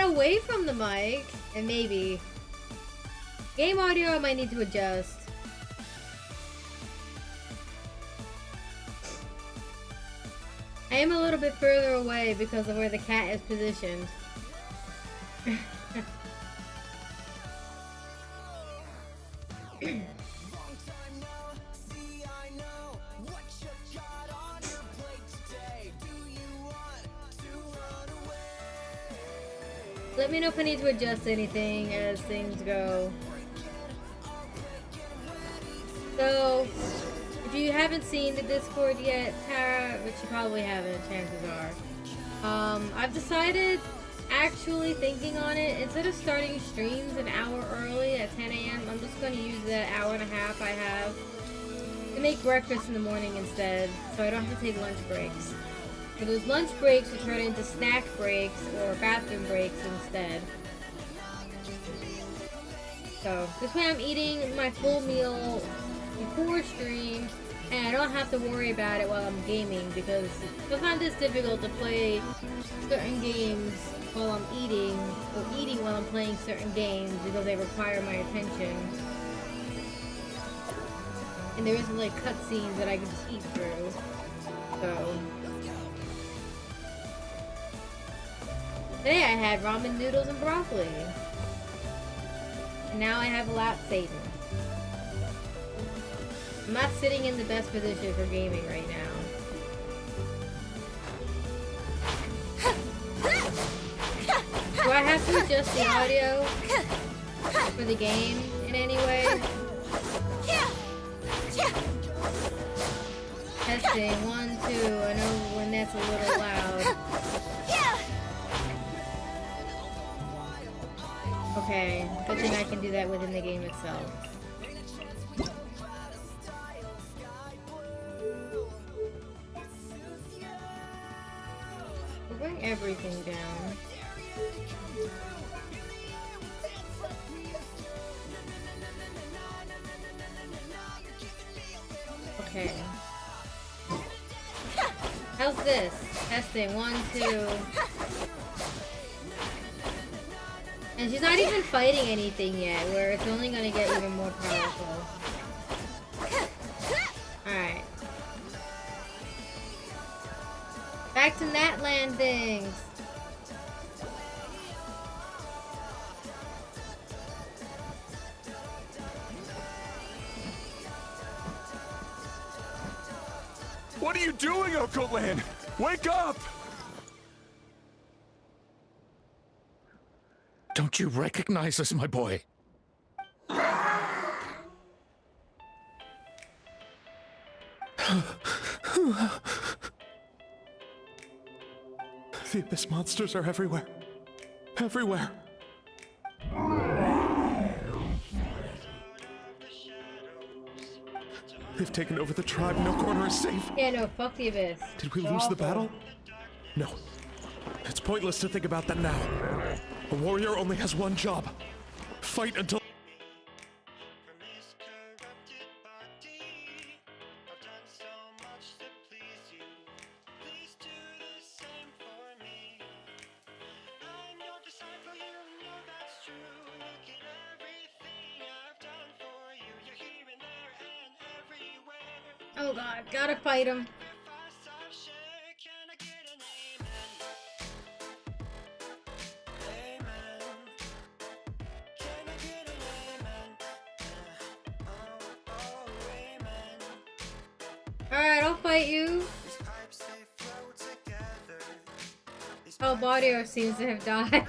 Away from the mic, and maybe game audio I might need to adjust. I am a little bit further away because of where the cat is positioned. Let me know if I need to adjust anything as things go. So, if you haven't seen the Discord yet, Tara, which you probably haven't, chances are, I've decided, actually thinking on it, instead of starting streams an hour early at 10 a.m., I'm just going to use that hour and a half I have to make breakfast in the morning instead, so I don't have to take lunch breaks. So those lunch breaks will turn into snack breaks or bathroom breaks instead. So this way I'm eating my full meal before stream, and I don't have to worry about it while I'm gaming, because sometimes it's difficult to play certain games while I'm eating, or eating while I'm playing certain games because they require my attention. And there isn't like cutscenes that I can just eat through. So today I had ramen noodles and broccoli. And now I have a lot savings. I'm not sitting in the best position for gaming right now. Do I have to adjust the audio for the game in any way? Testing, 1, 2, I know when that's a little loud. Okay, good thing I can do that within the game itself. We'll bring everything down. Okay. How's this? Testing, 1, 2. And she's not even fighting anything yet, where it's only gonna get even more powerful. Alright. Back to Natland things. What are you doing, Okoland? Wake up! Don't you recognize us, my boy? The Abyss monsters are everywhere. Everywhere. They've taken over the tribe. No corner is safe. Yeah, no, fuck the Abyss. Did we lose the battle? No. It's pointless to think about that now. A warrior only has one job. Fight until... Oh god, gotta fight him. fight you. Oh, Baudio seems to have died.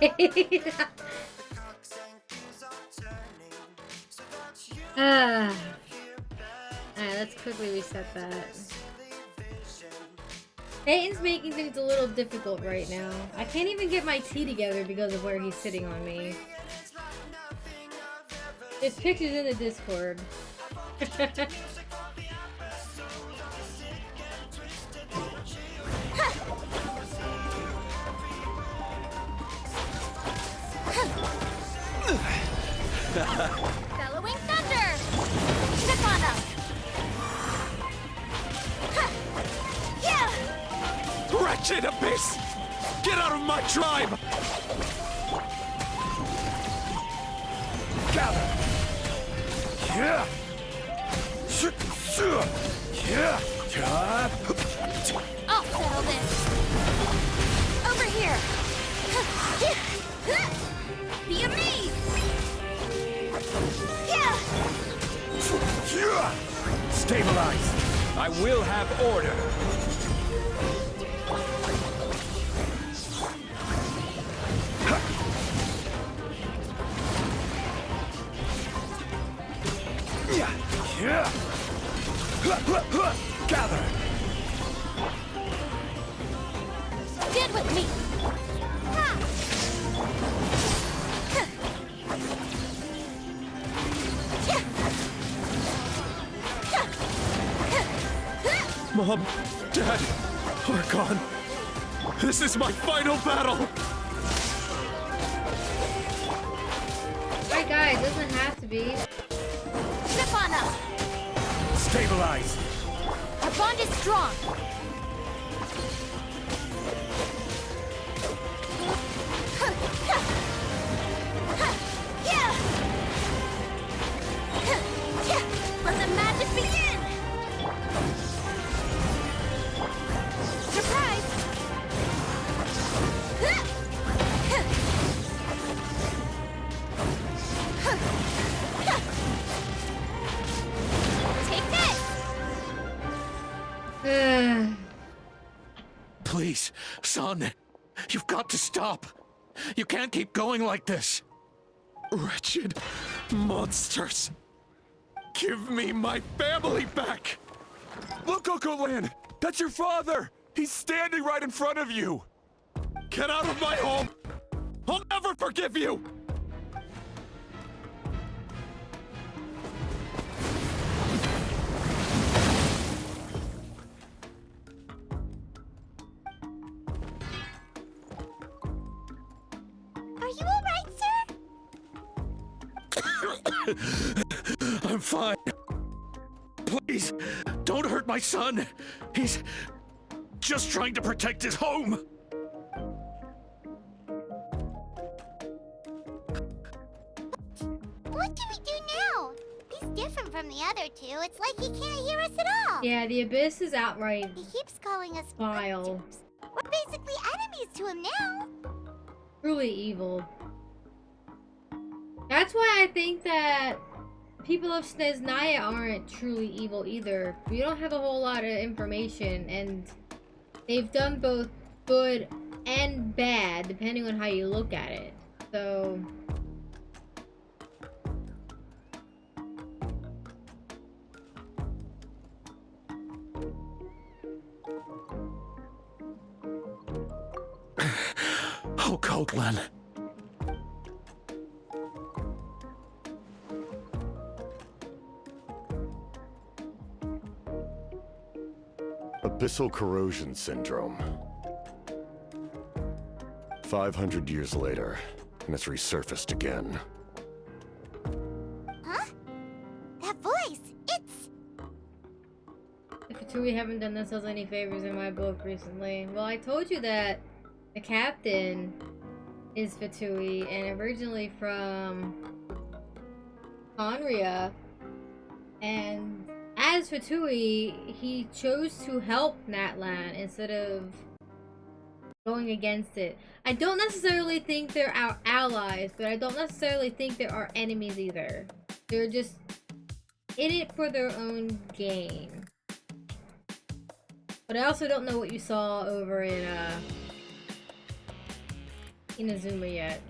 Alright, let's quickly reset that. Peyton's making things a little difficult right now. I can't even get my tea together because of where he's sitting on me. There's pictures in the Discord. Bellowing thunder! Step on up! Yeah! Wretched abyss! Get out of my tribe! Gather! Yeah! Yeah! I'll settle this! Over here! Be amazed! Stabilize! I will have order! Gather! Stand with me! Ha! Mom, Dad, Archon, this is my final battle! Alright guys, doesn't have to be. Step on up! Stabilize! Our bond is strong! Let the magic begin! Surprise! Take this! Please, son, you've got to stop. You can't keep going like this. Wretched monsters. Give me my family back! Look, Uncle Lan! That's your father! He's standing right in front of you! Get out of my home! I'll never forgive you! Are you alright, sir? I'm fine. Please, don't hurt my son. He's just trying to protect his home. What do we do now? He's different from the other two. It's like he can't hear us at all. Yeah, the Abyss is outright He keeps calling us vile. monsters. We're basically enemies to him now. Truly evil. That's why I think that people of Snezhnaya aren't truly evil either. We don't have a whole lot of information, and they've done both good and bad, depending on how you look at it. So... Oh, Coatlan. Abyssal corrosion syndrome. 500 years later, and it's resurfaced again. Huh? That voice! It's... The Fatui haven't done themselves any favors in my book recently. Well, I told you that the captain is Fatui, and originally from Conria, and as Fatui, he chose to help Natlan instead of going against it. I don't necessarily think they're our allies, but I don't necessarily think they're our enemies either. They're just in it for their own gain. But I also don't know what you saw over in Inazuma yet.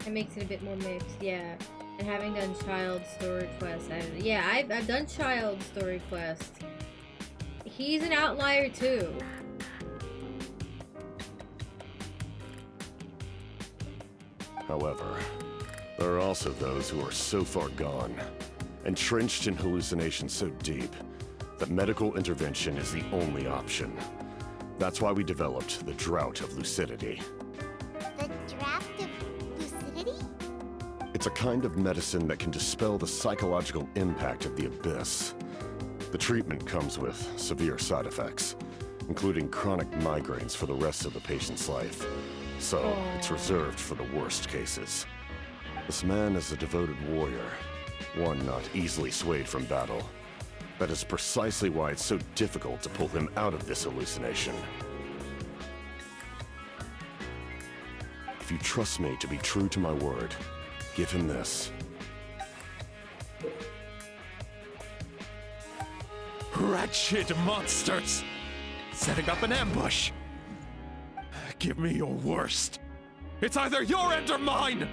It makes it a bit more mixed, yeah. And having done child story quests, yeah, I've done child story quests. He's an outlier too. However, there are also those who are so far gone, entrenched in hallucinations so deep, that medical intervention is the only option. That's why we developed the Drought of Lucidity. The draft of lucidity? It's a kind of medicine that can dispel the psychological impact of the abyss. The treatment comes with severe side effects, including chronic migraines for the rest of the patient's life. So, it's reserved for the worst cases. This man is a devoted warrior, one not easily swayed from battle. That is precisely why it's so difficult to pull him out of this hallucination. If you trust me to be true to my word, give him this. Wretched monsters! Setting up an ambush! Give me your worst. It's either your end or mine!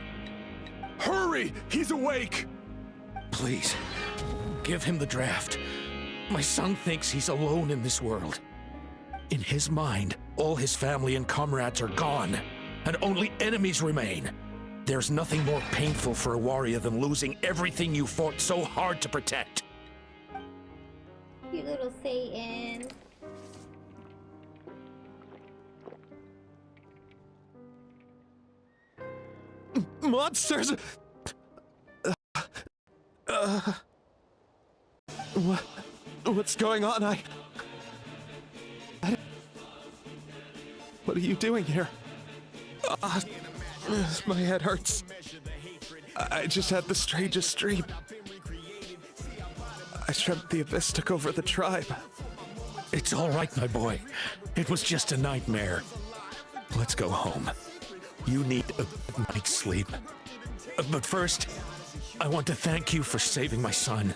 Hurry! He's awake! Please, give him the draft. My son thinks he's alone in this world. In his mind, all his family and comrades are gone, and only enemies remain. There's nothing more painful for a warrior than losing everything you fought so hard to protect. You little Satan. Monsters! What's going on? What are you doing here? My head hurts. I just had the strangest dream. I dreamt the Abyss took over the tribe. It's all right, my boy. It was just a nightmare. Let's go home. You need a good night's sleep. But first, I want to thank you for saving my son.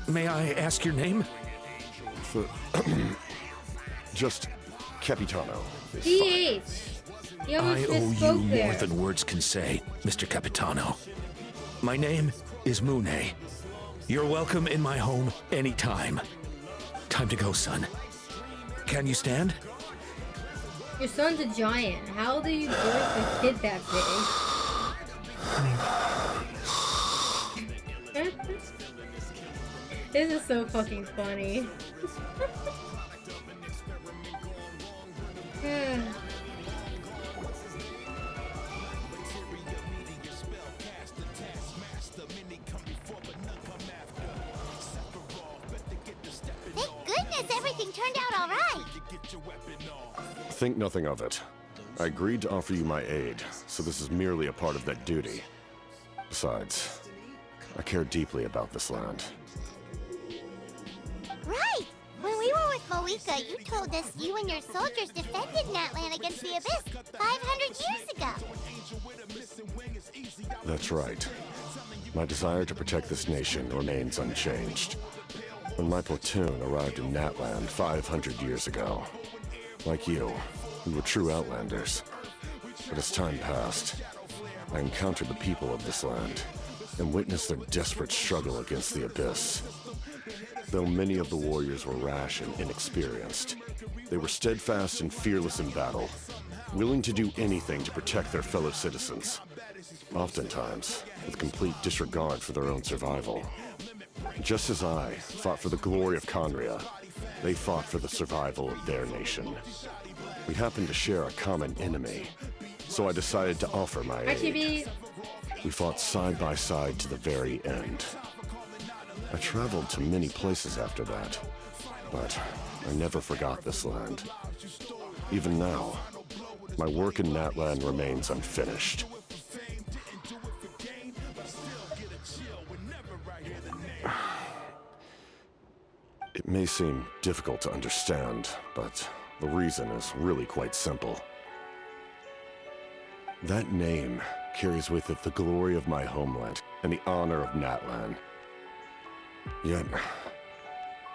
May I ask your name? Just Capitano. is DH. You I almost owe you misspoke there. more than words can say, Mr. Capitano. My name is Mune. You're welcome in my home anytime. Time to go, son. Can you stand? Your son's a giant. How do you birth a kid that big? This is so fucking funny. Thank goodness everything turned out all right. Think nothing of it. I agreed to offer you my aid, so this is merely a part of that duty. Besides, I care deeply about this land. Right! When we were with Moika, you told us you and your soldiers defended Natlan against the Abyss 500 years ago. That's right. My desire to protect this nation remains unchanged. When my platoon arrived in Natland 500 years ago, like you, we were true outlanders. But as time passed, I encountered the people of this land and witnessed their desperate struggle against the Abyss. Though many of the warriors were rash and inexperienced, they were steadfast and fearless in battle, willing to do anything to protect their fellow citizens, oftentimes with complete disregard for their own survival. Just as I fought for the glory of Conria, they fought for the survival of their nation. We happened to share a common enemy, so I decided to offer my aid. We fought side by side to the very end. I traveled to many places after that, but I never forgot this land. Even now, my work in Natlan remains unfinished. It may seem difficult to understand, but the reason is really quite simple. That name carries with it the glory of my homeland and the honor of Natlan. Yet,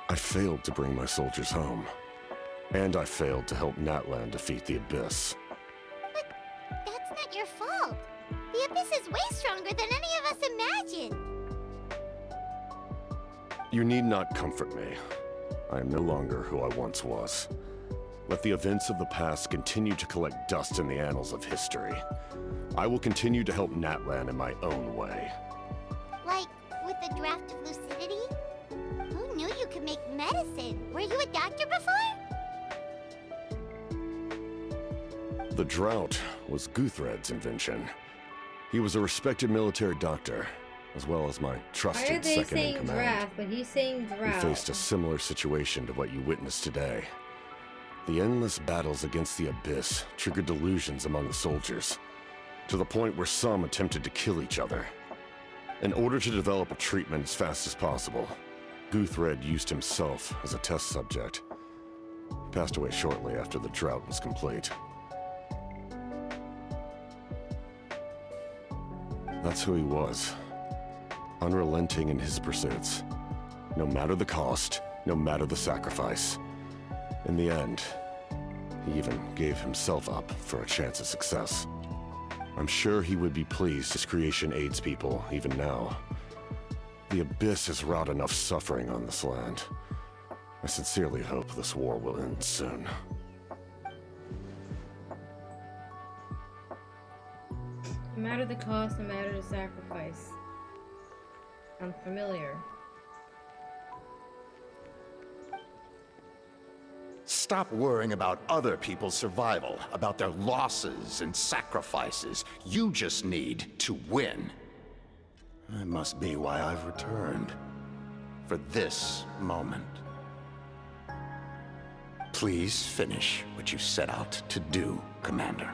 I failed to bring my soldiers home. And I failed to help Natlan defeat the Abyss. But that's not your fault. The Abyss is way stronger than any of us imagined. You need not comfort me. I am no longer who I once was. Let the events of the past continue to collect dust in the annals of history. I will continue to help Natlan in my own way. Like, with the draft of lucidity? Who knew you could make medicine? Were you a doctor before? The drought was Guthred's invention. He was a respected military doctor, as well as my Why are trusted they second in saying command. draft, but he's saying We drought? faced a similar situation to what you witnessed today. The endless battles against the Abyss triggered delusions among the soldiers, to the point where some attempted to kill each other. In order to develop a treatment as fast as possible, Guthred used himself as a test subject. He passed away shortly after the drought was complete. That's who he was. Unrelenting in his pursuits. No matter the cost, no matter the sacrifice. In the end, he even gave himself up for a chance at success. I'm sure he would be pleased his creation aids people even now. The Abyss has wrought enough suffering on this land. I sincerely hope this war will end soon. No matter the cost, no matter the sacrifice. I'm familiar. Stop worrying about other people's survival, about their losses and sacrifices. You just need to win. That must be why I've returned. For this moment. Please finish what you set out to do, Commander.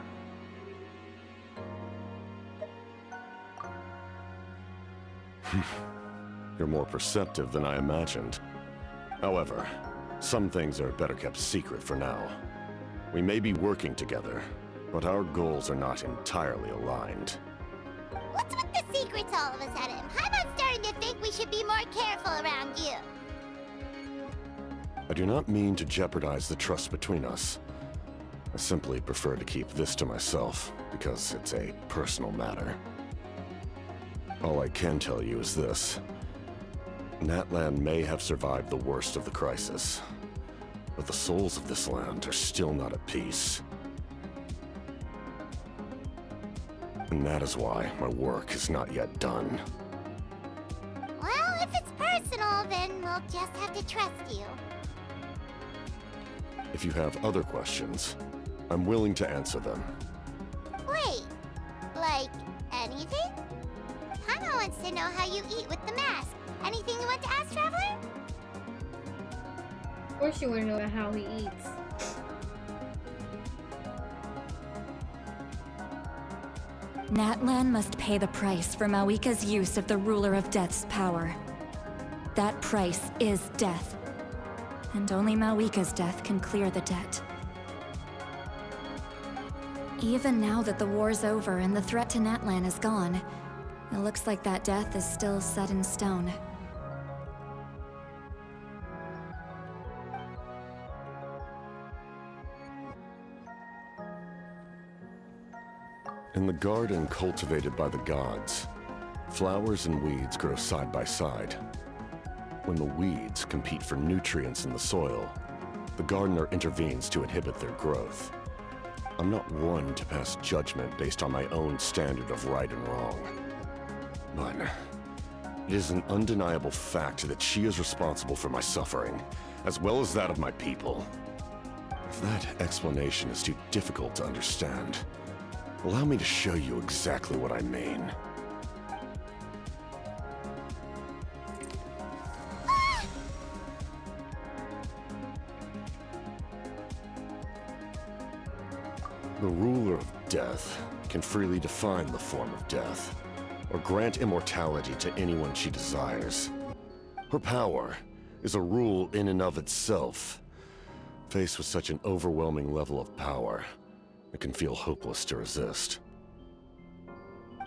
You're more perceptive than I imagined. However, some things are better kept secret for now. We may be working together, but our goals are not entirely aligned. What's with the secrets all of a sudden? I'm not starting to think we should be more careful around you. I do not mean to jeopardize the trust between us. I simply prefer to keep this to myself, because it's a personal matter. All I can tell you is this. Natlan may have survived the worst of the crisis, but the souls of this land are still not at peace. And that is why my work is not yet done. Well, if it's personal, then we'll just have to trust you. If you have other questions, I'm willing to answer them. Wait, like anything? Hana wants to know how you eat with the mask. Anything you want to ask, Traveler? Of course you want to know about how he eats. Natlan must pay the price for Mawika's use of the Ruler of Death's power. That price is death. And only Mawika's death can clear the debt. Even now that the war's over and the threat to Natlan is gone, it looks like that death is still set in stone. In the garden cultivated by the gods, flowers and weeds grow side by side. When the weeds compete for nutrients in the soil, the gardener intervenes to inhibit their growth. I'm not one to pass judgment based on my own standard of right and wrong. But it is an undeniable fact that she is responsible for my suffering, as well as that of my people. If that explanation is too difficult to understand, allow me to show you exactly what I mean. The ruler of death can freely define the form of death, or grant immortality to anyone she desires. Her power is a rule in and of itself. Faced with such an overwhelming level of power, it can feel hopeless to resist.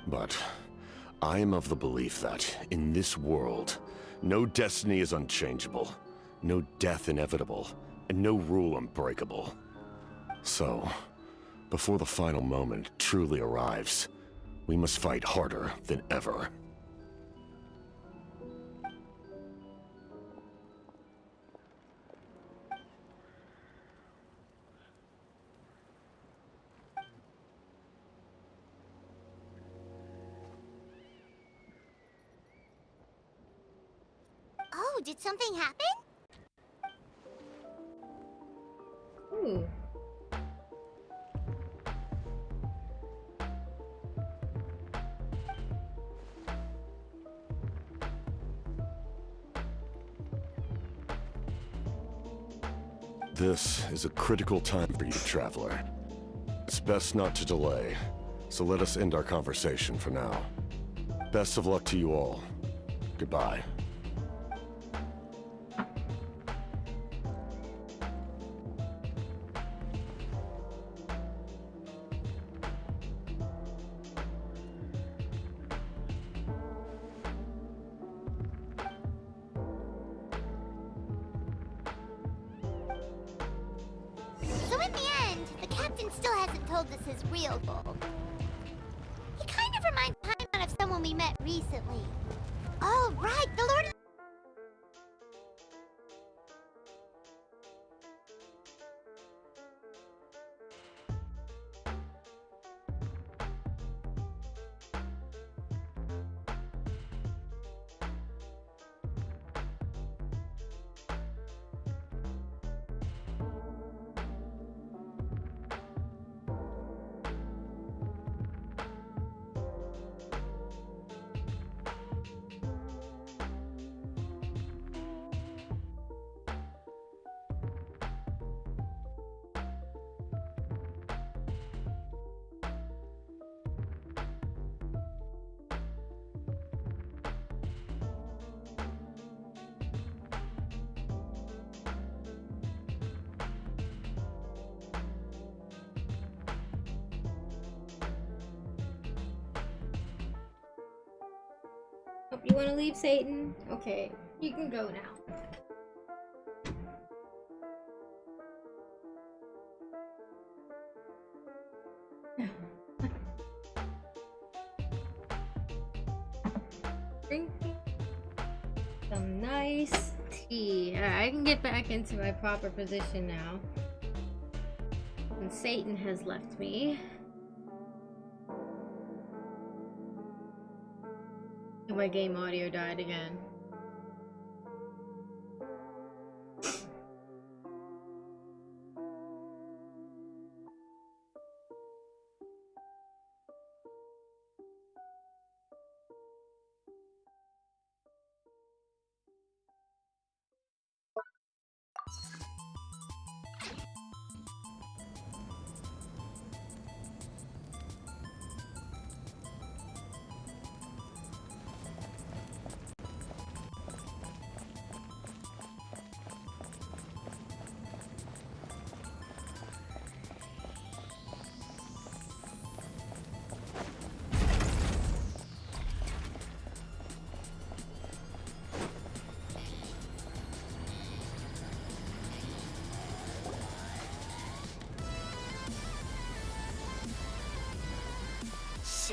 But I am of the belief that, in this world, no destiny is unchangeable, no death inevitable, and no rule unbreakable. So, before the final moment truly arrives, we must fight harder than ever. Oh, did something happen? Ooh. This is a critical time for you, Traveler. It's best not to delay, so let us end our conversation for now. Best of luck to you all. Goodbye. So in the end, the captain still hasn't told us his real goal. He kind of reminds Paimon of someone we met recently. Oh, right, the Lord of... Oh, you want to leave, Satan? Okay, you can go now. Drinking some nice tea. Alright, I can get back into my proper position now. And Satan has left me. And my game audio died again.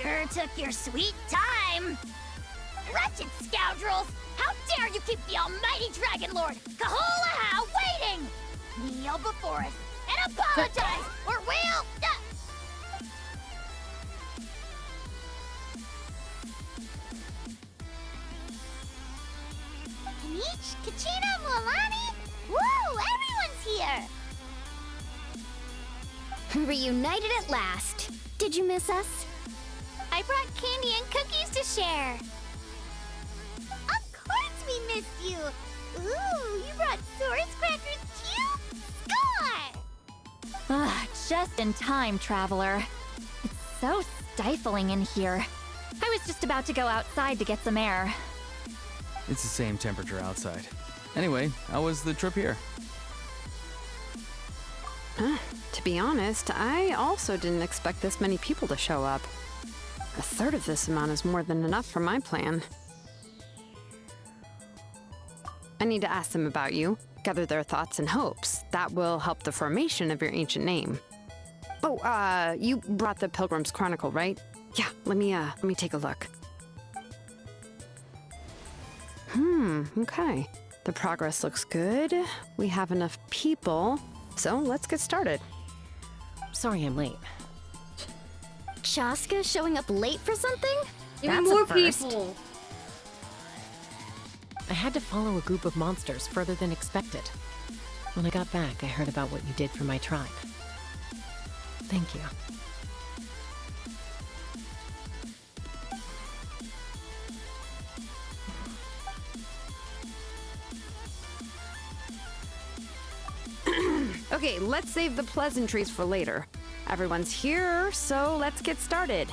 Sure took your sweet time! Wretched scoundrels! How dare you keep the almighty Dragon Lord, Kahulaha, waiting! Kneel before us and apologize, or we'll... reunited at last. Did you miss us? I brought candy and cookies to share. Of course we missed you. Ooh, you brought Source crackers too? Score! Just in time, Traveler. It's so stifling in here. I was just about to go outside to get some air. It's the same temperature outside. Anyway, how was the trip here? To be honest, I also didn't expect this many people to show up. A third of this amount is more than enough for my plan. I need to ask them about you, gather their thoughts and hopes. That will help the formation of your ancient name. Oh, you brought the Pilgrim's Chronicle, right? Yeah, let me take a look. Okay. The progress looks good. We have enough people, so let's get started. Sorry I'm late. Chaska showing up late for something? Even That's a more first. people. I had to follow a group of monsters further than expected. When I got back, I heard about what you did for my tribe. Thank you. Okay, let's save the pleasantries for later. Everyone's here, so let's get started.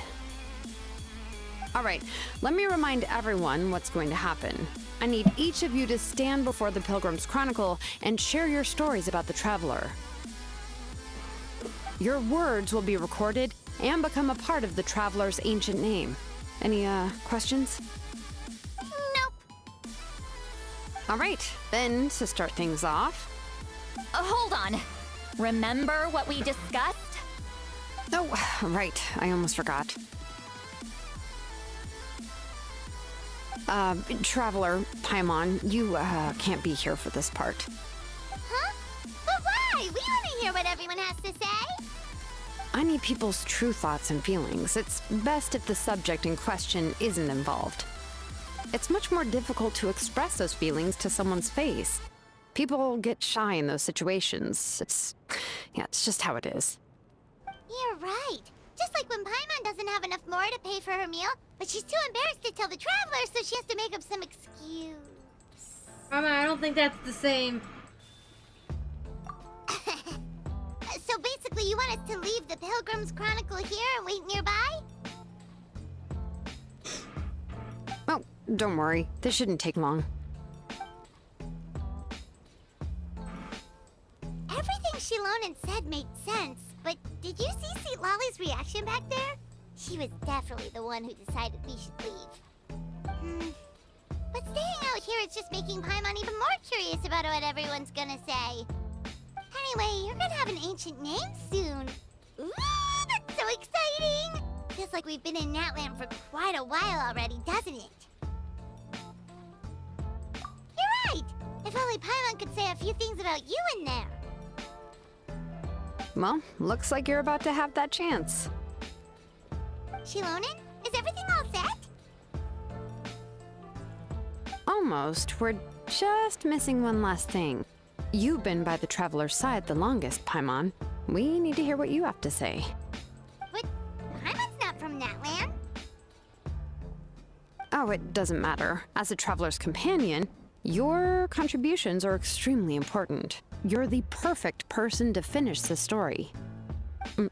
All right, let me remind everyone what's going to happen. I need each of you to stand before the Pilgrim's Chronicle and share your stories about the Traveler. Your words will be recorded and become a part of the Traveler's ancient name. Any, questions? Nope. All right, then to start things off. Hold on. Remember what we discussed? Oh, right, I almost forgot. Traveler, Paimon, you, can't be here for this part. Huh? But why? We want to hear what everyone has to say. I need people's true thoughts and feelings. It's best if the subject in question isn't involved. It's much more difficult to express those feelings to someone's face. People get shy in those situations. It's just how it is. You're right. Just like when Paimon doesn't have enough more to pay for her meal, but she's too embarrassed to tell the Traveler, so she has to make up some excuse. I don't think that's the same. So basically, you want us to leave the Pilgrim's Chronicle here and wait nearby? Oh, don't worry. This shouldn't take long. Everything Shilonen said made sense, but did you see Sweet Lolly's reaction back there? She was definitely the one who decided we should leave. But staying out here is just making Paimon even more curious about what everyone's gonna say. Anyway, you're gonna have an ancient name soon. Ooh, that's so exciting! Feels like we've been in Natland for quite a while already, doesn't it? You're right! If only Paimon could say a few things about you in there. Well, looks like you're about to have that chance. Shilonen, is everything all set? Almost. We're just missing one last thing. You've been by the Traveler's side the longest, Paimon. We need to hear what you have to say. But Paimon's not from Natland. Oh, it doesn't matter. As a Traveler's companion, your contributions are extremely important. You're the perfect person to finish the story.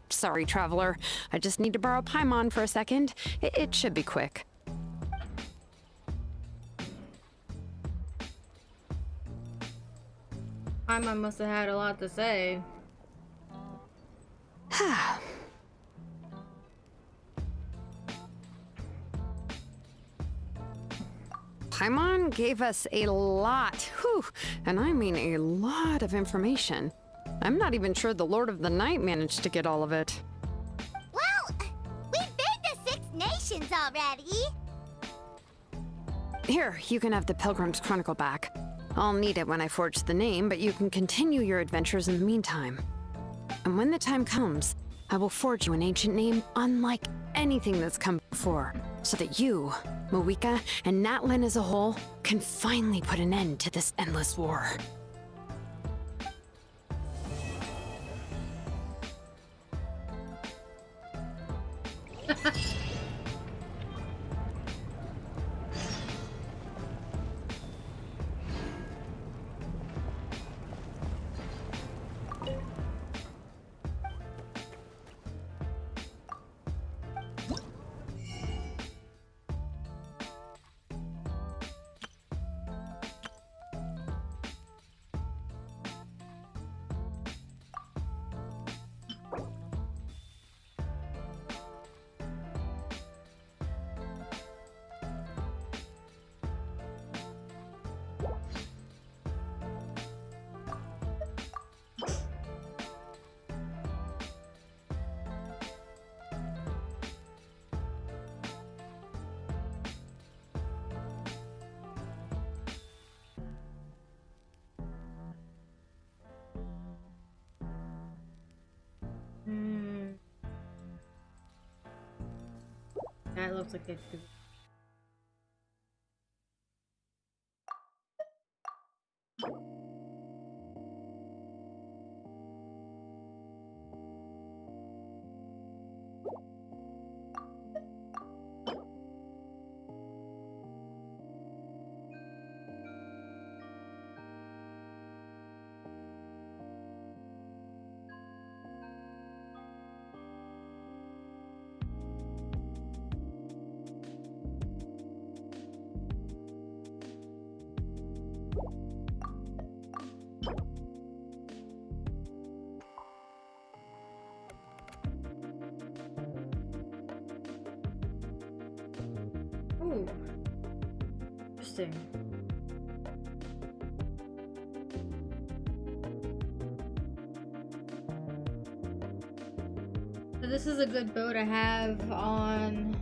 Sorry, Traveler. I just need to borrow Paimon for a second. It should be quick. Paimon must have had a lot to say. Paimon gave us a lot, whew, and I mean a lot of information. I'm not even sure the Lord of the Night managed to get all of it. Well, we've been to 6 nations already. Here, you can have the Pilgrim's Chronicle back. I'll need it when I forge the name, but you can continue your adventures in the meantime. And when the time comes, I will forge you an ancient name unlike anything that's come before, so that you, Moeka, and Natlan as a whole can finally put an end to this endless war. That looks like it could. Ooh. Interesting. So this is a good bow to have on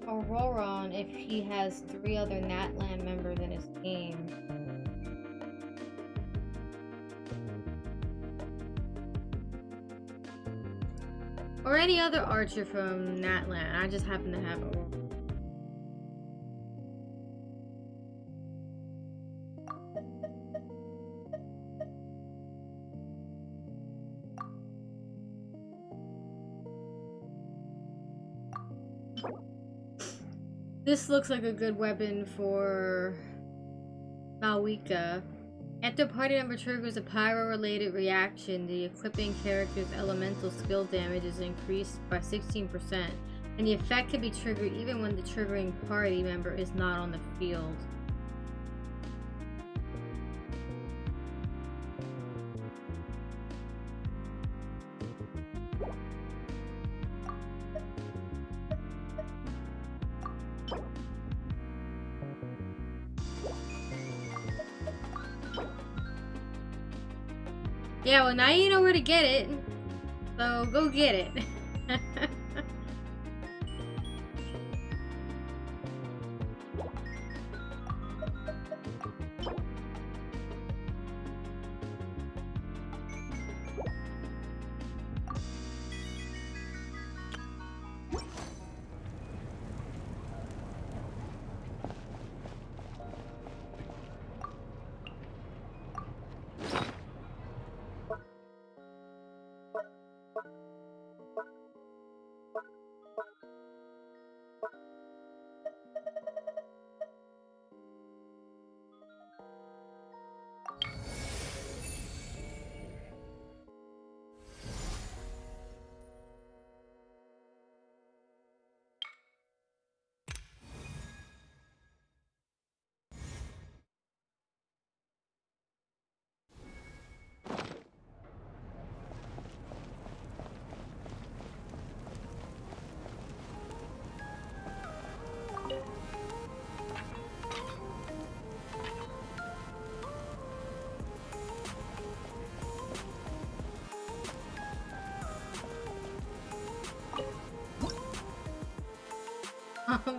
Auroron if he has 3 other Natlan members in his team. Or any other archer from Natlan. I just happen to have Auroron. This looks like a good weapon for Malwika. After party member triggers a pyro-related reaction, the equipping character's elemental skill damage is increased by 16%, and the effect can be triggered even when the triggering party member is not on the field. Yeah, well now you know where to get it, so go get it.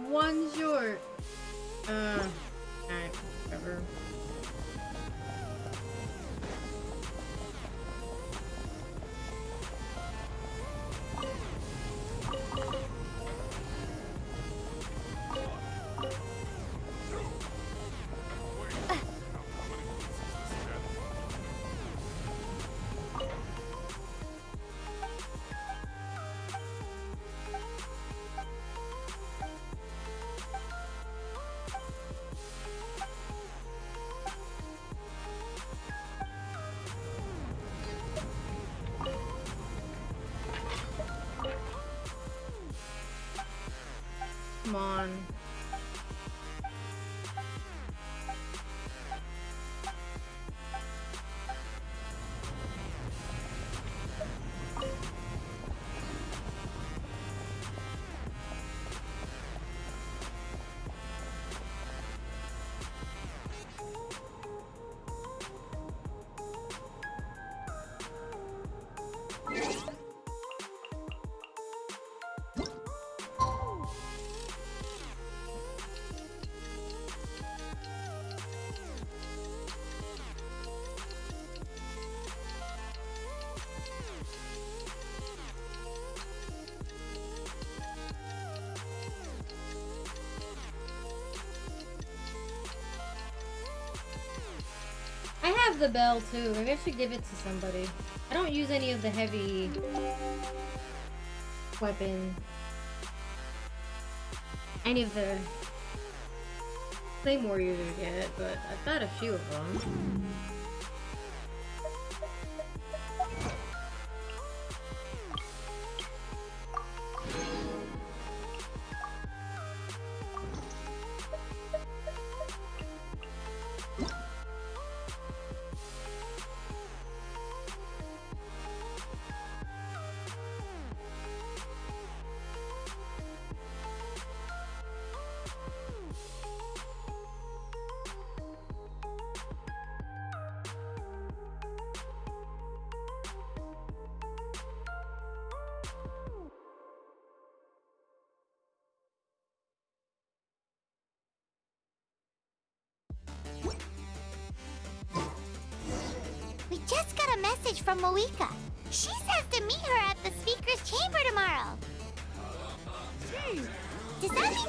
One short. Alright, whatever. Come on. I have the bell too. Maybe I should give it to somebody. I don't use any of the heavy weapon. Any of the Claymore users yet, but I've got a few of them. We just got a message from Moika. She says to meet her at the speaker's chamber tomorrow. Does that mean...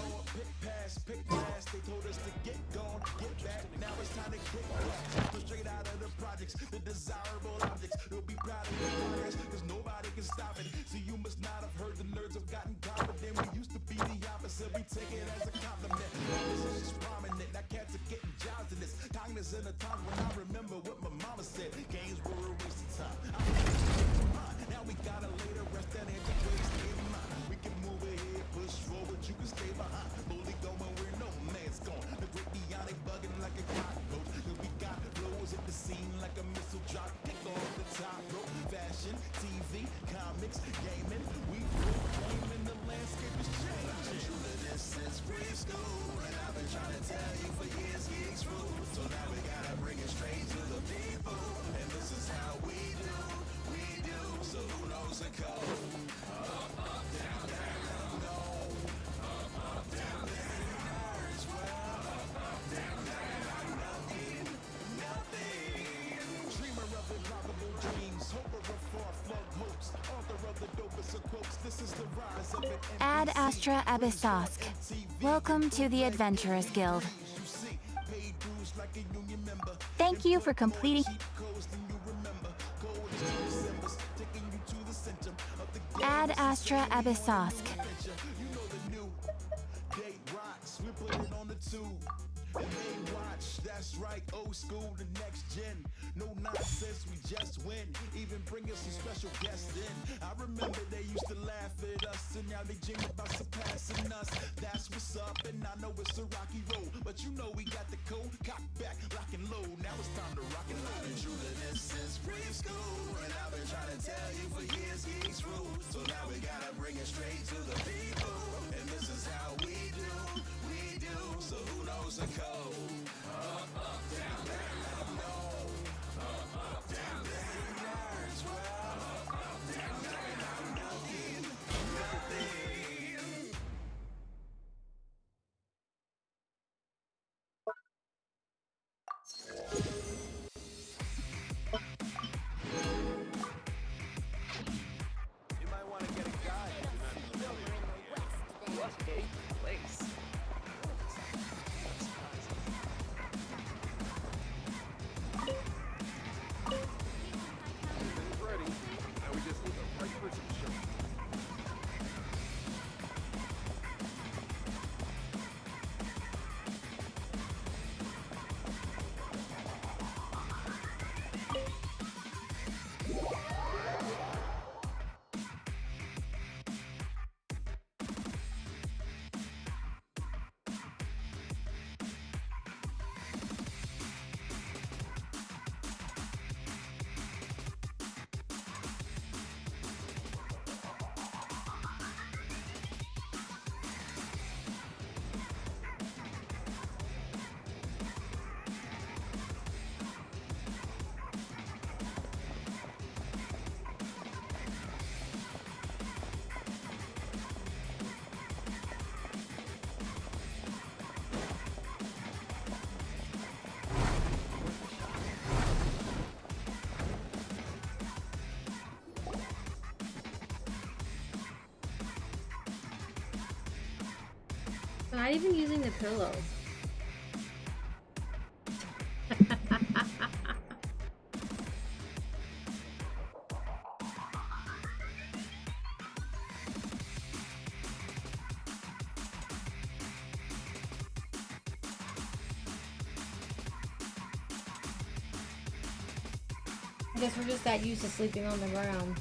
Ad Astra Abyssosk. Welcome to the Adventurers Guild. Thank you for completing... Ad Astra Abyssosk. That's right, old school to next gen. No nonsense, we just win. Even bring us some special guests in. I remember they used to laugh at us, and now they dream about surpassing us. That's what's up, and I know it's a rocky road, but you know we got the code. Cock back, lock and load. Now it's time to rock and load. And truly, this is preschool, and I've been trying to tell you for years, geeks rule. So now we gotta bring it straight to the people, and this is how we do. So who knows the code? Up, up, down, down, let 'em know. Up, up, down, down, nerds, well. Up, up, down, down, nothing, nothing. I'm not even using the pillow. I guess we're just that used to sleeping on the ground.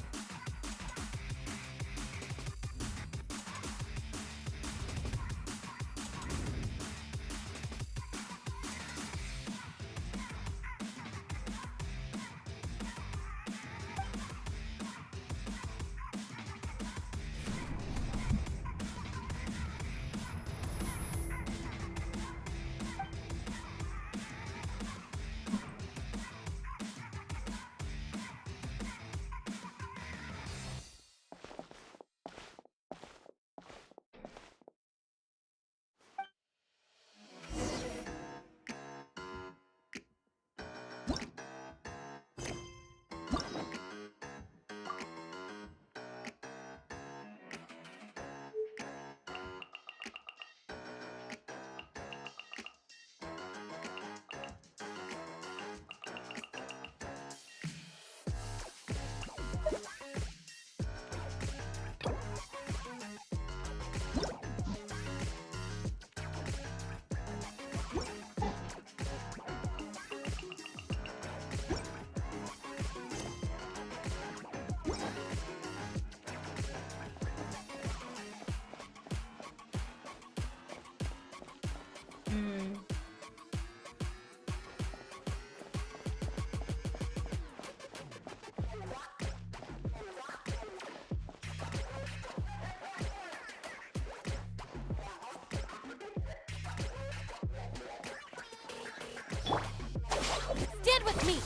Stand with me!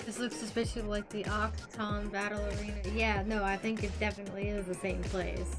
This looks suspiciously like the Octon Battle Arena. Yeah, no, I think it definitely is the same place.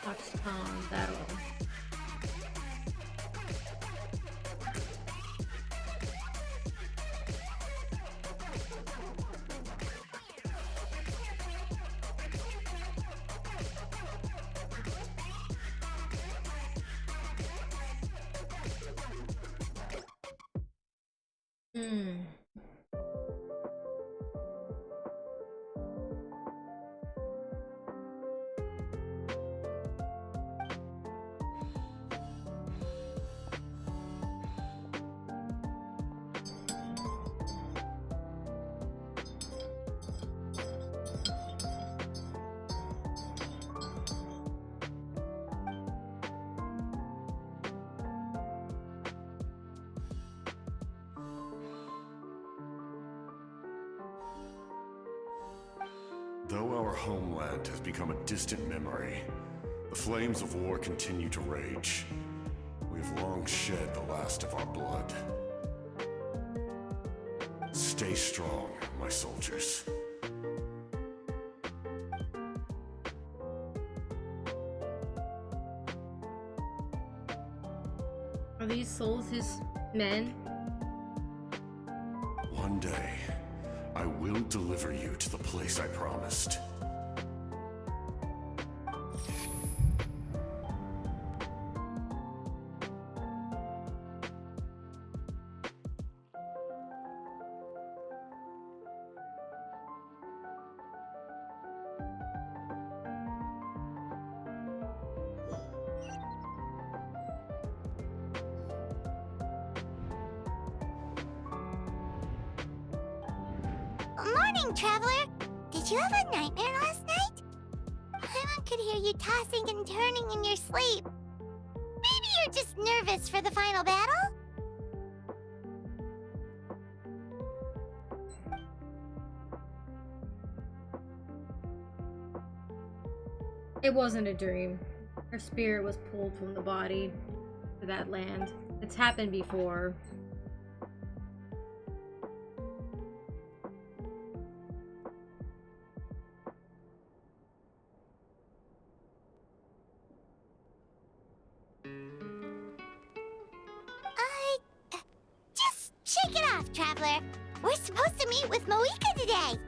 Octon Battle. Though our homeland has become a distant memory, the flames of war continue to rage. We've long shed the last of our blood. Stay strong, my soldiers. Are these souls his men? One day, I will deliver you to the place I promised. morning, Traveler. Did you have a nightmare last night? Paimon could hear you tossing and turning in your sleep. Maybe you're just nervous for the final battle? It wasn't a dream. Her spirit was pulled from the body to that land. It's happened before. Just shake it off, Traveler. We're supposed to meet with Moika today.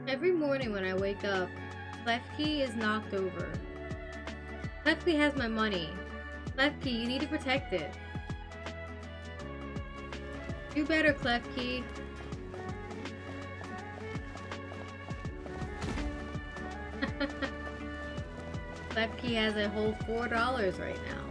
Every morning when I wake up, Klefki is knocked over. Klefki has my money. Klefki, you need to protect it. Do better, Klefki. Klefki has a whole $4 right now.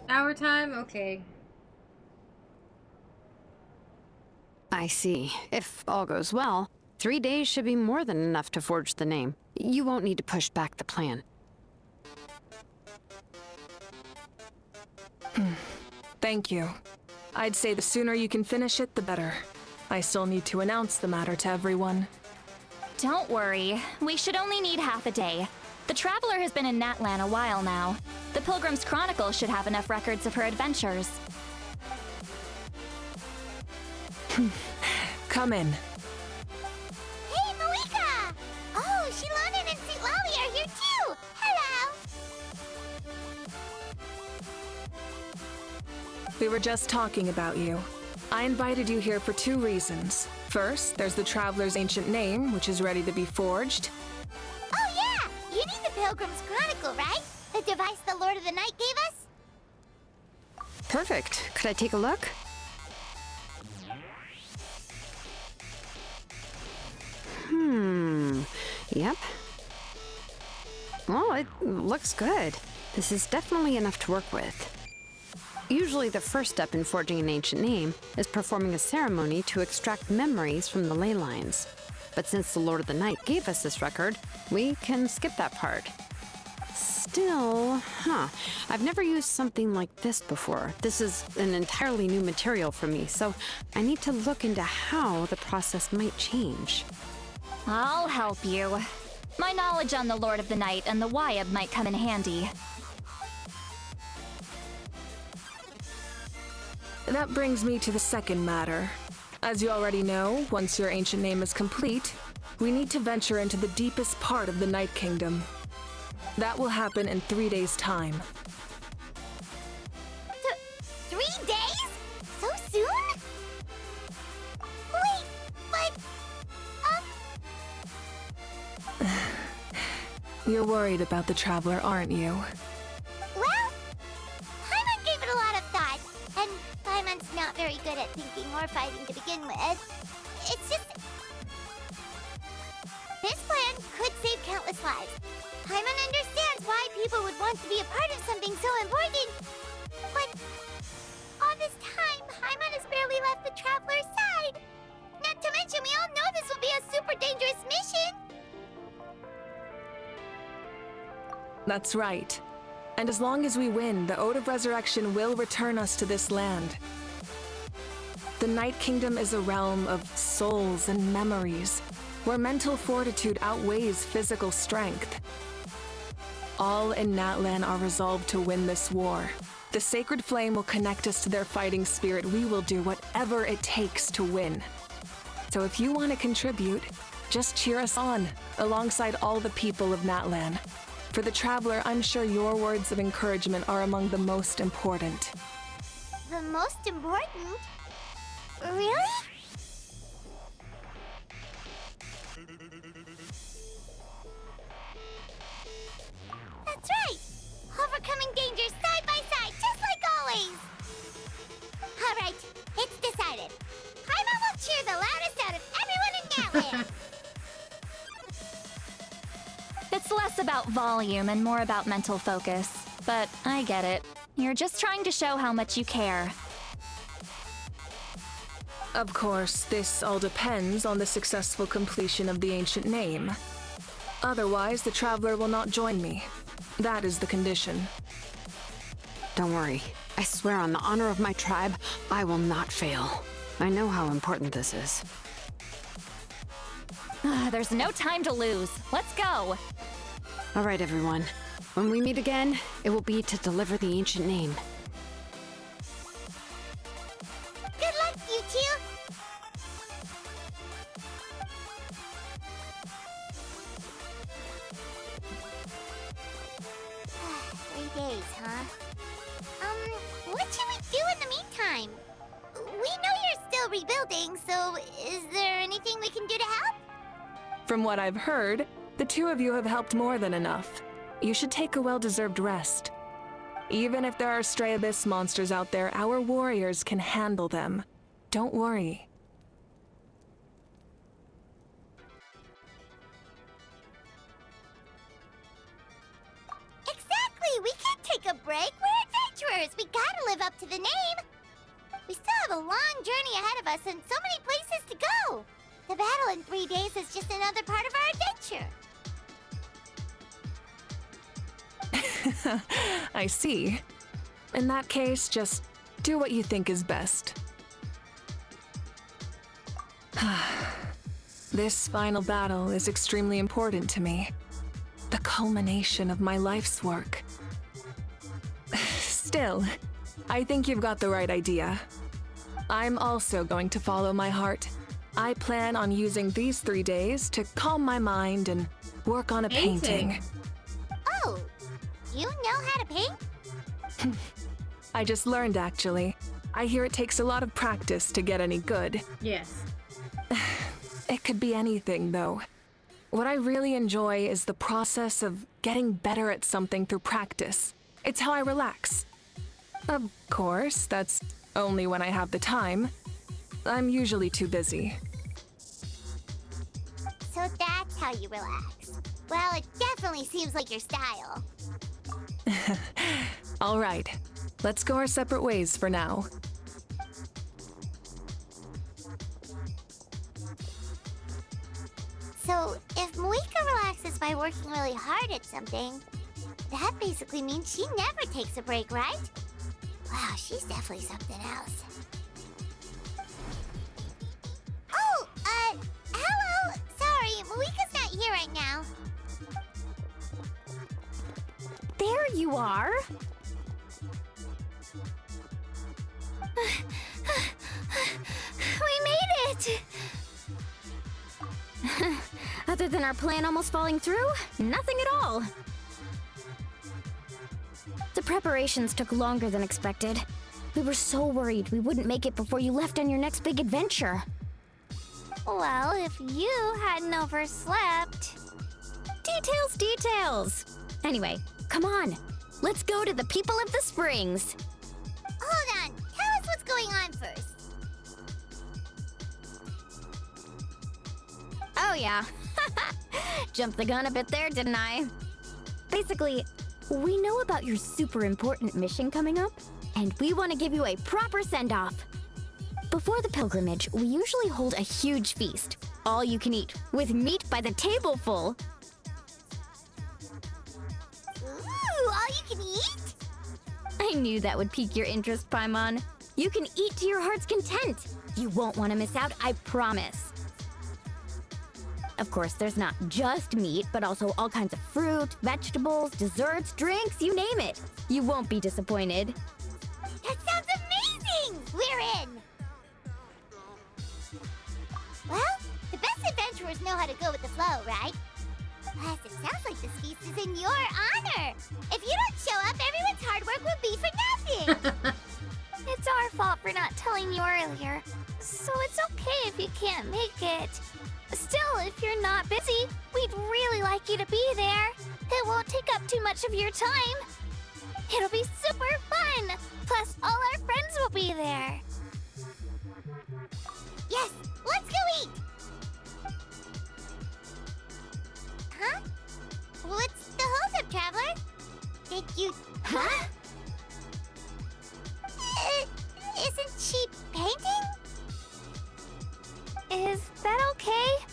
Hour time? Okay. I see. If all goes well, 3 days should be more than enough to forge the name. You won't need to push back the plan. Thank you. I'd say the sooner you can finish it, the better. I still need to announce the matter to everyone. Don't worry. We should only need half a day. The Traveler has been in Natlan a while now. The Pilgrim's Chronicle should have enough records of her adventures. Come in. Hey, Moika! Oh, Shilonen and St. Lolly are here too! Hello! We were just talking about you. I invited you here for 2 reasons. First, there's the Traveler's ancient name, which is ready to be forged. Oh yeah! You need the Pilgrim's Chronicle, right? The device the Lord of the Night gave us? Perfect. Could I take a look? Yep. Well, it looks good. This is definitely enough to work with. Usually the first step in forging an ancient name is performing a ceremony to extract memories from the ley lines. But since the Lord of the Night gave us this record, we can skip that part. Still, I've never used something like this before. This is an entirely new material for me, so I need to look into how the process might change. I'll help you. My knowledge on the Lord of the Night and the Wyab might come in handy. that brings me to the second matter. As you already know, once your ancient name is complete, we need to venture into the deepest part of the Night Kingdom. That will happen in 3 days' time. 3 days? So soon? Wait, but... You're worried about the Traveler, aren't you? Well, Paimon gave it a lot of thought, and Paimon's not very good at thinking or fighting to begin with. It's just... This plan could save countless lives. Paimon understands why people would want to be a part of something so important. But all this time, Paimon has barely left the Traveler's side. Not to mention, we all know this will be a super dangerous mission. That's right. And as long as we win, the Ode of Resurrection will return us to this land. The Night Kingdom is a realm of souls and memories, where mental fortitude outweighs physical strength. All in Natlan are resolved to win this war. The Sacred Flame will connect us to their fighting spirit. We will do whatever it takes to win. So if you want to contribute, just cheer us on, alongside all the people of Natlan. For the Traveler, I'm sure your words of encouragement are among the most important. The most important? Really? That's right! Overcoming dangers side by side, just like always! Alright, it's decided. Paimon will cheer the loudest out of everyone in Natlan! It's less about volume and more about mental focus. But I get it. You're just trying to show how much you care. Of course, this all depends on the successful completion of the ancient name. Otherwise, the Traveler will not join me. That is the condition. Don't worry. I swear on the honor of my tribe, I will not fail. I know how important this is. There's no time to lose. Let's go! All right, everyone. When we meet again, it will be to deliver the ancient name. Good luck, you two! 3 days, huh? What should we do in the meantime? We know you're still rebuilding, so is there anything we can do to help? From what I've heard, the two of you have helped more than enough. You should take a well-deserved rest. Even if there are stray abyss monsters out there, our warriors can handle them. Don't worry. Exactly! We can't take a break! We're adventurers! We gotta live up to the name! We still have a long journey ahead of us and so many places to go! The battle in 3 days is just another part of our adventure! I see. In that case, just do what you think is best. This final battle is extremely important to me. The culmination of my life's work. Still, I think you've got the right idea. I'm also going to follow my heart. I plan on using these 3 days to calm my mind and work on a painting. Oh, you know how to paint? I just learned, actually. I hear it takes a lot of practice to get any good. Yes. It could be anything, though. What I really enjoy is the process of getting better at something through practice. It's how I relax. Of course, that's only when I have the time. I'm usually too busy. So that's how you relax. Well, it definitely seems like your style. All right, let's go our separate ways for now. So, if Moika relaxes by working really hard at something, that basically means she never takes a break, right? Wow, she's definitely something else. Oh, hello! Sorry, Moika's not here right now. There you are! What? Other than our plan almost falling through, nothing at all. The preparations took longer than expected. We were so worried we wouldn't make it before you left on your next big adventure. Well, if you hadn't overslept... Details! Anyway, come on. Let's go to the people of the springs. Hold on. Tell us what's going on first. Oh yeah. Jumped the gun a bit there, didn't I? Basically, we know about your super important mission coming up, and we want to give you a proper send-off. Before the pilgrimage, we usually hold a huge feast, all you can eat, with meat by the tableful. Ooh, all you can eat? I knew that would pique your interest, Paimon. You can eat to your heart's content. You won't want to miss out, I promise. Of course, there's not just meat, but also all kinds of fruit, vegetables, desserts, drinks, you name it. You won't be disappointed. That sounds amazing! We're in! Well, the best adventurers know how to go with the flow, right? Plus, it sounds like this feast is in your honor. If you don't show up, everyone's hard work will be for nothing. It's our fault for not telling you earlier, so it's okay if you can't make it. Still, if you're not busy, we'd really like you to be there. It won't take up too much of your time. It'll be super fun. Plus, all our friends will be there. Yes, let's go eat. Huh? What's the holdup, traveler? Did you... Huh? Isn't she painting? Is that okay?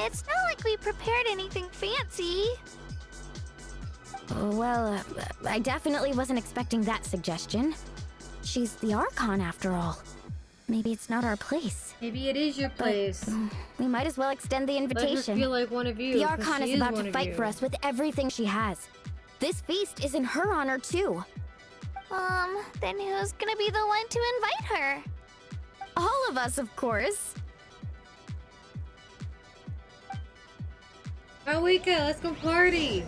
It's not like we prepared anything fancy. Well, I definitely wasn't expecting that suggestion. She's the Archon, after all. Maybe it's not our place. Maybe it is your place. We might as well extend the Let her invitation. feel like one of you. The 'cause Archon she is about one to of fight you. for us with everything she has. This feast is in her honor, too. Then who's gonna be the one to invite her? All of us, of course. Oh, Wika, let's go party.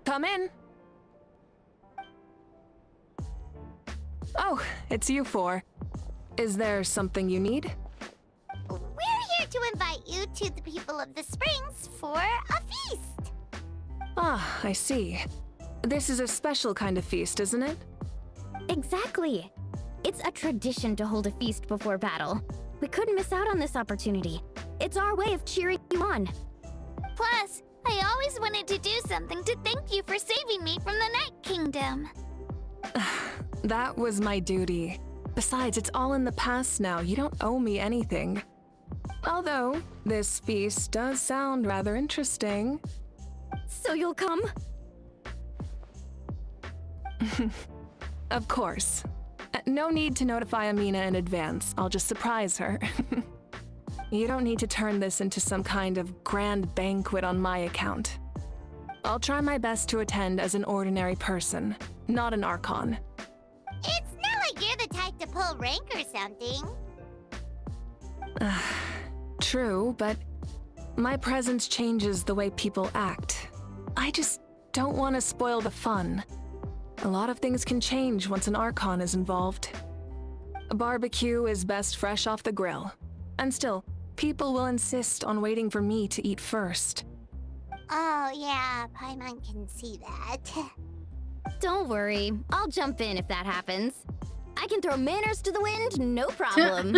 Come in. Oh, it's you four. Is there something you need? We're here to invite you to the people of the springs for a feast. Ah, I see. This is a special kind of feast, isn't it? Exactly. It's a tradition to hold a feast before battle. We couldn't miss out on this opportunity. It's our way of cheering you on. Plus, I always wanted to do something to thank you for saving me from the Night Kingdom. That was my duty. Besides, it's all in the past now. You don't owe me anything. Although, this feast does sound rather interesting. So you'll come? Of course. No need to notify Amina in advance. I'll just surprise her. You don't need to turn this into some kind of grand banquet on my account. I'll try my best to attend as an ordinary person, not an Archon. It's not like you're the type to pull rank or something. True, but my presence changes the way people act. I just don't want to spoil the fun. A lot of things can change once an Archon is involved. A barbecue is best fresh off the grill. And still, people will insist on waiting for me to eat first. Oh yeah, Paimon can see that. Don't worry. I'll jump in if that happens. I can throw manners to the wind, no problem.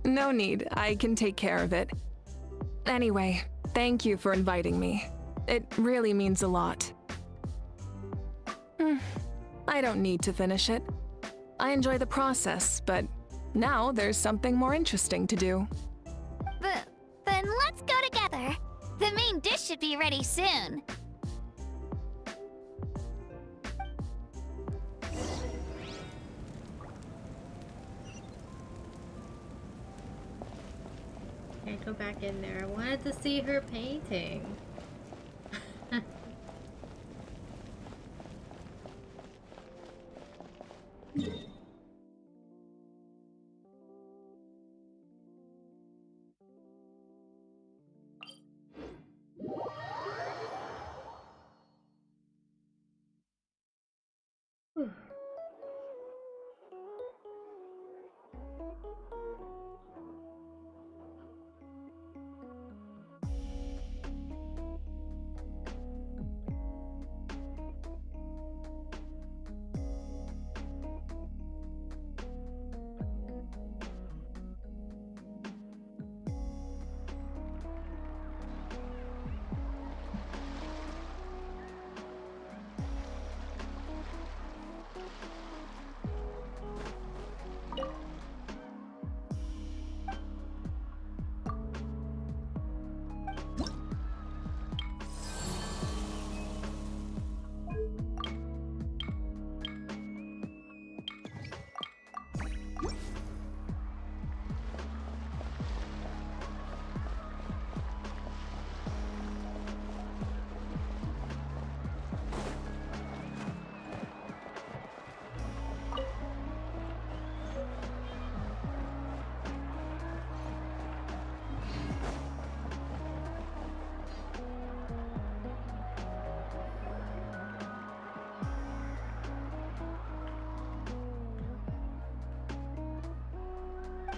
No need. I can take care of it. Anyway, thank you for inviting me. It really means a lot. I don't need to finish it. I enjoy the process, but now there's something more interesting to do. Then let's go together. The main dish should be ready soon. Can't go back in there. I wanted to see her painting.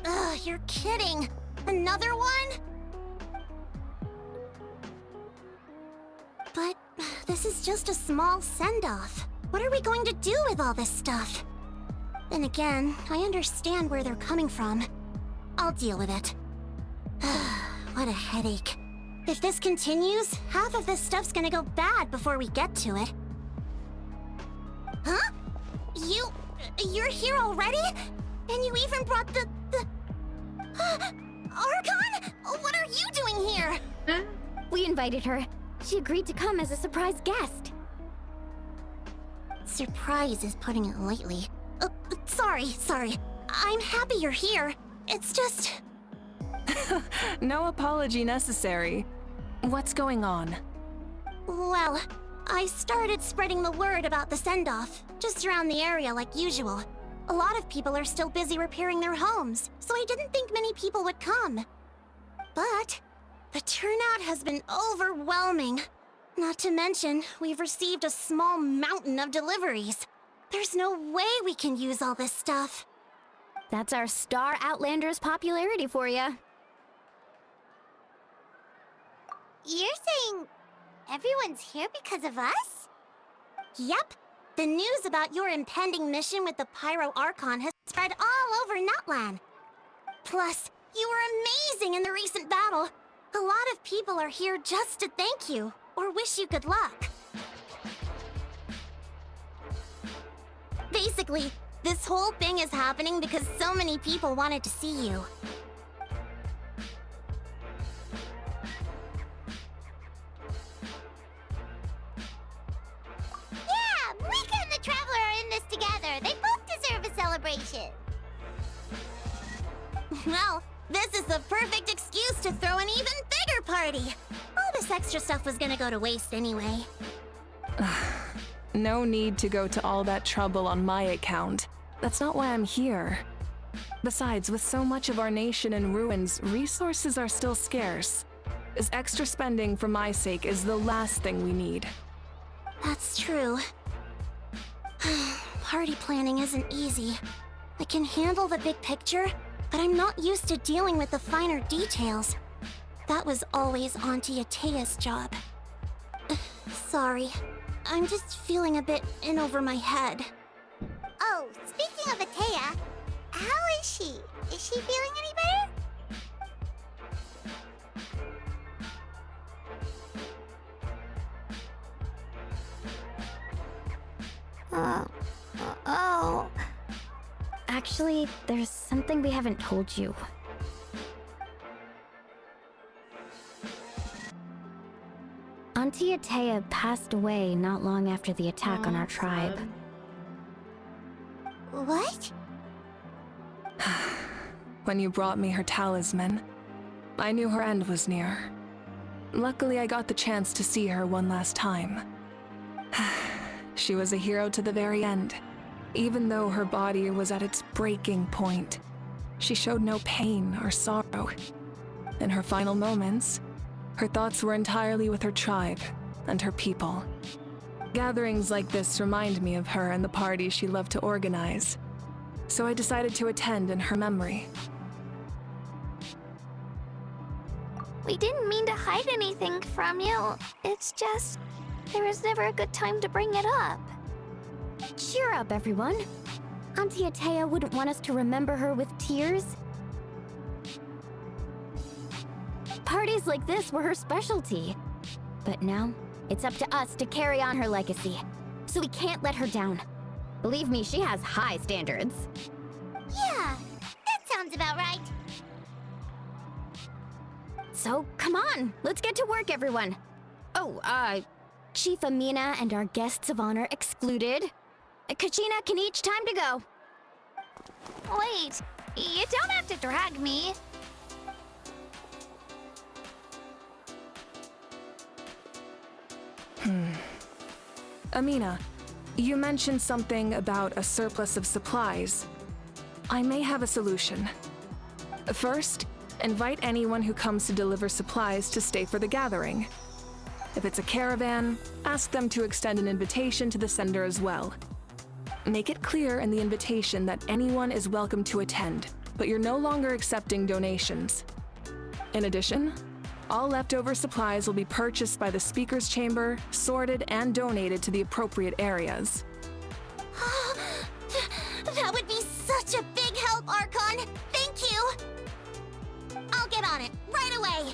Ugh, you're kidding. Another one? But this is just a small send-off. What are we going to do with all this stuff? Then again, I understand where they're coming from. I'll deal with it. What a headache. If this continues, half of this stuff's gonna go bad before we get to it. Huh? You're here already? And you even brought the... Archon? What are you doing here? Huh? We invited her. She agreed to come as a surprise guest. Surprise is putting it lightly. Sorry. I'm happy you're here. It's just... No apology necessary. What's going on? Well, I started spreading the word about the send-off, just around the area like usual. A lot of people are still busy repairing their homes, so I didn't think many people would come. But the turnout has been overwhelming. Not to mention, we've received a small mountain of deliveries. There's no way we can use all this stuff. That's our Star Outlander's popularity for you. You're saying everyone's here because of us? Yep. The news about your impending mission with the Pyro Archon has spread all over Nutland. Plus, you were amazing in the recent battle. A lot of people are here just to thank you, or wish you good luck. Basically, this whole thing is happening because so many people wanted to see you. Yeah, Mika and the Traveler are in this together. They both deserve a celebration. Well, this is the perfect excuse to throw an even bigger party. All this extra stuff was gonna go to waste anyway. No need to go to all that trouble on my account. That's not why I'm here. Besides, with so much of our nation in ruins, resources are still scarce. This extra spending for my sake is the last thing we need. That's true. Party planning isn't easy. I can handle the big picture, but I'm not used to dealing with the finer details. That was always Auntie Atea's job. Sorry. I'm just feeling a bit in over my head. Oh, speaking of Atea, how is she? Is she feeling any better? Oh. Actually, there's something we haven't told you. Auntie Atea passed away not long after the attack on our tribe. What? When you brought me her talisman, I knew her end was near. Luckily, I got the chance to see her one last time. She was a hero to the very end. Even though her body was at its breaking point, she showed no pain or sorrow. In her final moments, her thoughts were entirely with her tribe and her people. Gatherings like this remind me of her and the parties she loved to organize, so I decided to attend in her memory. We didn't mean to hide anything from you. It's just, there was never a good time to bring it up. Cheer up, everyone. Auntie Atea wouldn't want us to remember her with tears. Parties like this were her specialty. But now, it's up to us to carry on her legacy. So we can't let her down. Believe me, she has high standards. Yeah, that sounds about right. So, come on, let's get to work, everyone. Oh, Chief Amina and our guests of honor excluded. Kachina can each time to go. Wait, you don't have to drag me. Amina, you mentioned something about a surplus of supplies. I may have a solution. First, invite anyone who comes to deliver supplies to stay for the gathering. If it's a caravan, ask them to extend an invitation to the sender as well. Make it clear in the invitation that anyone is welcome to attend, but you're no longer accepting donations. In addition, all leftover supplies will be purchased by the speaker's chamber, sorted, and donated to the appropriate areas. That would be such a big help, Archon. Thank you. I'll get on it right away.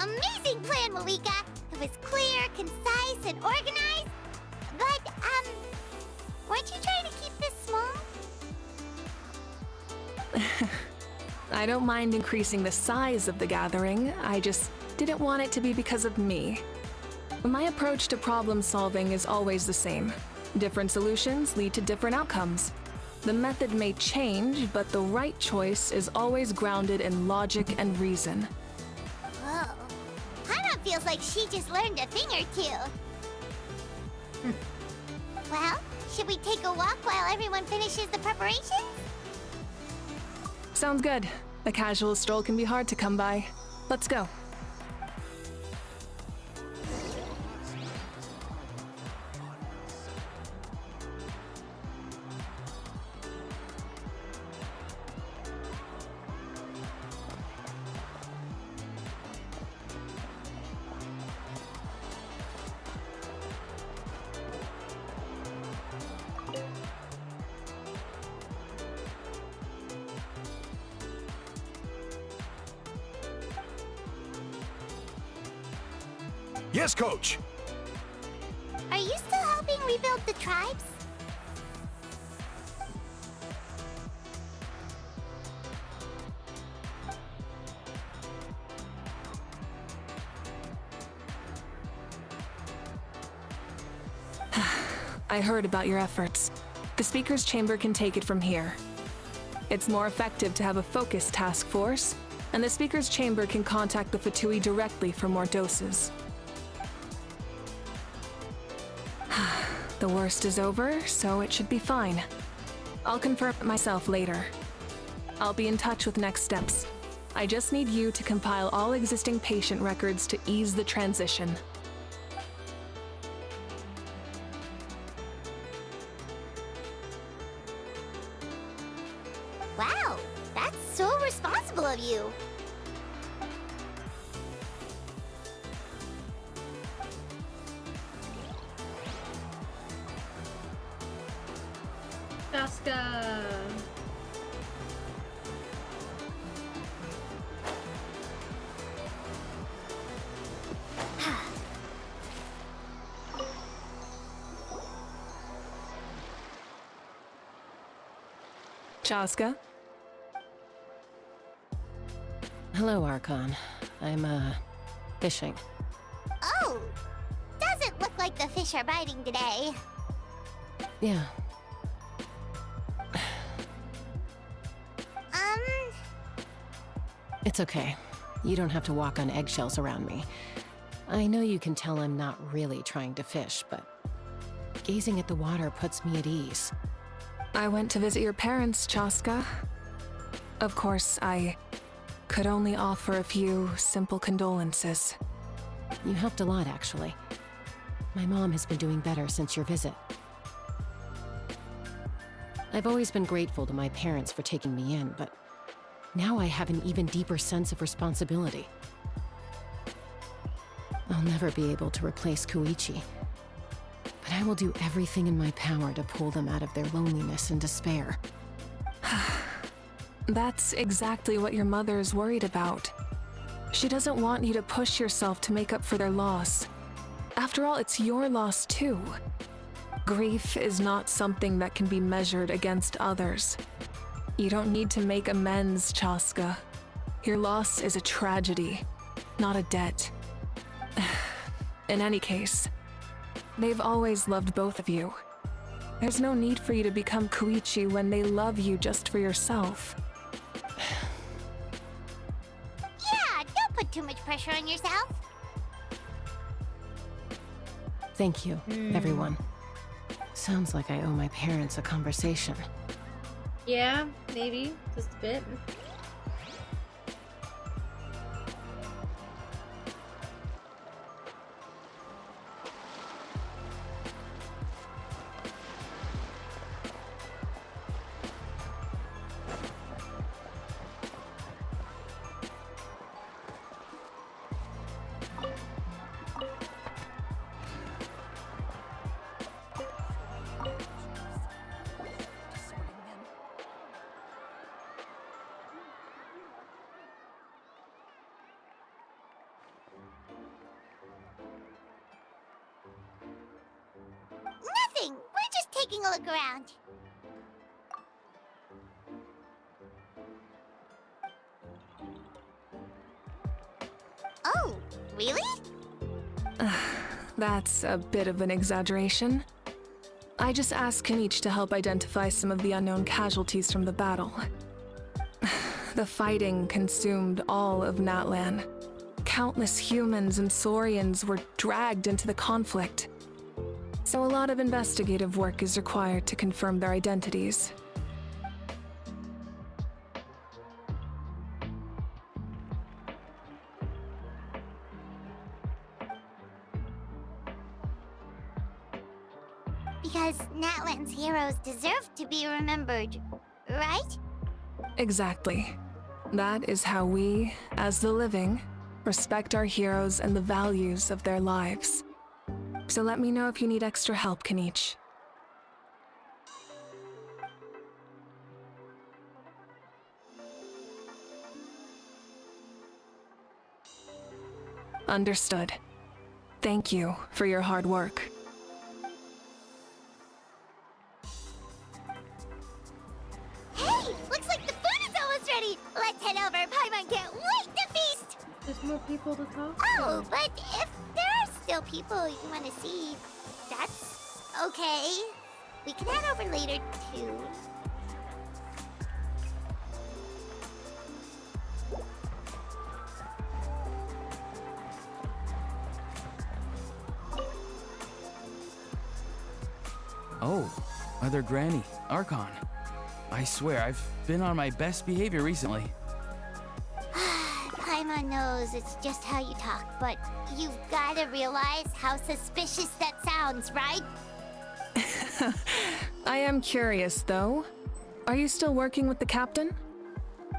Amazing plan, Malika. It was clear, concise, and organized. But, weren't you trying to keep this small? I don't mind increasing the size of the gathering, I just didn't want it to be because of me. My approach to problem solving is always the same. Different solutions lead to different outcomes. The method may change, but the right choice is always grounded in logic and reason. Whoa. Hana feels like she just learned a thing or two. Well, should we take a walk while everyone finishes the preparations? Sounds good. A casual stroll can be hard to come by. Let's go. Yes, Coach! Are you still helping rebuild the tribes? I heard about your efforts. The Speaker's Chamber can take it from here. It's more effective to have a focused task force, and the Speaker's Chamber can contact the Fatui directly for more doses. The worst is over, so it should be fine. I'll confirm it myself later. I'll be in touch with next steps. I just need you to compile all existing patient records to ease the transition. Wow, that's so responsible of you. Casca. Chaska? Hello, Archon. I'm, fishing. Oh, doesn't look like the fish are biting today. Yeah. It's okay. You don't have to walk on eggshells around me. I know you can tell I'm not really trying to fish, but gazing at the water puts me at ease. I went to visit your parents, Chaska. Of course, I could only offer a few simple condolences. You helped a lot, actually. My mom has been doing better since your visit. I've always been grateful to my parents for taking me in, but now I have an even deeper sense of responsibility. I'll never be able to replace Koichi, but I will do everything in my power to pull them out of their loneliness and despair. That's exactly what your mother is worried about. She doesn't want you to push yourself to make up for their loss. After all, it's your loss too. Grief is not something that can be measured against others. You don't need to make amends, Chaska. Your loss is a tragedy, not a debt. In any case, they've always loved both of you. There's no need for you to become Koichi when they love you just for yourself. Yeah, don't put too much pressure on yourself. Thank you, everyone. Sounds like I owe my parents a conversation. Yeah, maybe. Just a bit. Nothing. We're just taking a look around. Oh, really? That's a bit of an exaggeration. I just asked Kenichi to help identify some of the unknown casualties from the battle. The fighting consumed all of Natlan. Countless humans and Saurians were dragged into the conflict. So a lot of investigative work is required to confirm their identities. Because Natlan's heroes deserve to be remembered, right? Exactly. That is how we, as the living, respect our heroes and the values of their lives. So let me know if you need extra help, Kenichi. Understood. Thank you for your hard work. Hey, looks like the food is almost ready. Let's head over. Paimon can't wait to feast. There's more people to talk Oh, but if there are still people you want to see, that's okay. We can head over later, too. Oh, Mother Granny, Archon. I swear, I've been on my best behavior recently. Paimon knows it's just how you talk, but you've got to realize how suspicious that sounds, right? I am curious, though. Are you still working with the captain?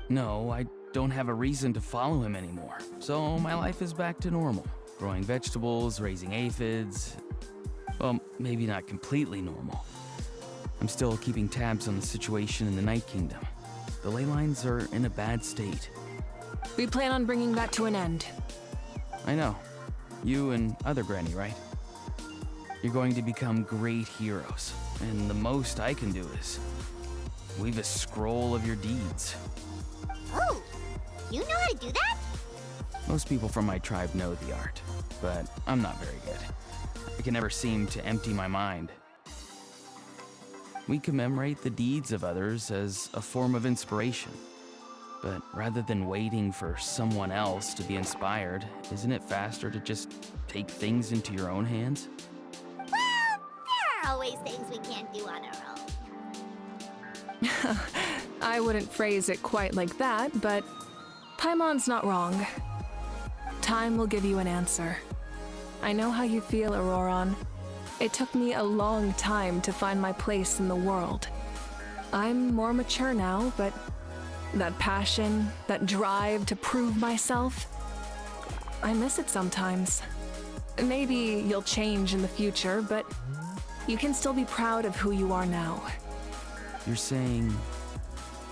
No, I don't have a reason to follow him anymore. So my life is back to normal. Growing vegetables, raising aphids. Well, maybe not completely normal. I'm still keeping tabs on the situation in the Night Kingdom. The ley lines are in a bad state. We plan on bringing that to an end. I know. You and other Granny, right? You're going to become great heroes, and the most I can do is weave a scroll of your deeds. Oh, you know how to do that? Most people from my tribe know the art, but I'm not very good. I can never seem to empty my mind. We commemorate the deeds of others as a form of inspiration. But rather than waiting for someone else to be inspired, isn't it faster to just take things into your own hands? Well, there are always things we can't do on our own. I wouldn't phrase it quite like that, but Paimon's not wrong. Time will give you an answer. I know how you feel, Auroron. It took me a long time to find my place in the world. I'm more mature now, but that passion, that drive to prove myself, I miss it sometimes. Maybe you'll change in the future, but you can still be proud of who you are now. You're saying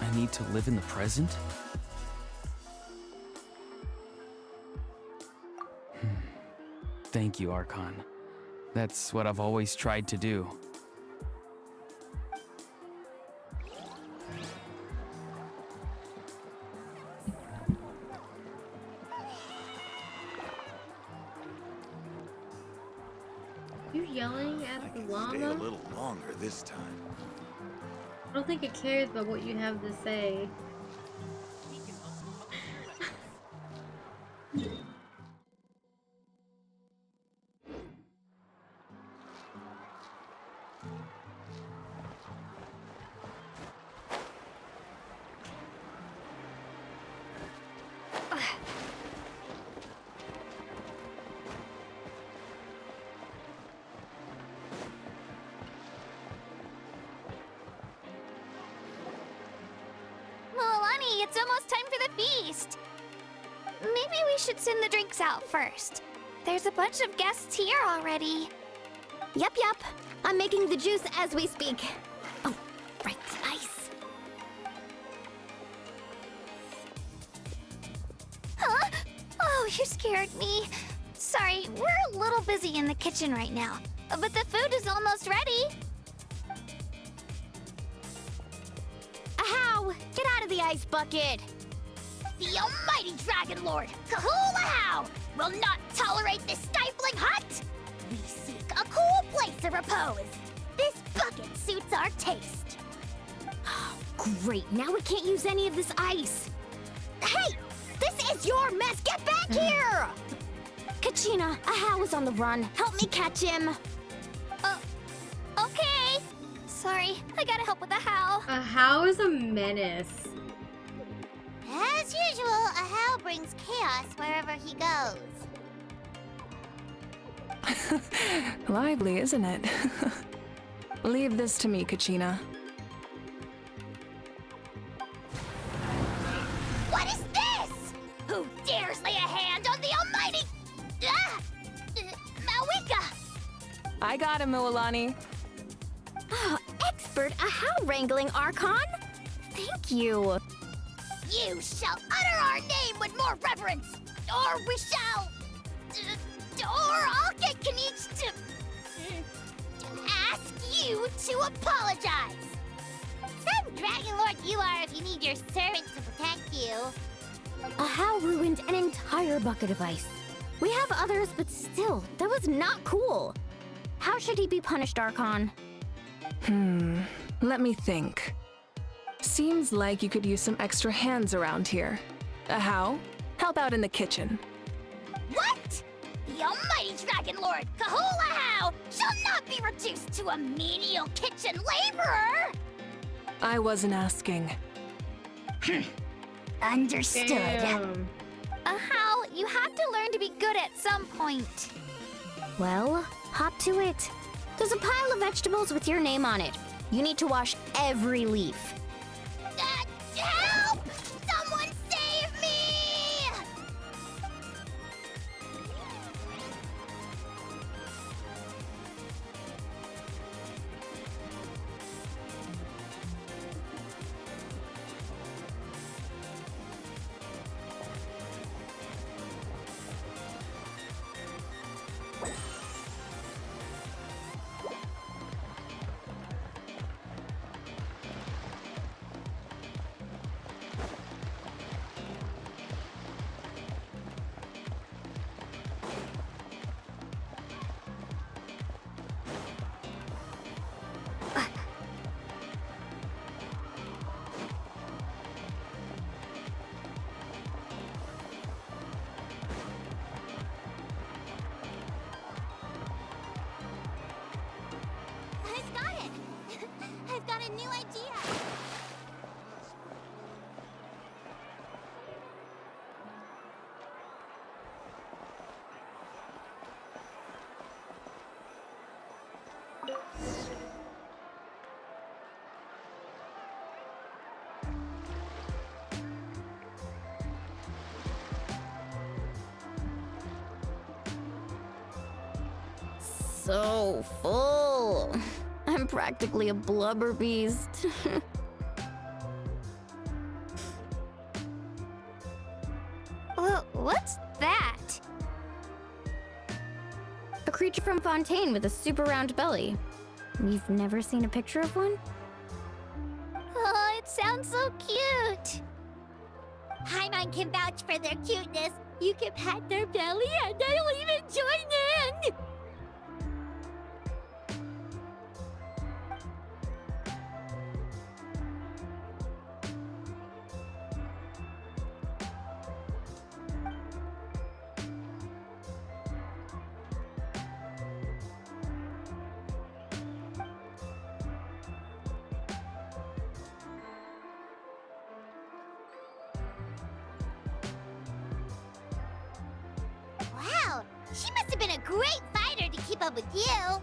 I need to live in the present? Thank you, Archon. That's what I've always tried to do. You yelling at the Stay a llama? little longer this time. I don't think it cares about what you have to say. Milani, it's almost time for the feast. Maybe we should send the drinks out first. There's a bunch of guests here already. Yep. I'm making the juice as we speak. Oh, right, the ice. Huh? Oh, you scared me. Sorry, we're a little busy in the kitchen right now, but the food is almost ready. Ahow! Get out of the ice bucket! The almighty Dragon Lord, Kahul will not tolerate this stifling hut! We seek a cool place to repose. This bucket suits our taste. Oh, great, now we can't use any of this ice. Hey! This is your mess! Get back here! Kachina, Ahow is on the run. Help me catch him. Okay. Sorry, I gotta help with Ahow. How is a menace? As usual, Ahow brings chaos wherever he goes. Lively, isn't it? Leave this to me, Kachina. What is this? Who dares lay a hand on the almighty... Mawika? I got him, Milani. Oh, expert Ahow wrangling, Archon. Thank you. You shall utter our name with more reverence, or we shall... or I'll get Kanich to ask you to apologize. Some Dragon Lord you are if you need your servant to protect you. Ahow ruined an entire bucket of ice. We have others, but still, that was not cool. How should he be punished, Archon? Let me think. Seems like you could use some extra hands around here. Ahow, help out in the kitchen. What? The almighty Dragon Lord, Kahul Ahow, shall not be reduced to a menial kitchen laborer! I wasn't asking. Understood. Damn. Ahow, you have to learn to be good at some point. Well, hop to it. There's a pile of vegetables with your name on it. You need to wash every leaf. Help! Someone save me! got a new idea. So full. I'm practically a blubber beast. What's that? A creature from Fontaine with a super round belly. You've never seen a picture of one? Oh, it sounds so cute. Paimon can vouch for their cuteness. You can pat their belly and I'll even join in. Wow, she must have been a great fighter to keep up with you.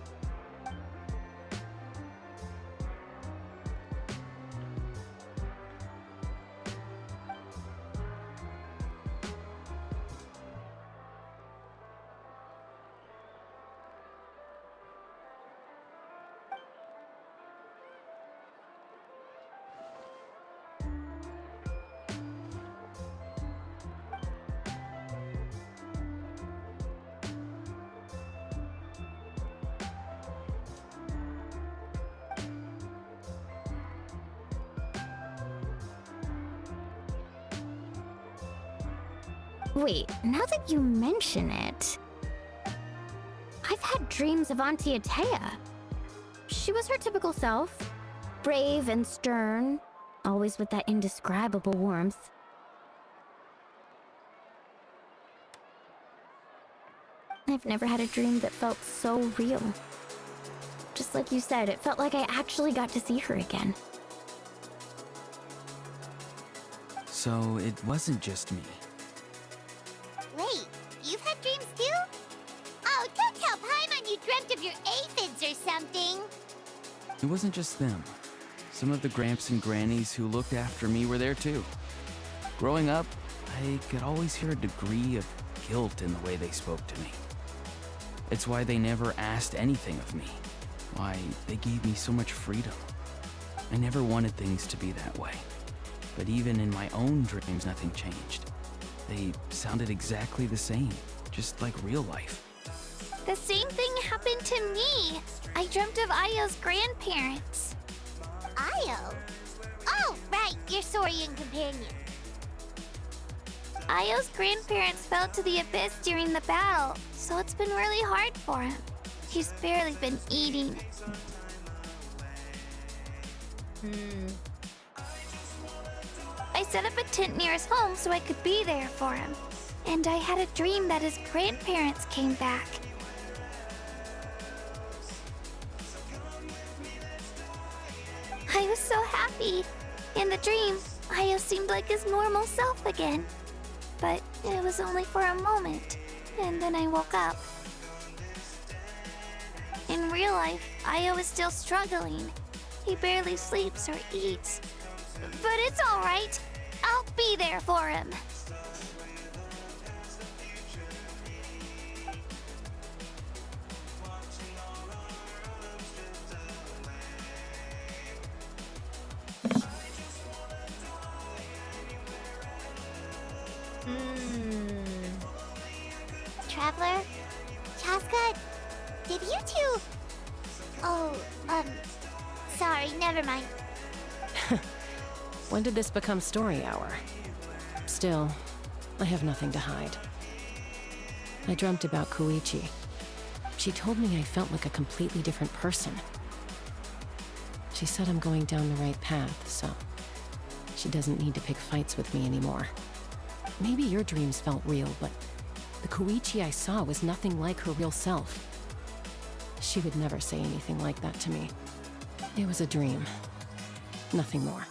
Wait, now that you mention it, I've had dreams of Auntie Atea. She was her typical self, brave and stern, always with that indescribable warmth. I've never had a dream that felt so real. Just like you said, it felt like I actually got to see her again. So it wasn't just me. Wait, you've had dreams too? Oh, don't tell Paimon you dreamt of your aphids or something. It wasn't just them. Some of the Gramps and Grannies who looked after me were there too. Growing up, I could always hear a degree of guilt in the way they spoke to me. It's why they never asked anything of me. Why they gave me so much freedom. I never wanted things to be that way. But even in my own dreams, nothing changed. They sounded exactly the same, just like real life. The same thing happened to me. I dreamt of Ayo's grandparents. Ayo? Oh, right, your Saurian companion. Ayo's grandparents fell to the abyss during the battle, so it's been really hard for him. He's barely been eating. I set up a tent near his home so I could be there for him. And I had a dream that his grandparents came back. I was so happy. In the dream, Ayo seemed like his normal self again. But it was only for a moment, and then I woke up. In real life, Ayo is still struggling. He barely sleeps or eats. But it's all right. I'll be there for him. Traveler? Chaska? Did you two... Oh, sorry, never mind. When did this become story hour? Still, I have nothing to hide. I dreamt about Koichi. She told me I felt like a completely different person. She said I'm going down the right path, so she doesn't need to pick fights with me anymore. Maybe your dreams felt real, but the Koichi I saw was nothing like her real self. She would never say anything like that to me. It was a dream, Nothing more.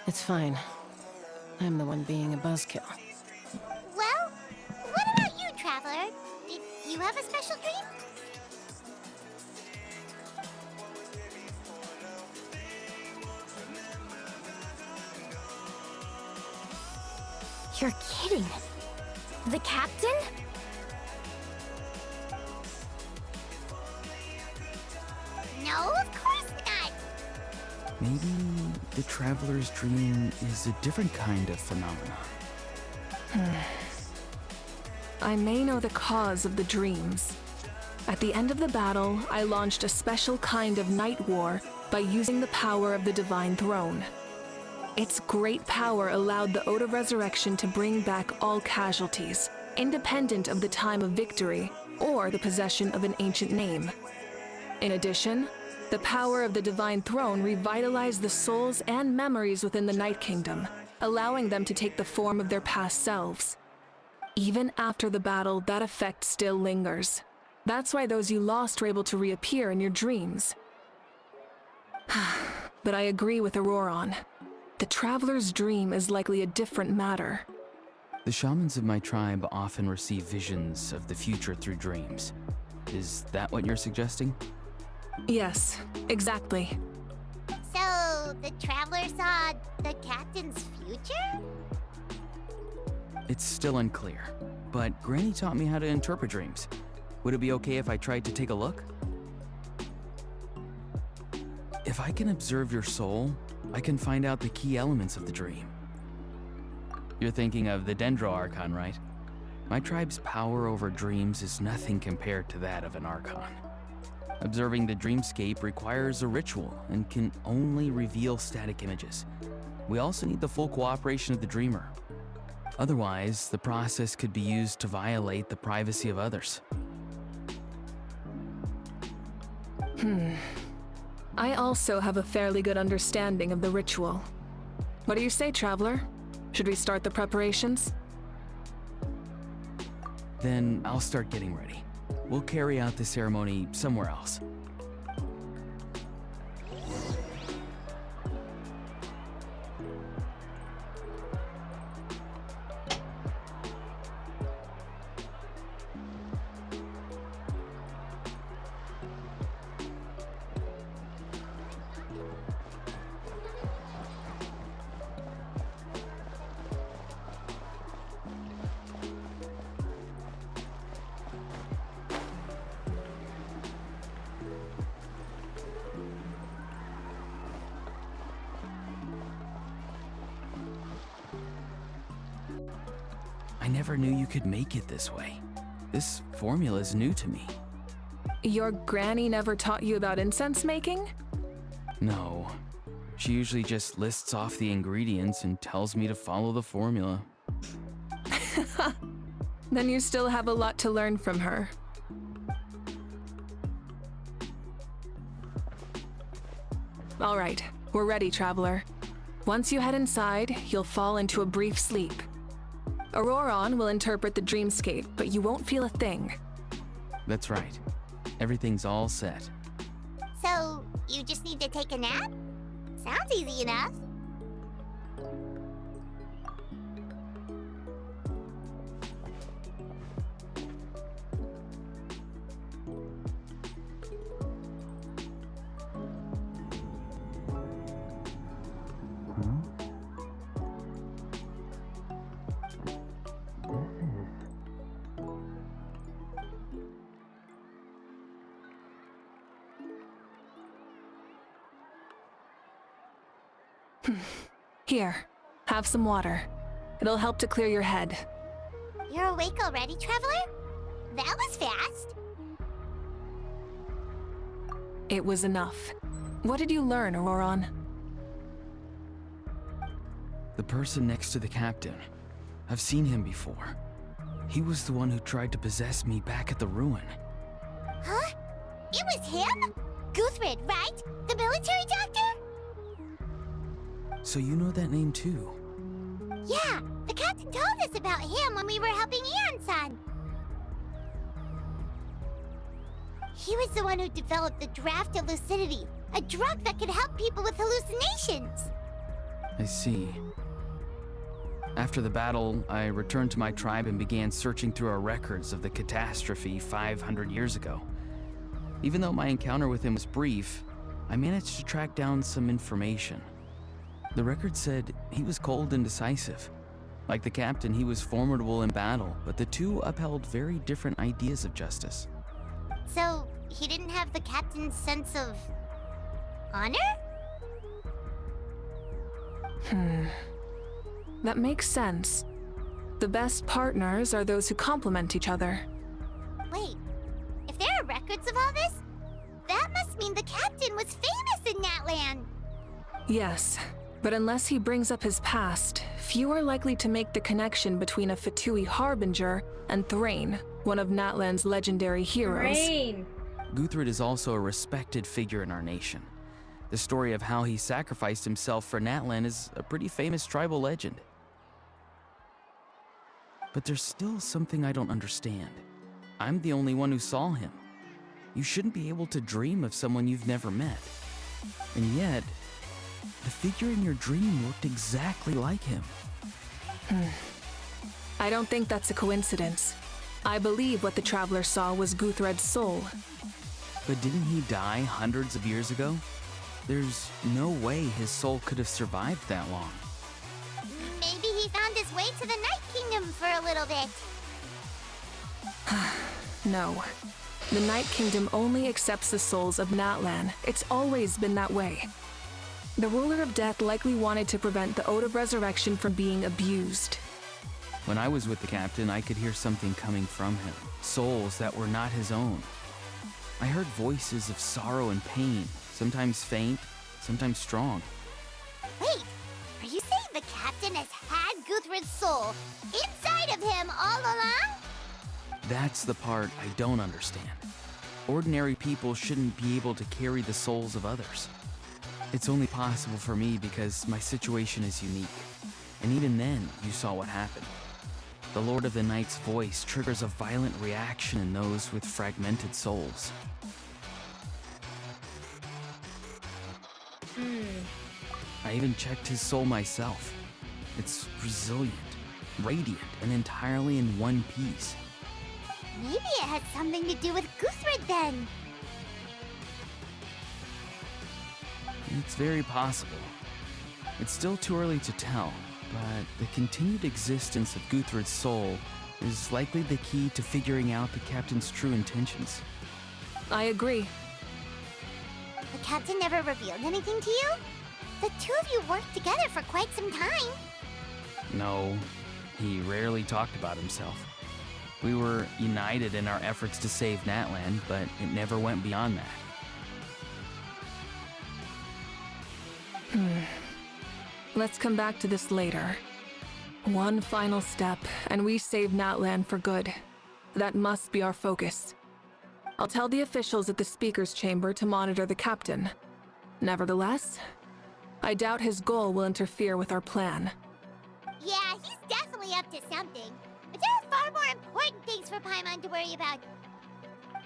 It's fine. I'm the one being a buzzkill. Well, what about you, Traveler? Did you have a special dream? You're kidding. The captain? No, of course not. Maybe the traveler's dream is a different kind of phenomenon. I may know the cause of the dreams. At the end of the battle, I launched a special kind of night war by using the power of the Divine Throne. Its great power allowed the Ode of Resurrection to bring back all casualties, independent of the time of victory or the possession of an ancient name. In addition, the power of the Divine Throne revitalized the souls and memories within the Night Kingdom, allowing them to take the form of their past selves. Even after the battle, that effect still lingers. That's why those you lost were able to reappear in your dreams. But I agree with Auroron. The Traveler's dream is likely a different matter. The shamans of my tribe often receive visions of the future through dreams. Is that what you're suggesting? Yes, exactly. So, the Traveler saw the captain's future? It's still unclear, but Granny taught me how to interpret dreams. Would it be okay if I tried to take a look? If I can observe your soul, I can find out the key elements of the dream. You're thinking of the Dendro Archon, right? My tribe's power over dreams is nothing compared to that of an Archon. Observing the dreamscape requires a ritual and can only reveal static images. We also need the full cooperation of the dreamer. Otherwise, the process could be used to violate the privacy of others. I also have a fairly good understanding of the ritual. What do you say, Traveler? Should we start the preparations? Then I'll start getting ready. We'll carry out the ceremony somewhere else. I never knew you could make it this way. This formula is new to me. Your granny never taught you about incense making? No. She usually just lists off the ingredients and tells me to follow the formula. Then you still have a lot to learn from her. All right, we're ready, Traveler. Once you head inside, you'll fall into a brief sleep. Auroron will interpret the dreamscape, but you won't feel a thing. That's right. Everything's all set. So, you just need to take a nap? Sounds easy enough. Here, have some water. It'll help to clear your head. You're awake already, Traveler? That was fast. It was enough. What did you learn, Auroron? The person next to the captain. I've seen him before. He was the one who tried to possess me back at the ruin. Huh? It was him? Guthrid, right? The military doctor? So you know that name too? Yeah, the captain told us about him when we were helping Eon-san. He was the one who developed the draft of lucidity, a drug that could help people with hallucinations. I see. After the battle, I returned to my tribe and began searching through our records of the catastrophe 500 years ago. Even though my encounter with him was brief, I managed to track down some information. The record said he was cold and decisive. Like the captain, he was formidable in battle, but the two upheld very different ideas of justice. So, he didn't have the captain's sense of honor? That makes sense. The best partners are those who complement each other. Wait, if there are records of all this, that must mean the captain was famous in Natlan. Yes, but unless he brings up his past, few are likely to make the connection between a Fatui Harbinger and Thrain, one of Natlan's legendary heroes. Rain. Guthred is also a respected figure in our nation. The story of how he sacrificed himself for Natlan is a pretty famous tribal legend. But there's still something I don't understand. I'm the only one who saw him. You shouldn't be able to dream of someone you've never met. And yet, the figure in your dream looked exactly like him. I don't think that's a coincidence. I believe what the traveler saw was Guthred's soul. But didn't he die hundreds of years ago? There's no way his soul could have survived that long. Maybe he found his way to the Night Kingdom for a little bit. No. The Night Kingdom only accepts the souls of Natlan. It's always been that way. The ruler of death likely wanted to prevent the Ode of Resurrection from being abused. When I was with the captain, I could hear something coming from him. Souls that were not his own. I heard voices of sorrow and pain, sometimes faint, sometimes strong. Wait, are you saying the captain has had Guthred's soul inside of him all along? That's the part I don't understand. Ordinary people shouldn't be able to carry the souls of others. It's only possible for me because my situation is unique. And even then, you saw what happened. The Lord of the Night's voice triggers a violent reaction in those with fragmented souls. I even checked his soul myself. It's resilient, radiant, and entirely in one piece. Maybe it had something to do with Guthred then. It's very possible. It's still too early to tell, but the continued existence of Guthred's soul is likely the key to figuring out the captain's true intentions. I agree. The captain never revealed anything to you? The two of you worked together for quite some time. No, he rarely talked about himself. We were united in our efforts to save Natlan, but it never went beyond that. Let's come back to this later. One final step, and we save Natlan for good. That must be our focus. I'll tell the officials at the speaker's chamber to monitor the captain. Nevertheless, I doubt his goal will interfere with our plan. Yeah, he's definitely up to something. But there are far more important things for Paimon to worry about.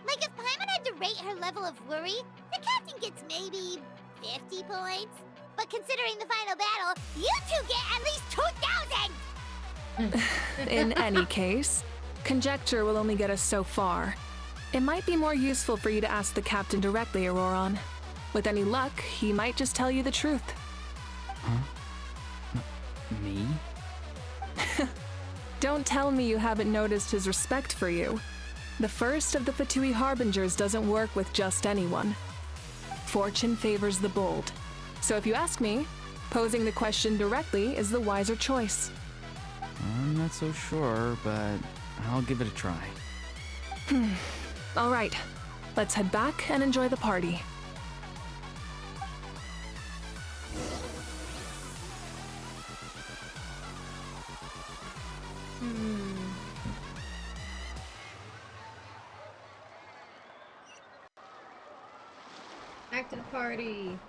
Like if Paimon had to rate her level of worry, the captain gets maybe 50 points. But considering the final battle, you two get at least 2,000! In any case, conjecture will only get us so far. It might be more useful for you to ask the captain directly, Auroron. With any luck, he might just tell you the truth. Huh? Me? Don't tell me you haven't noticed his respect for you. The first of the Fatui Harbingers doesn't work with just anyone. Fortune favors the bold. So if you ask me, posing the question directly is the wiser choice. I'm not so sure, but I'll give it a try. All right, let's head back and enjoy the party. Back to the party.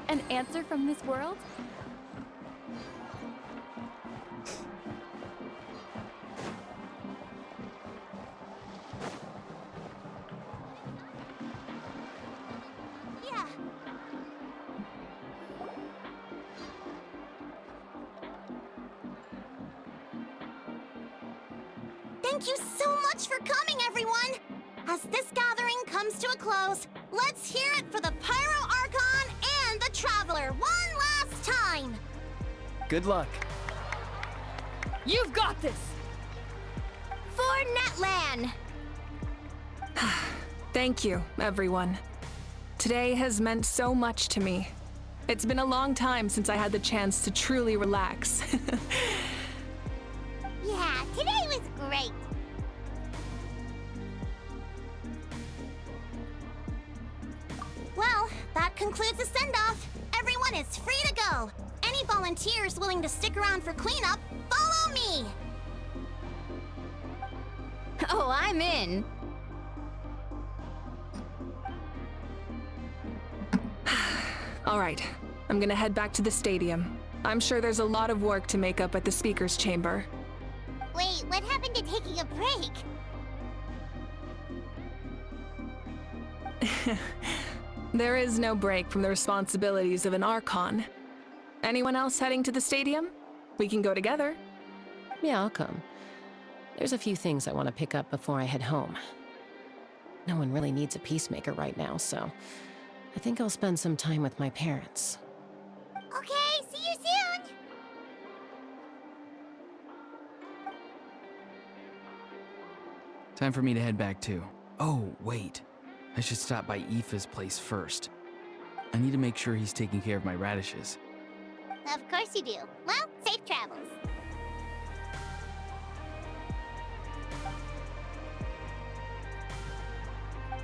An answer from this world? Yeah. Thank you so much for coming, everyone! As this gathering comes to a close, let's hear it for the Pyro Archon and the Traveler one last time! Good luck. You've got this! For Netland! Thank you, everyone. Today has meant so much to me. It's been a long time since I had the chance to truly relax. Yeah, today was great. Well, that concludes the send-off. Everyone is free to go. Any volunteers willing to stick around for cleanup, follow me! Oh, I'm in. All right, I'm gonna head back to the stadium. I'm sure there's a lot of work to make up at the speaker's chamber. Wait, what happened to taking a break? There is no break from the responsibilities of an Archon. Anyone else heading to the stadium? We can go together. Yeah, I'll come. There's a few things I want to pick up before I head home. No one really needs a peacemaker right now, so I think I'll spend some time with my parents. Okay, see you soon! Time for me to head back too. Oh, wait. I should stop by Aoife's place first. I need to make sure he's taking care of my radishes. Of course you do. Well, safe travels.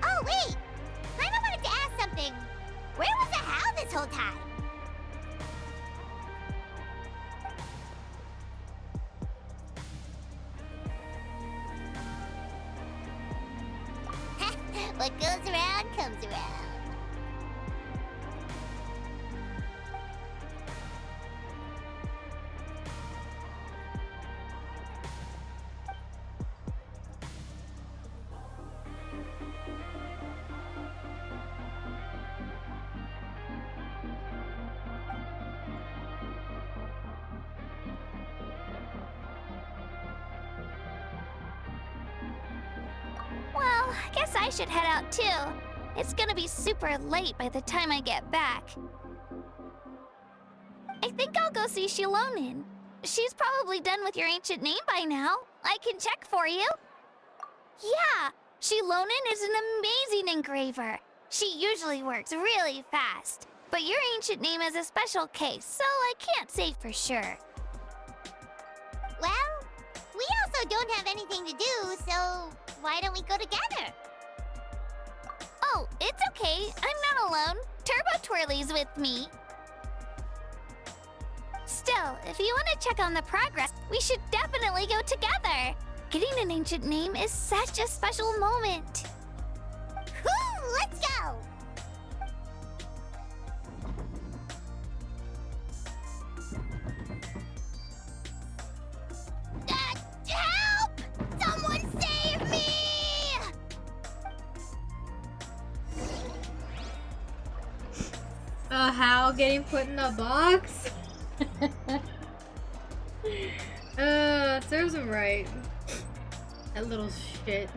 Oh, wait! I wanted to ask something. Where was the Hal this whole time? What goes around comes around. Well, I guess I should head out too. It's gonna be super late by the time I get back. I think I'll go see Shilonin. She's probably done with your ancient name by now. I can check for you. Yeah, Shilonin is an amazing engraver. She usually works really fast. But your ancient name is a special case, so I can't say for sure. Well, we also don't have anything to do, so why don't we go together? Oh, it's okay. I'm not alone. Turbo Twirly's with me. Still, if you want to check on the progress, we should definitely go together. Getting an ancient name is such a special moment. Woo! Let's go! Help! Someone save me! Hal getting put in a box? Serves him right. That little shit.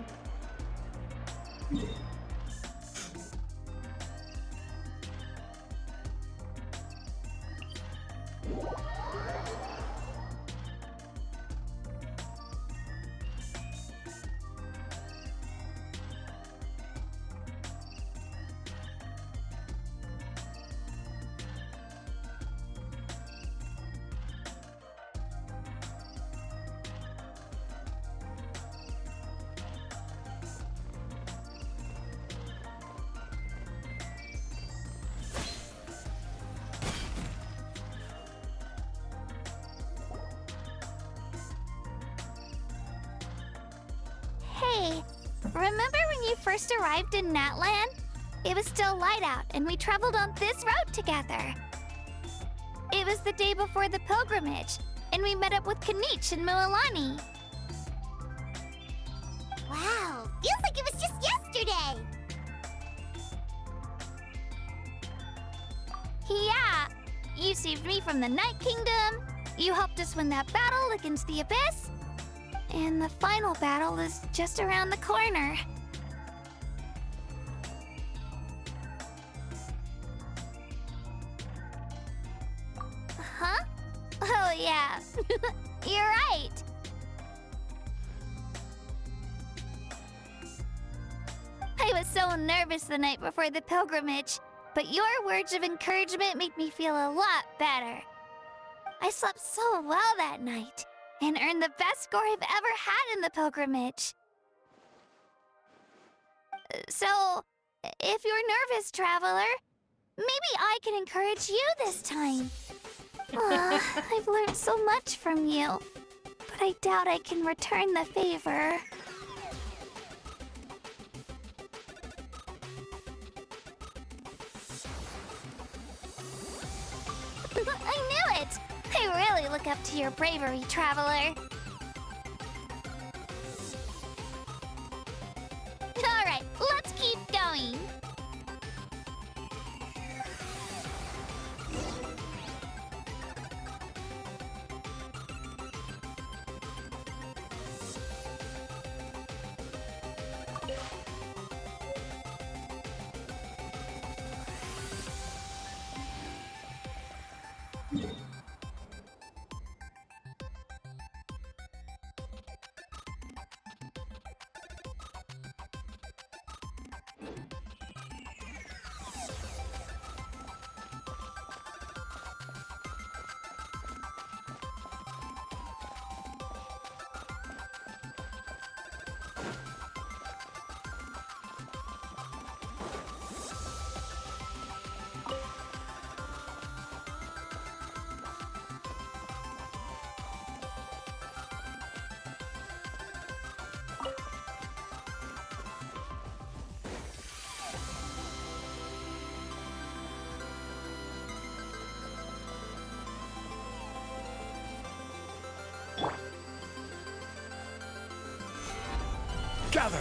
Hey, remember when you first arrived in Natland? It was still light out, and we traveled on this road together. It was the day before the pilgrimage, and we met up with Kanich and Mualani. Wow, feels like it was just yesterday. Yeah, you saved me from the Night Kingdom, you helped us win that battle against the Abyss, and the final battle is just around the corner. Huh? Oh yeah, you're right. I was so nervous the night before the pilgrimage, but your words of encouragement made me feel a lot better. I slept so well that night, and earned the best score I've ever had in the pilgrimage. So, if you're nervous, traveler, maybe I can encourage you this time. I've learned so much from you, but I doubt I can return the favor. I knew it! I really look up to your bravery, traveler. Alright, let's keep going. Gather!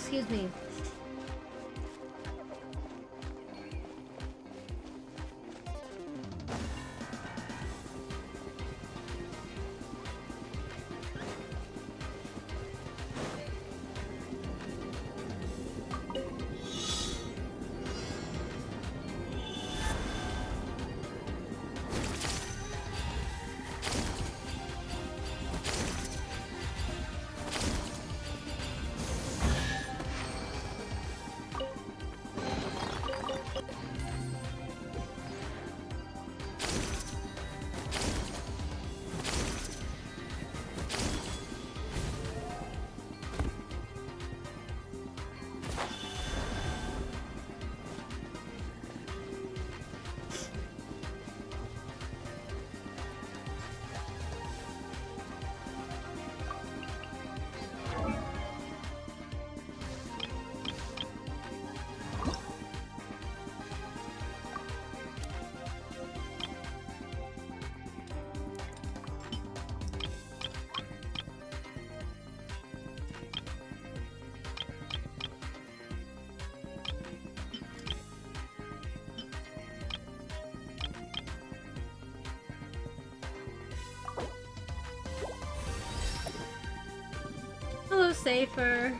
Excuse me. safer.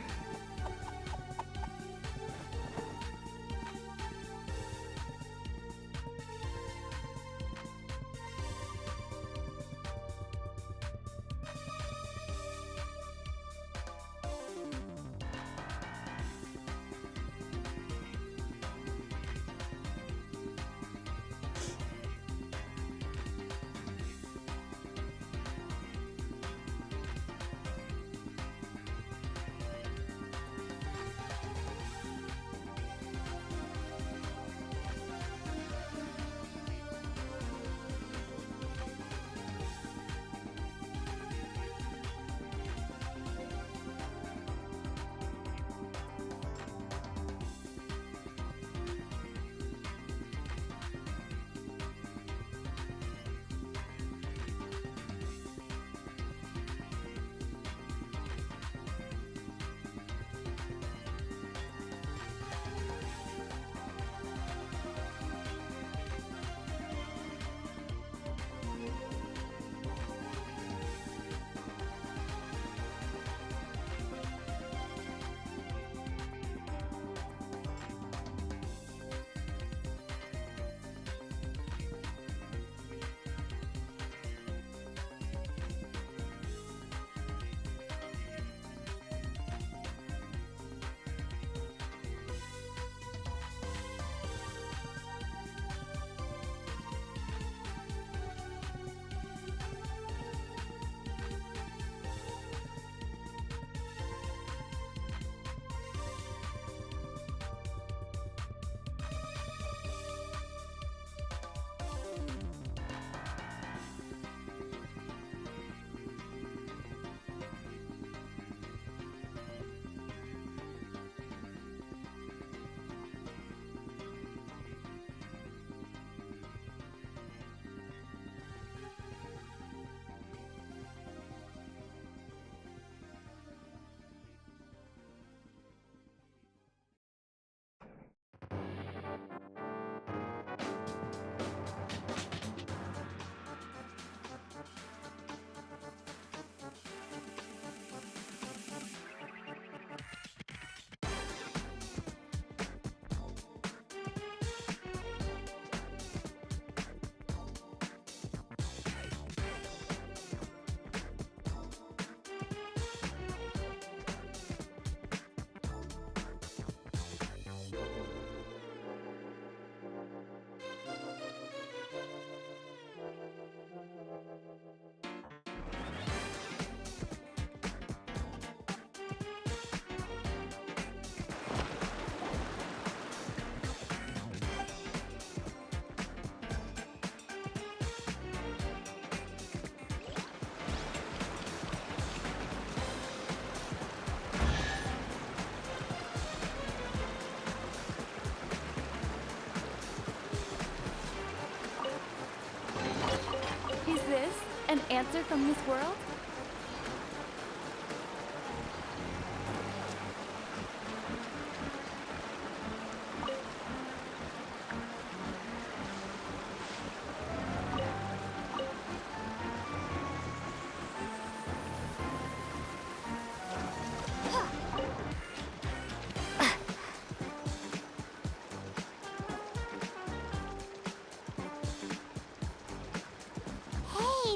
Is this an answer from this world?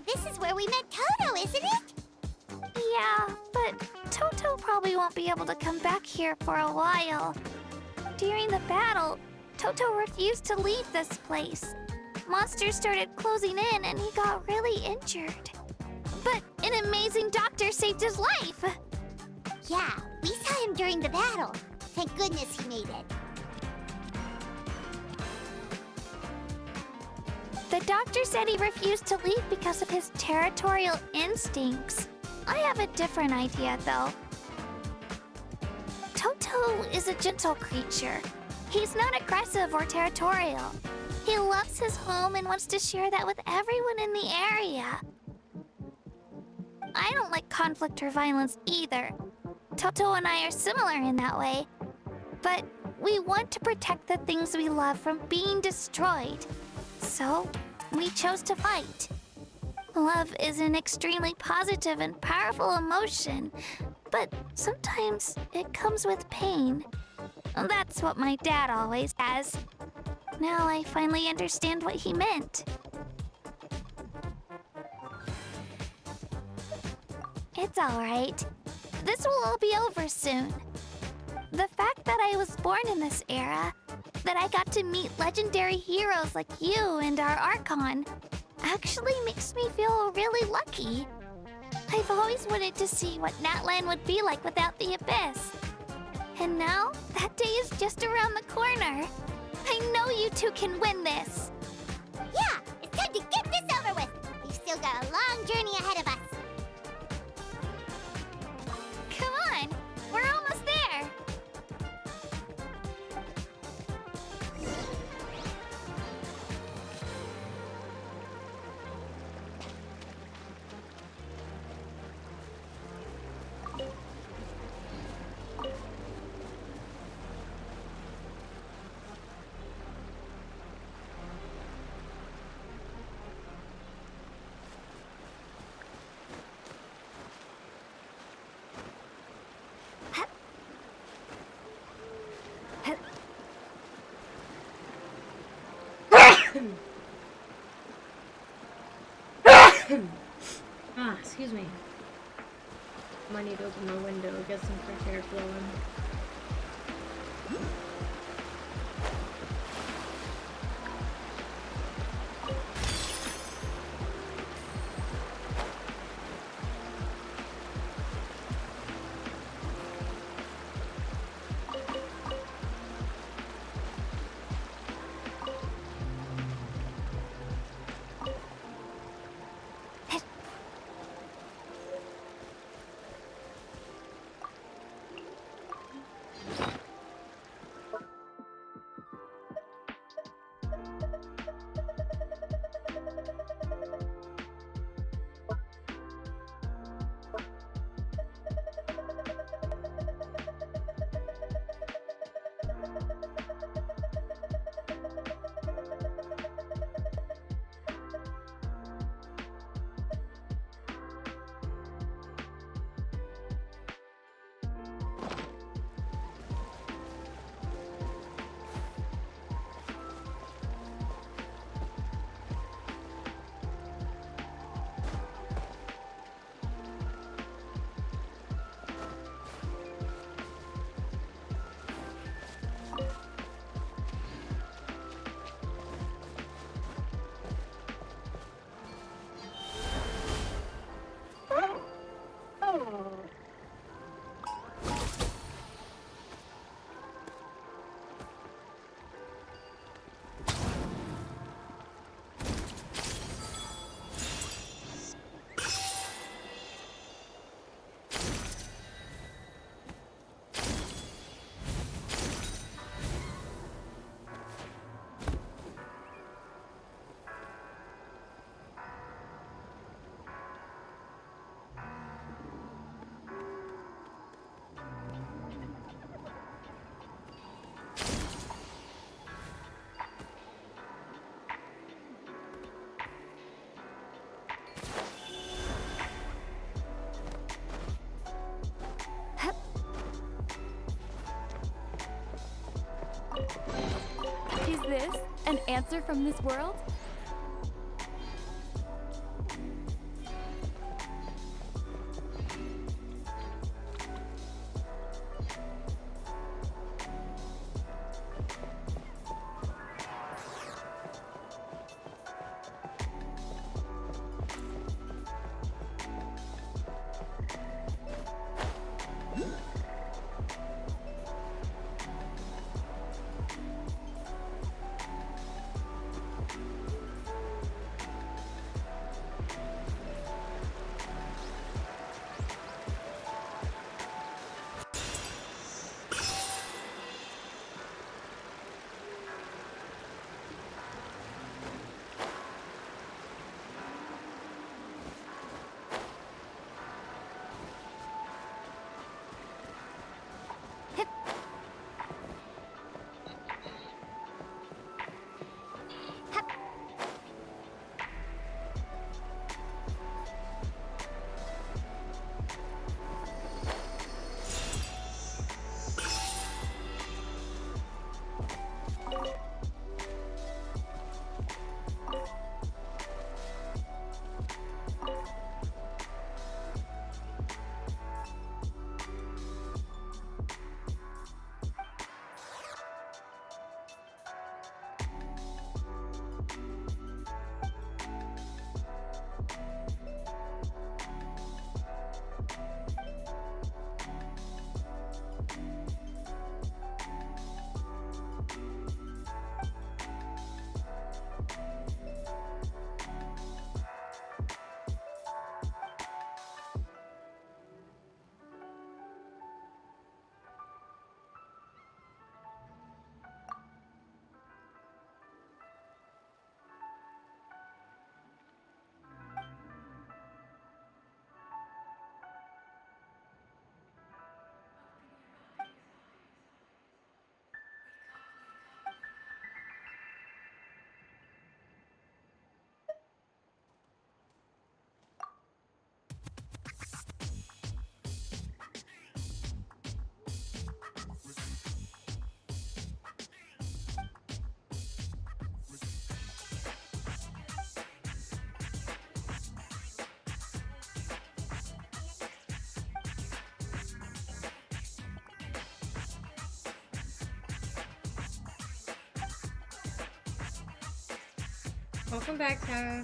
This is where we met Toto, isn't it? Yeah, but Toto probably won't be able to come back here for a while. During the battle, Toto refused to leave this place. Monsters started closing in and he got really injured. But an amazing doctor saved his life! Yeah, we saw him during the battle. Thank goodness he made it. The doctor said he refused to leave because of his territorial instincts. I have a different idea, though. Toto is a gentle creature. He's not aggressive or territorial. He loves his home and wants to share that with everyone in the area. I don't like conflict or violence either. Toto and I are similar in that way. But we want to protect the things we love from being destroyed. So, we chose to fight. Love is an extremely positive and powerful emotion, but sometimes it comes with pain. That's what my dad always has. Now I finally understand what he meant. It's alright. This will all be over soon. The fact that I was born in this era, that I got to meet legendary heroes like you and our Archon, actually makes me feel really lucky. I've always wanted to see what Natlan would be like without the Abyss. And now, that day is just around the corner. I know you two can win this. Yeah, it's time to get this over with. We've still got a long journey ahead of us. Come on, we're almost there. Excuse me. Might need to open my window, get some fresh air flowing. Is this an answer from this world? Welcome back, Tara.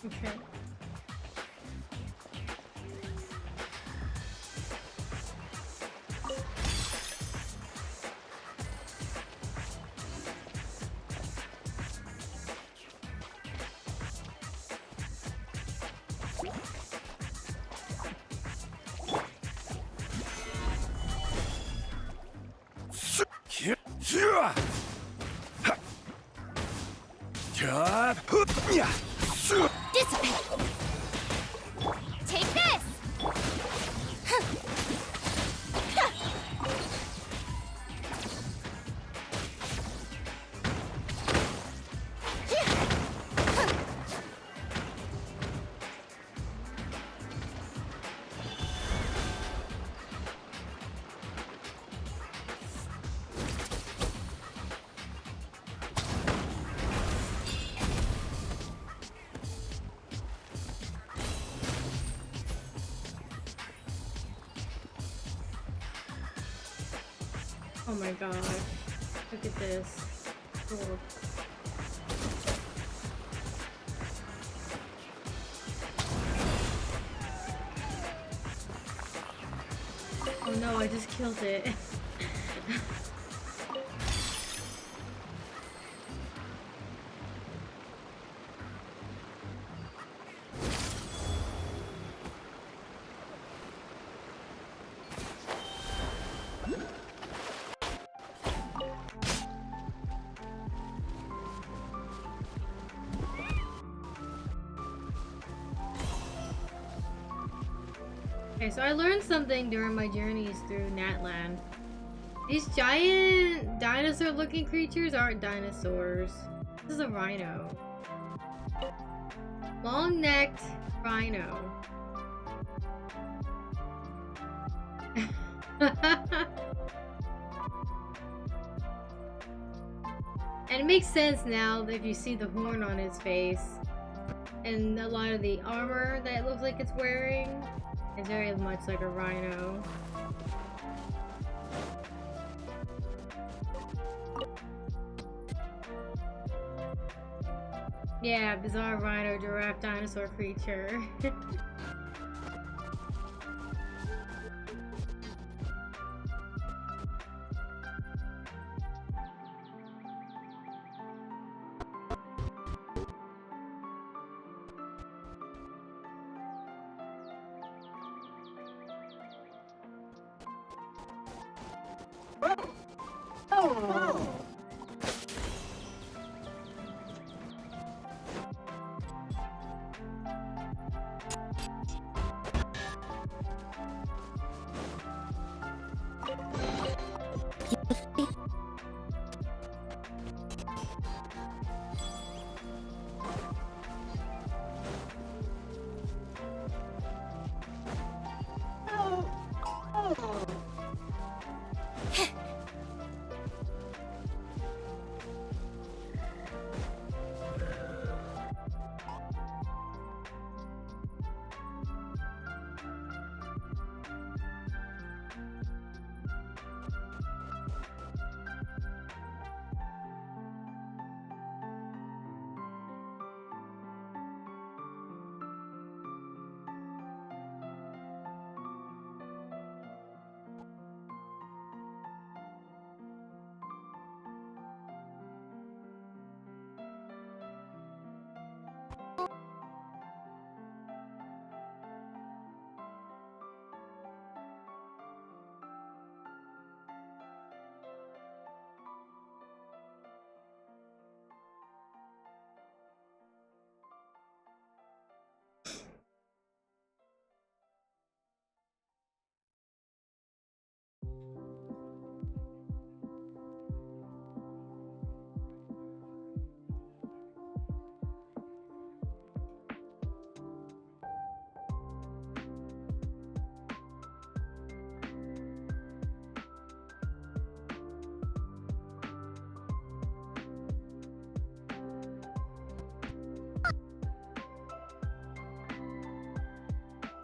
Okay. Dissipate! Take this! Oh my god. Look at this. Cool. Oh no, I just killed it. Okay, so I learned something during my journeys through Natland. These giant dinosaur-looking creatures aren't dinosaurs. This is a rhino. Long-necked rhino. And it makes sense now if you see the horn on his face and a lot of the armor that it looks like it's wearing. It's very much like a rhino. Yeah, bizarre rhino giraffe dinosaur creature.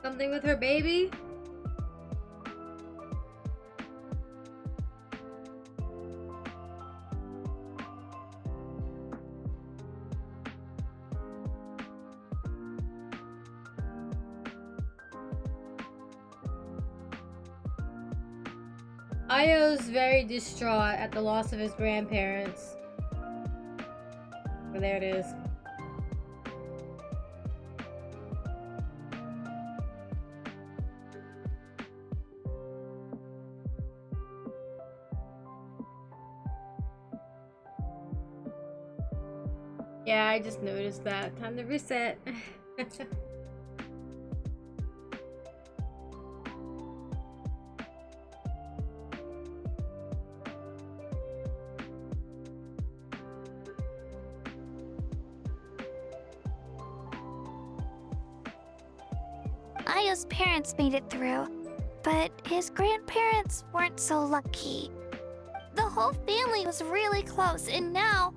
Something with her baby? Io's very distraught at the loss of his grandparents. Oh, there it is. Yeah, I just noticed that. Time to reset. Io's parents made it through, but his grandparents weren't so lucky. The whole family was really close, and now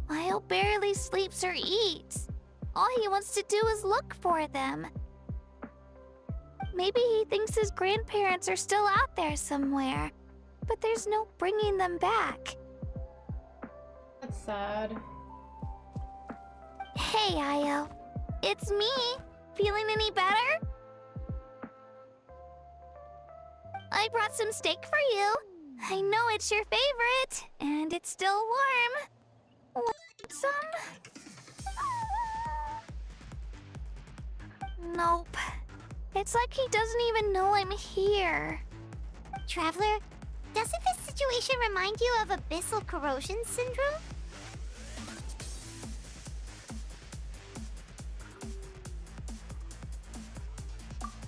Io barely sleeps or eats. All he wants to do is look for them. Maybe he thinks his grandparents are still out there somewhere, but there's no bringing them back. That's sad. Hey, Io. It's me. Feeling any better? I brought some steak for you. I know it's your favorite, and it's still warm. Want some? Nope. It's like he doesn't even know I'm here. Traveler, doesn't this situation remind you of abyssal corrosion syndrome?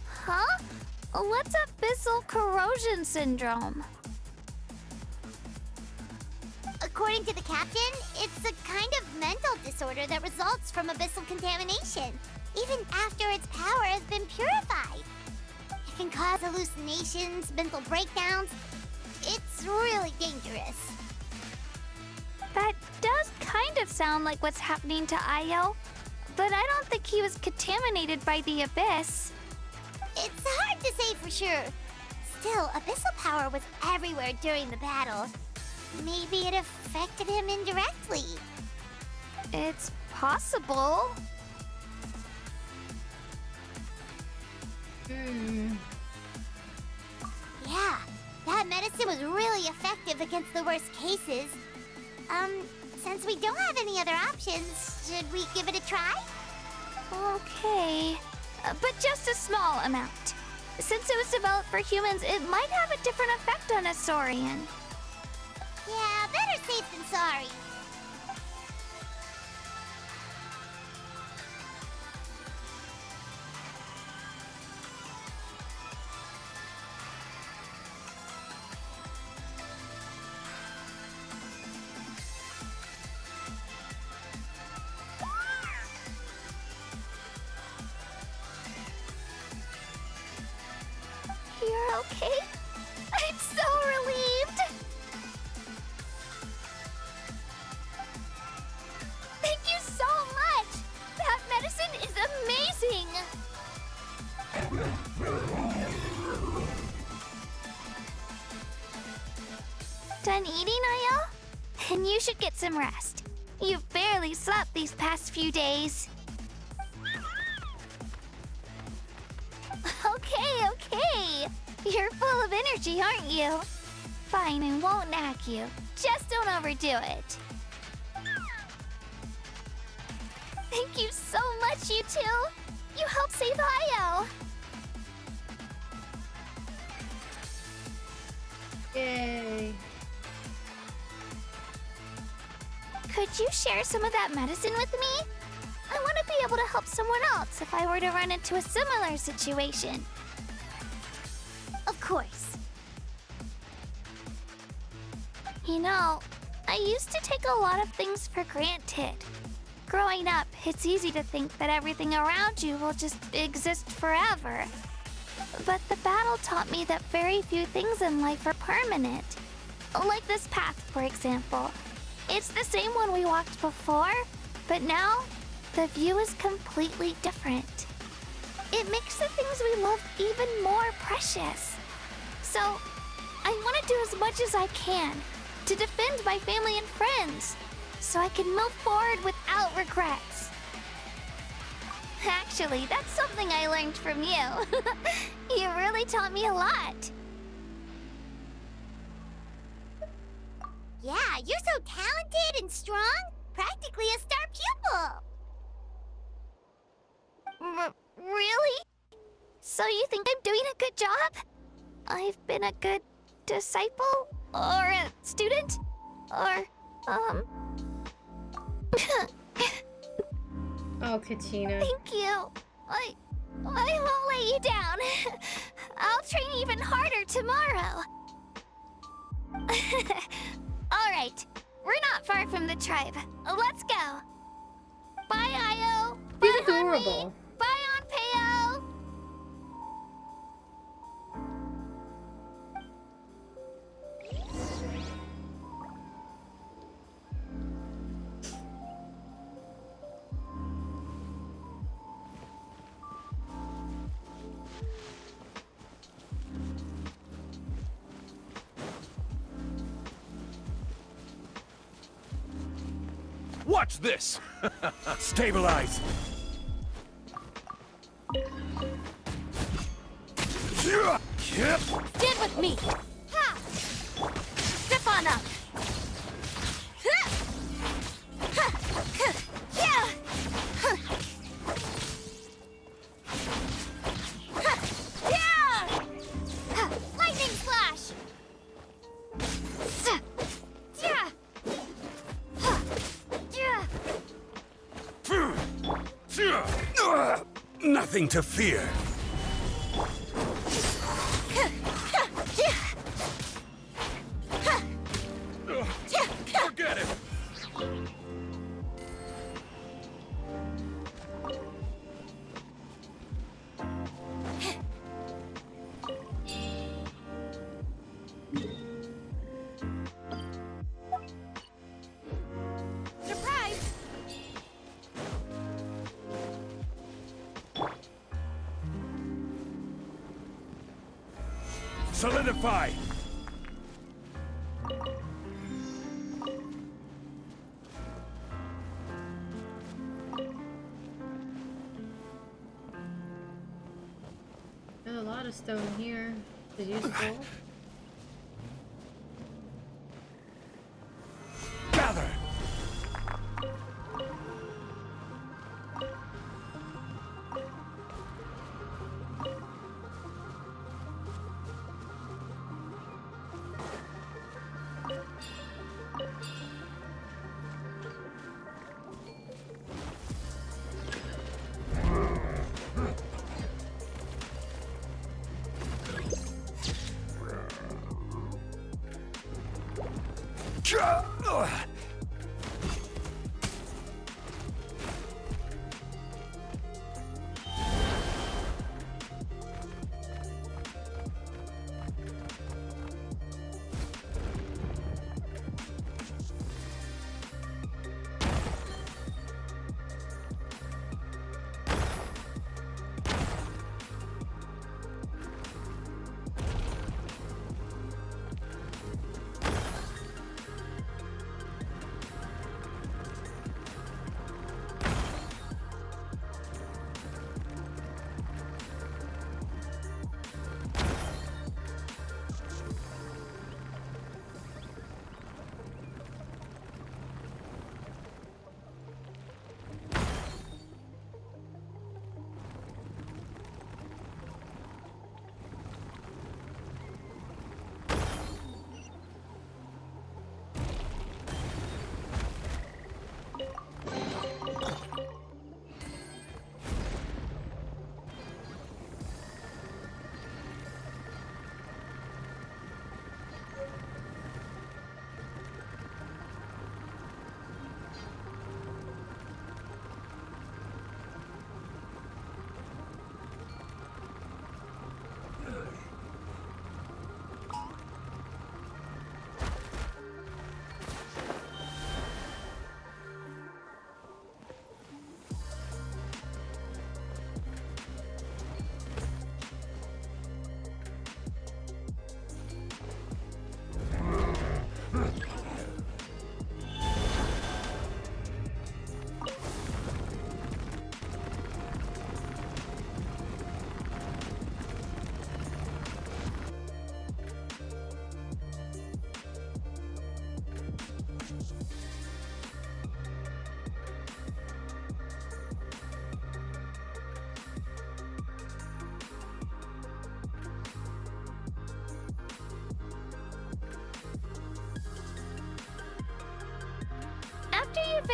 Huh? What's abyssal corrosion syndrome? According to the captain, it's a kind of mental disorder that results from abyssal contamination, even after its power has been purified. It can cause hallucinations, mental breakdowns. It's really dangerous. That does kind of sound like what's happening to Io, but I don't think he was contaminated by the abyss. It's hard to say for sure. Still, abyssal power was everywhere during the battle. Maybe it affected him indirectly. It's possible. Yeah, that medicine was really effective against the worst cases. Since we don't have any other options, should we give it a try? Okay. But just a small amount. Since it was developed for humans, it might have a different effect on a Saurian. Yeah, better safe than sorry. You're okay? I'm so relieved! Thank you so much! That medicine is amazing! Done eating, Io? Then you should get some rest. You've barely slept these past few days. Okay. You're full of energy, aren't you? Fine, I won't nag you. Just don't overdo it. Thank you so much, you two. You helped save Io. Yay. Could you share some of that medicine with me? I want to be able to help someone else if I were to run into a similar situation. Of course. You know, I used to take a lot of things for granted. Growing up, it's easy to think that everything around you will just exist forever. But the battle taught me that very few things in life are permanent. Like this path, for example. It's the same one we walked before, but now the view is completely different. It makes the things we love even more precious. So, I want to do as much as I can to defend my family and friends, so I can move forward without regrets. Actually, that's something I learned from you. You really taught me a lot. Yeah, you're so talented and strong. Practically a star pupil. Really? So you think I'm doing a good job? I've been a good disciple? Or a student? Or, Oh, Katina. Thank you. I won't let you down. I'll train even harder tomorrow. All right, we're not far from the tribe. Let's go. Bye, Io. She's Bye, adorable. Honey. Bye, Onpeo. Watch this! Stabilize! Stand with me. Ha! Step on up. Ha! Ha! Ha! Yeah! Ha! Ha! Yeah! Ha! Lightning slash. Yeah! Ha! Yeah! Nothing to fear. Forget it! Surprise! Solidify! There's a lot of stone here. Is it useful? Gather!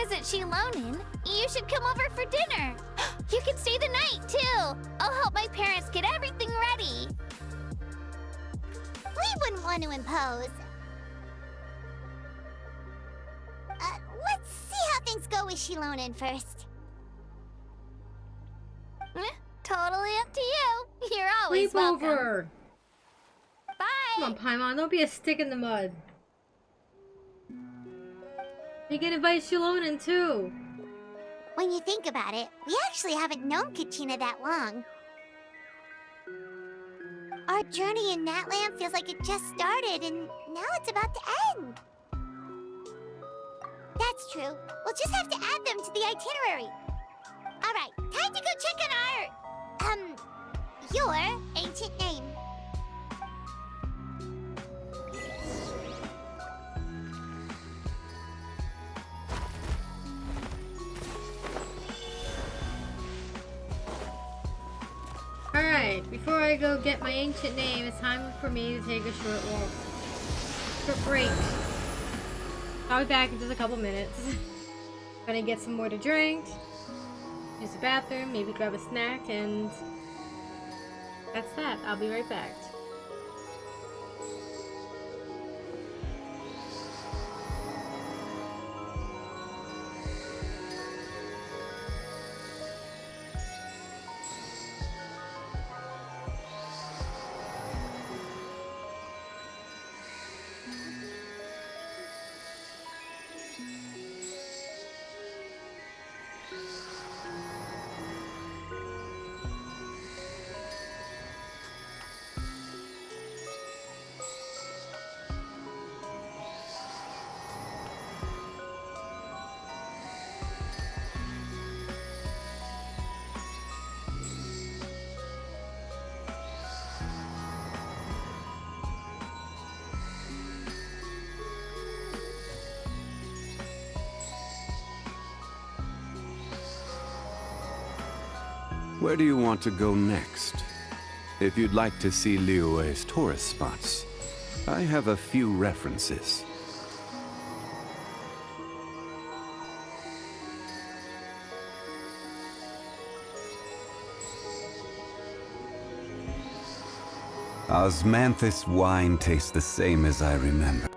visit Shilonin, you should come over for dinner. You can stay the night, too. I'll help my parents get everything ready. We wouldn't want to impose. Let's see how things go with Shilonin first. Totally up to you. You're always welcome. Sleepover! Bye! Come on, Paimon, don't be a stick in the mud. You can invite Shilonin too. When you think about it, we actually haven't known Kachina that long. Our journey in Natland feels like it just started, and now it's about to end. That's true. We'll just have to add them to the itinerary. Alright, time to go check on your ancient name. Alright, before I go get my ancient name, it's time for me to take a short walk. Short break. I'll be back in just a couple minutes. Gonna get some more to drink, use the bathroom, maybe grab a snack, and that's that. I'll be right back. Where do you want to go next? If you'd like to see Liyue's tourist spots, I have a few references. Osmanthus wine tastes the same as I remember.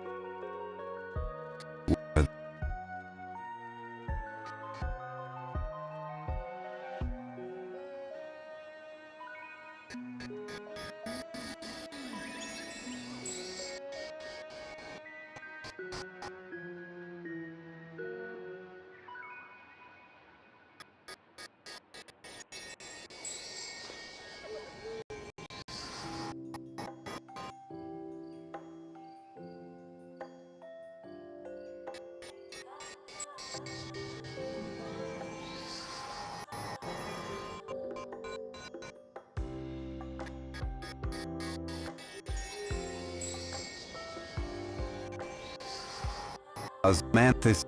Osmanthus.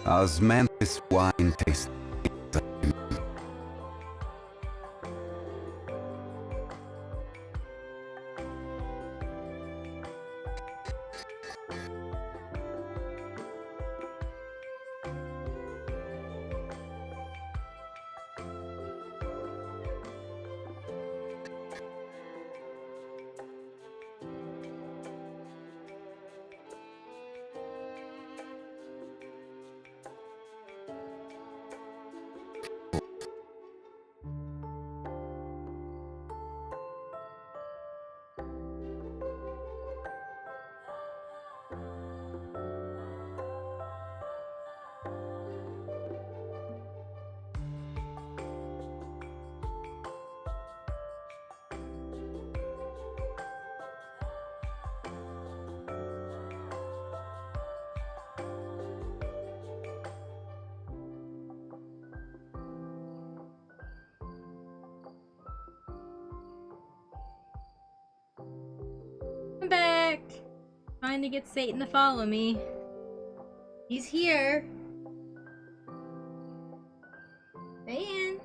Osmanthus wine tastes. distract. Trying to get Satan to follow me. He's here. Stay in.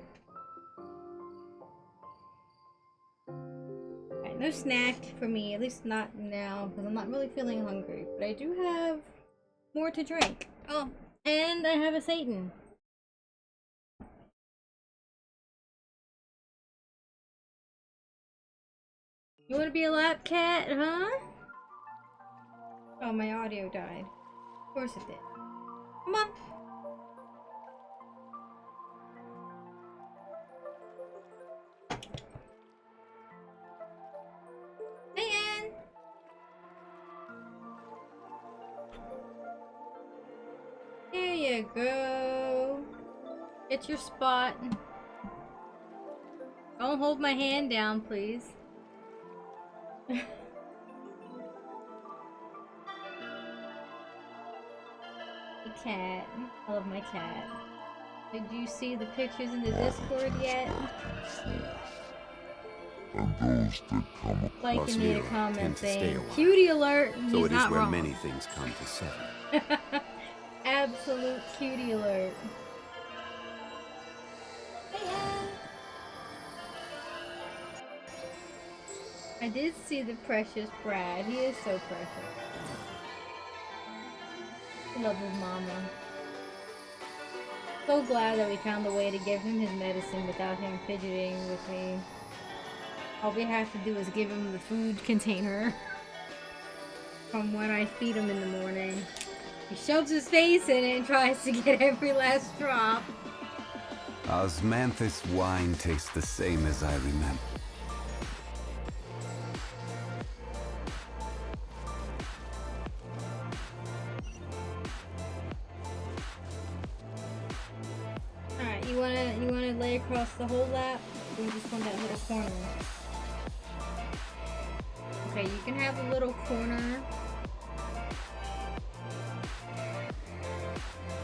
Alright, no snack for me. At least not now, because I'm not really feeling hungry. But I do have more to drink. Oh, and I have a Satan. You want to be a lap cat, huh? Oh, my audio died. Of course it did. Come on. Hey, Ann. There you go. Get your spot. Don't hold my hand down, please. The cat. I love my cat. Did you see the pictures in the Discord yet? And those that come Like across you made me a comment tend to stay a saying, while. cutie alert, So he's it is not where wrong. many things come to settle. Absolute cutie alert. I did see the precious Brad. He is so precious. I love his mama. So glad that we found a way to give him his medicine without him fidgeting with me. All we have to do is give him the food container from when I feed him in the morning. He shoves his face in it and tries to get every last drop. Osmanthus wine tastes the same as I remember. Alright, you wanna lay across the whole lap? Or you just want that little corner? Okay, you can have a little corner.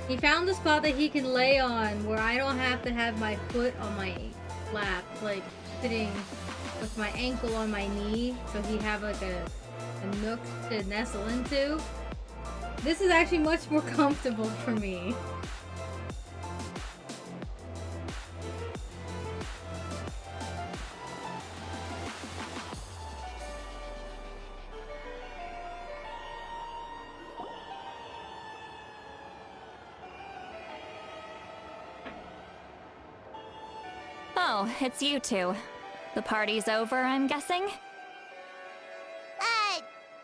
He found a spot that he can lay on where I don't have to have my foot on my lap, like sitting with my ankle on my knee, so he'd have like a nook to nestle into. This is actually much more comfortable for me. Oh, it's you two. The party's over, I'm guessing?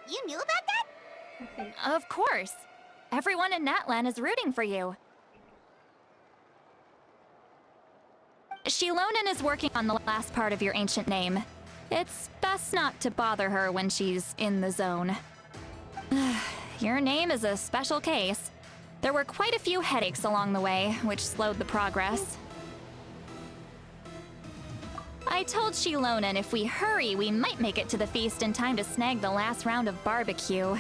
You knew about that? Of course. Everyone in Natlan is rooting for you. Shilonen is working on the last part of your ancient name. It's best not to bother her when she's in the zone. Your name is a special case. There were quite a few headaches along the way, which slowed the progress. I told Shilonen if we hurry, we might make it to the feast in time to snag the last round of barbecue.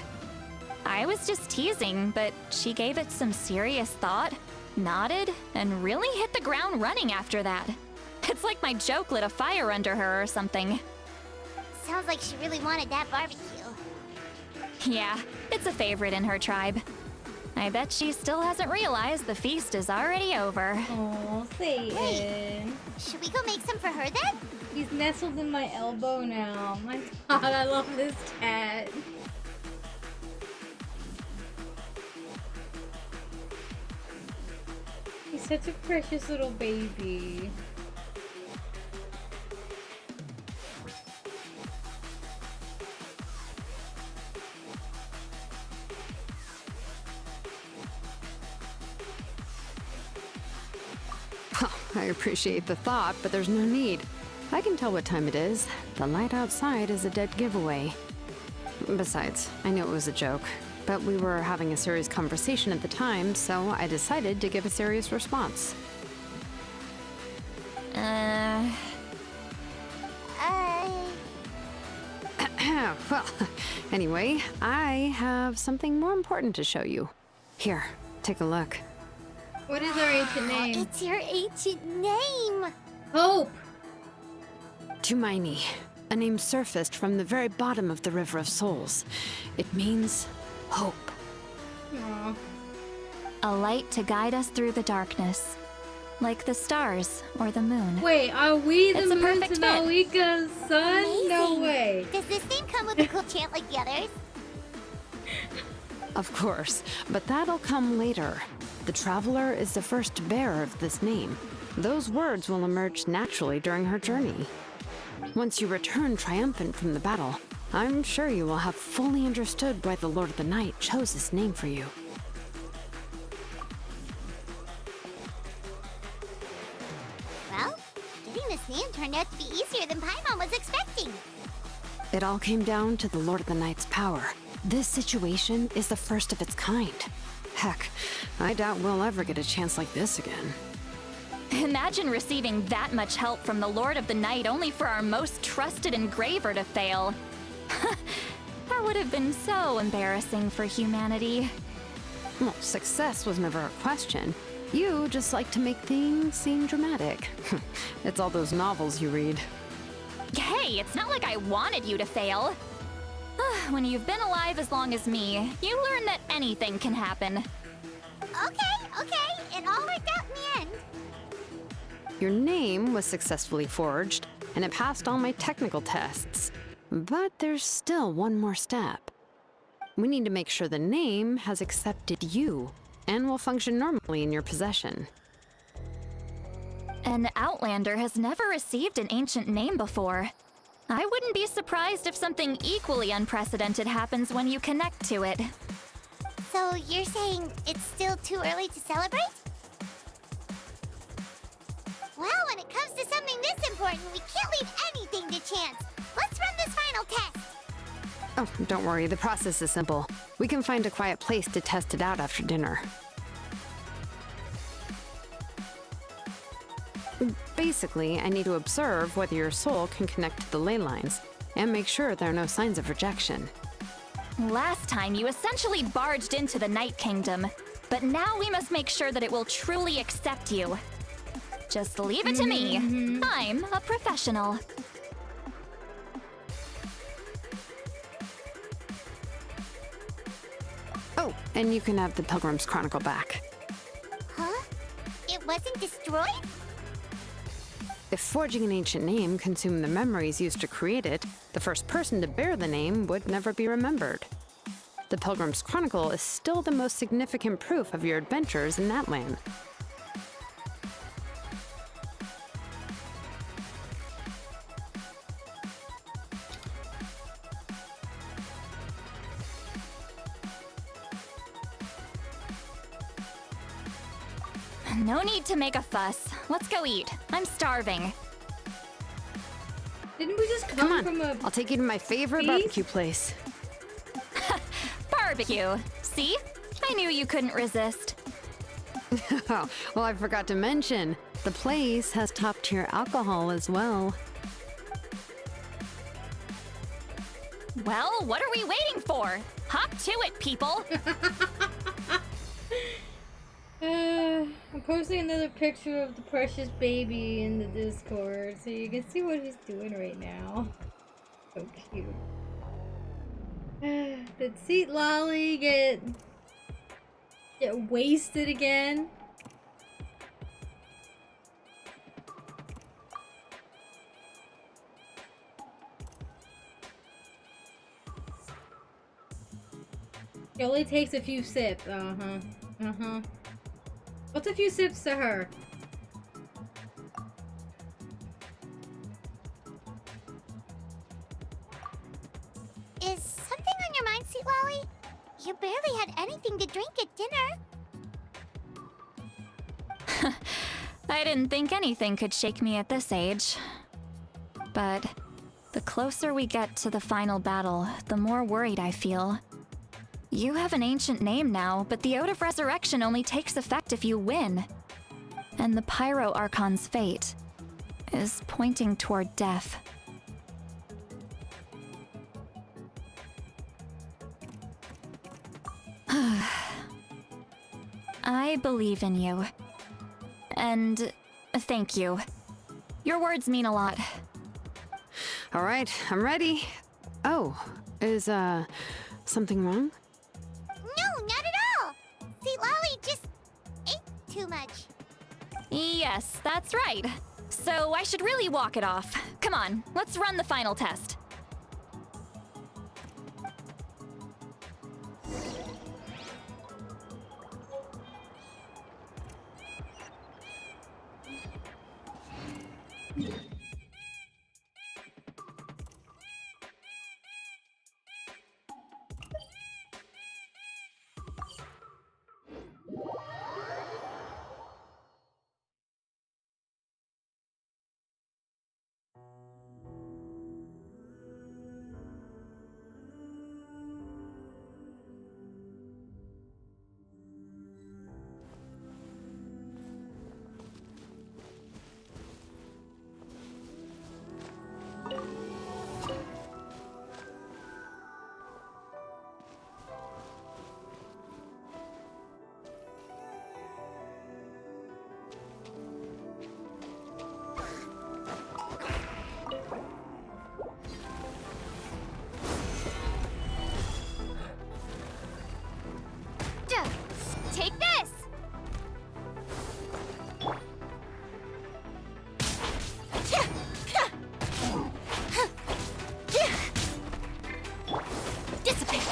I was just teasing, but she gave it some serious thought, nodded, and really hit the ground running after that. It's like my joke lit a fire under her or something. Sounds like she really wanted that barbecue. Yeah, it's a favorite in her tribe. I bet she still hasn't realized the feast is already over. Oh, Satan. Wait, should we go make some for her then? He's nestled in my elbow now. My God, I love this cat. He's such a precious little baby. I appreciate the thought, but there's no need. I can tell what time it is. The light outside is a dead giveaway. Besides, I knew it was a joke, but we were having a serious conversation at the time, so I decided to give a serious response. Well, anyway, I have something more important to show you. Here, take a look. What is our ancient name? It's your ancient name! Hope! Tumaini. A name surfaced from the very bottom of the River of Souls. It means hope. Aw. A light to guide us through the darkness. Like the stars or the moon. Wait, are we the It's a moon perfect to fit. Malika's sun? No Amazing. way. Does this name come with a cool chant like the others? Of course, but that'll come later. The Traveler is the first bearer of this name. Those words will emerge naturally during her journey. Once you return triumphant from the battle, I'm sure you will have fully understood why the Lord of the Night chose this name for you. Well, getting this name turned out to be easier than Paimon was expecting. It all came down to the Lord of the Night's power. This situation is the first of its kind. Heck, I doubt we'll ever get a chance like this again. Imagine receiving that much help from the Lord of the Night only for our most trusted engraver to fail. That would have been so embarrassing for humanity. Well, success was never a question. You just like to make things seem dramatic. It's all those novels you read. Hey, it's not like I wanted you to fail. When you've been alive as long as me, you learn that anything can happen. Okay, it all worked out in the end. Your name was successfully forged, and it passed all my technical tests. But there's still one more step. We need to make sure the name has accepted you, and will function normally in your possession. An Outlander has never received an ancient name before. I wouldn't be surprised if something equally unprecedented happens when you connect to it. So you're saying it's still too early to celebrate? Well, when it comes to something this important, we can't leave anything to chance. Let's run this final test. Oh, don't worry, the process is simple. We can find a quiet place to test it out after dinner. Basically, I need to observe whether your soul can connect to the ley lines, and make sure there are no signs of rejection. Last time, you essentially barged into the Night Kingdom, but now we must make sure that it will truly accept you. Just leave it to me. I'm a professional. Oh, and you can have the Pilgrim's Chronicle back. Huh? It wasn't destroyed? If forging an ancient name consumed the memories used to create it, the first person to bear the name would never be remembered. The Pilgrim's Chronicle is still the most significant proof of your adventures in that land. No need to make a fuss. Let's go eat. I'm starving. Didn't we just Come on, from a I'll take you to my favorite feast? barbecue place. Barbecue. See? I knew you couldn't resist. Oh, well, I forgot to mention, the place has top-tier alcohol as well. Well, what are we waiting for? Hop to it, people! I'm posting another picture of the precious baby in the Discord so you can see what he's doing right now. So cute. Did Seat Lolly get wasted again? It only takes a few sips. What's a few sips to her? Is something on your mind, Sweet Lolly? You barely had anything to drink at dinner. I didn't think anything could shake me at this age. But the closer we get to the final battle, the more worried I feel. You have an ancient name now, but the Ode of Resurrection only takes effect if you win. And the Pyro Archon's fate is pointing toward death. I believe in you. And thank you. Your words mean a lot. All right, I'm ready. Oh, is, something wrong? No, not at all. See, Lolly just ate too much. Yes, that's right. So I should really walk it off. Come on, let's run the final test. Take this! Dissipate!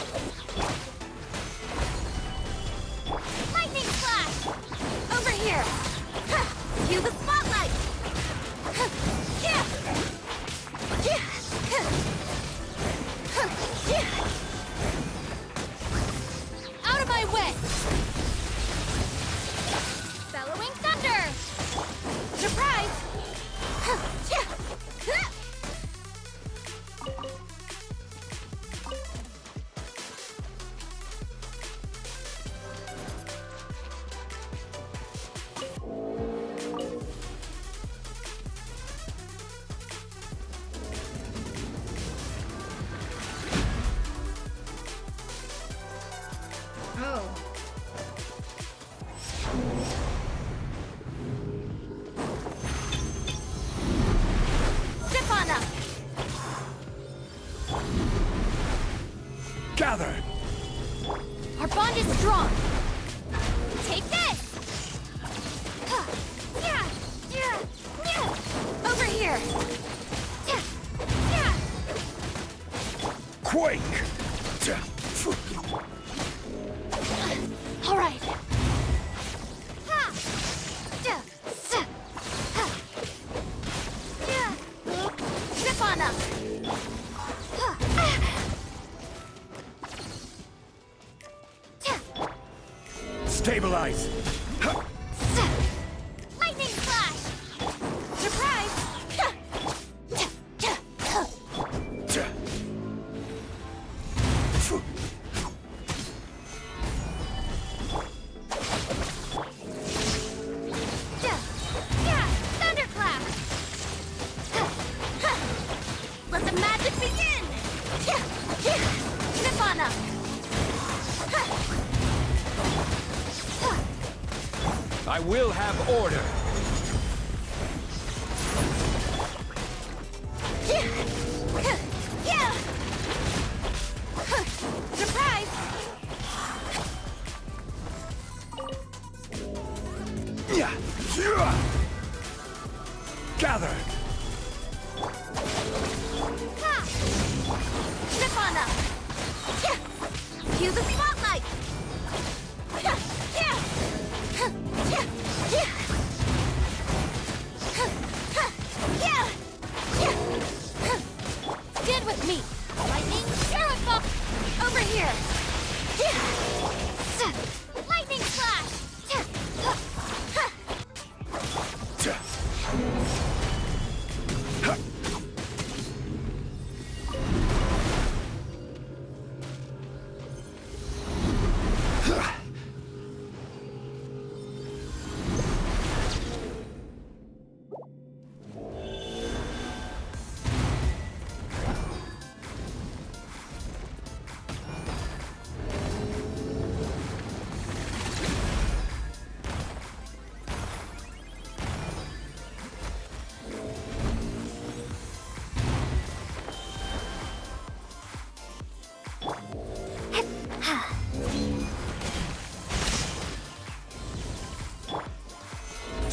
Lightning slash! Over here! Cue the spotlight! Out of my way! Bellowing thunder! Surprise! Oh. Zip on up! Gather! Our bond is strong! Take this! Over here! Quake! All right. Zip on up! Stabilize! Lightning slash! Surprise! Thunderclap! Let the magic begin! Zip on up! I will have order! Surprise! Gather! Zip on up! Cue the spotlight! Stand with me! Lightning Sheriff! Over here! Lightning slash!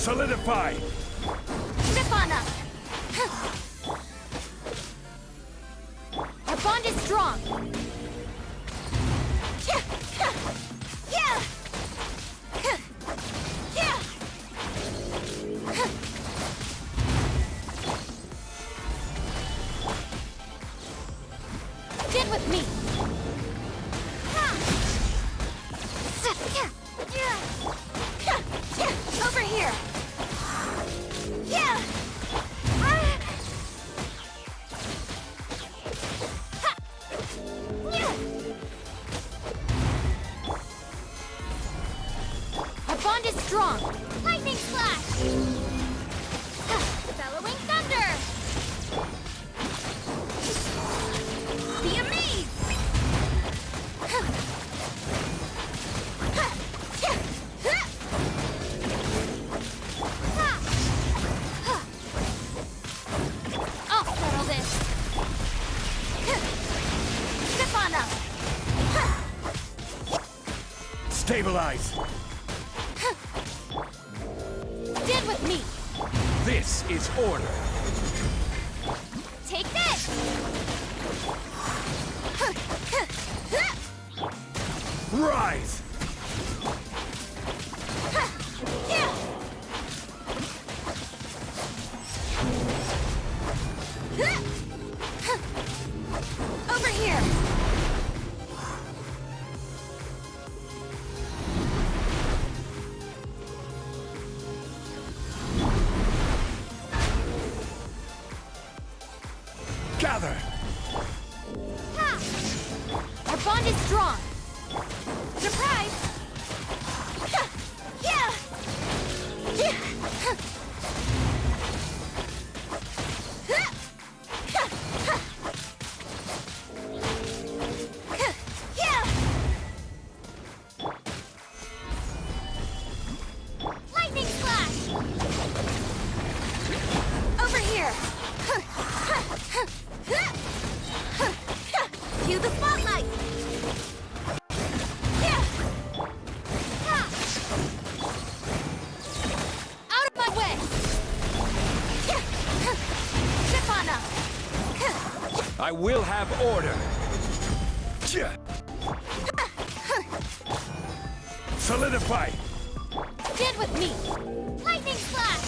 Solidify! Step on up! Our bond is strong! Get with me! Over here! Yeah! Our bond is strong! Lightning slash! Bellowing thunder! Be amazed! I'll settle this! Step on up! Stabilize! Stand with me! This is order! Take this! Rise! Over here! Gather! Our bond is strong! Surprise! Lightning slash! Over here! Cue the spotlight! Out of my way! Step on up! I will have order! Solidify! Stand with me! Lightning slash!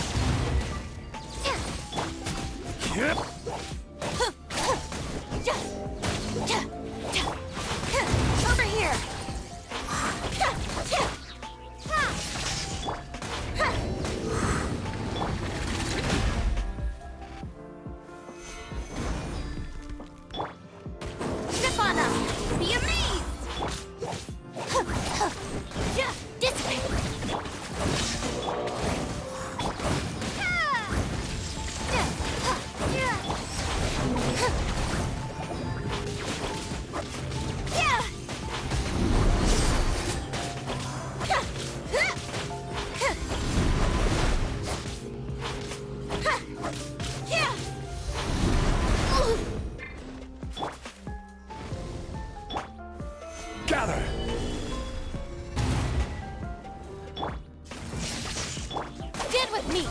Yep. Over here! Step on up! Be amazed! Dissipate! Gather! Stand with me!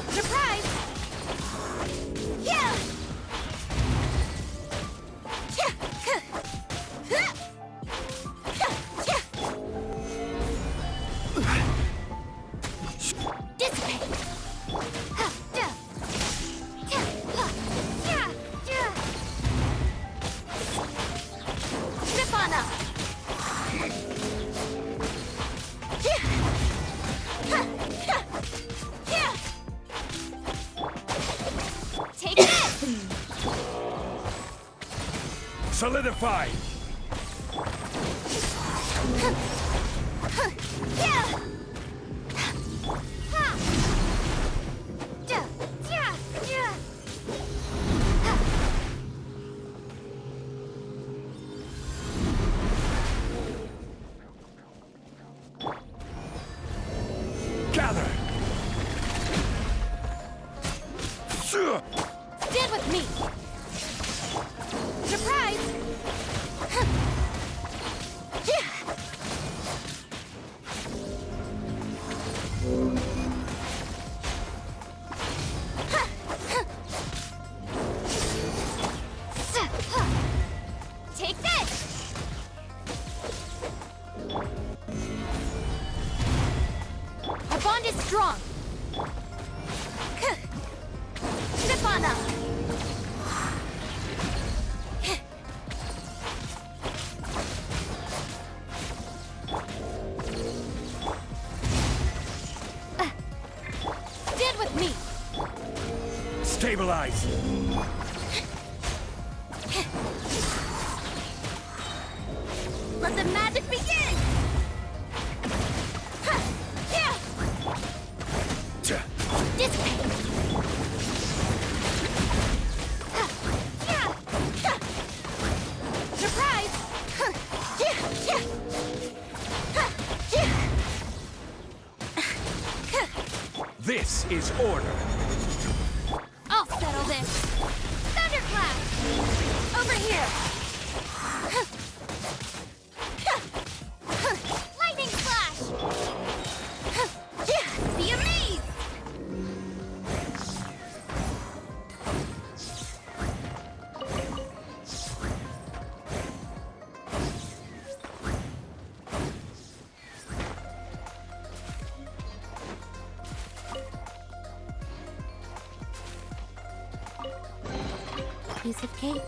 Surprise! Yeah! Dissipate! Step on up! Take this! Solidify! Gather! Stand with me! Surprise! strong. Step on up. Stand with me. Stabilize! Let the magic begin! Dissipate! Surprise! This is order! I'll settle this! Thunderclap! Over here! Lightning flash! Be amazed! Piece of cake.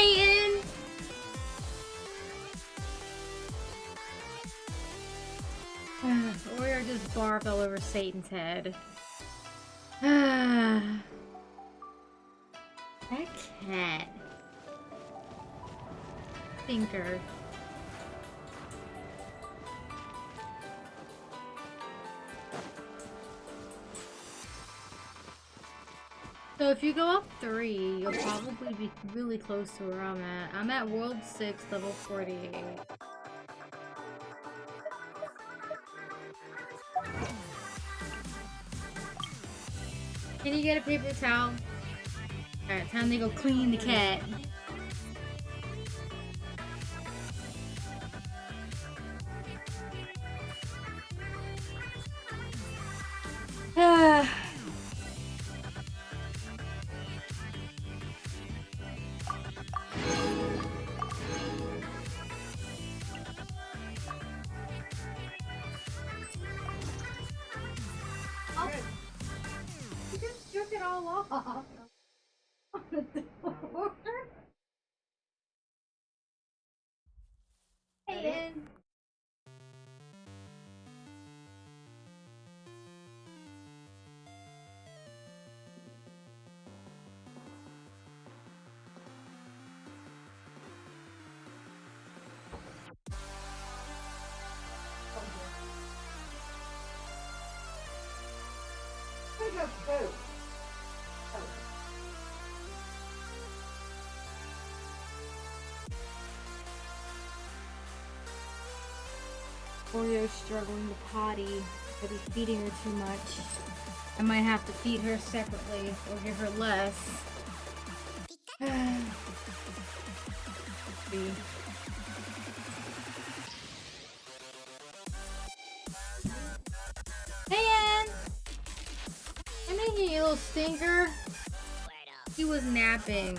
Satyn! Warrior just barfed all over Satan's head. That cat. Thinker. So if you go up 3, you'll probably be really close to where I'm at. I'm at World 6, level 48. Can you get a paper towel? Alright, time to go clean the cat. Hey, Oreo's struggling to potty. I'll be feeding her too much. I might have to feed her separately or give her less. See. Hey, Ann! I'm making you, little stinker. He was napping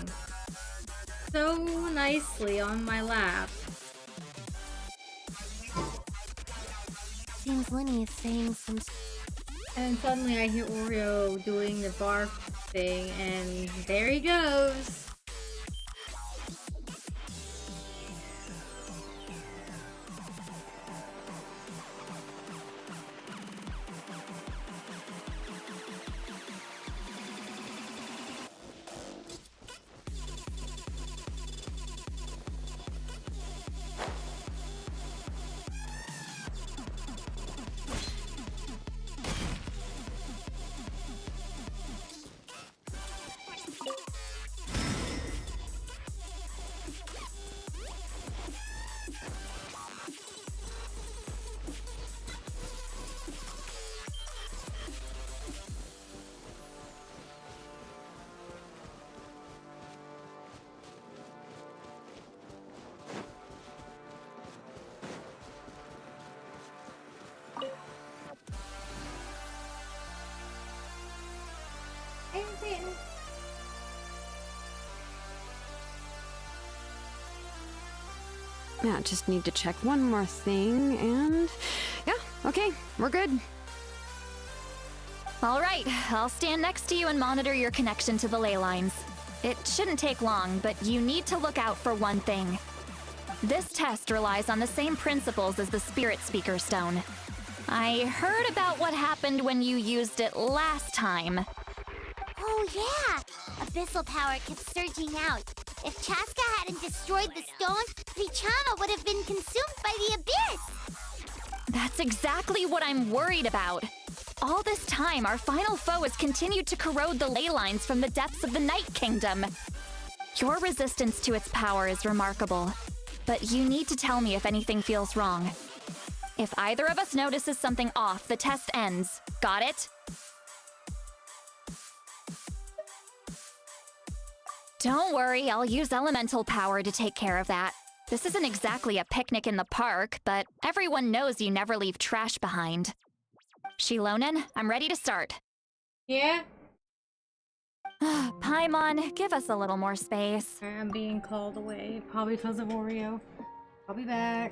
so nicely on my lap. Seems Lenny is saying some. And suddenly I hear Oreo doing the bark thing, and there he goes. Yeah, just need to check one more thing, and yeah, okay, we're good. All right, I'll stand next to you and monitor your connection to the ley lines. It shouldn't take long, but you need to look out for one thing. This test relies on the same principles as the Spirit Speaker Stone. I heard about what happened when you used it last time. Oh yeah! Abyssal power kept surging out. If Chaska hadn't destroyed the stone, Vichana would have been consumed by the abyss! That's exactly what I'm worried about. All this time, our final foe has continued to corrode the ley lines from the depths of the Night Kingdom. Your resistance to its power is remarkable, but you need to tell me if anything feels wrong. If either of us notices something off, the test ends. Got it? Don't worry, I'll use elemental power to take care of that. This isn't exactly a picnic in the park, but everyone knows you never leave trash behind. Shilonen, I'm ready to start. Yeah? Paimon, give us a little more space. I'm being called away, probably because of Oreo. I'll be back.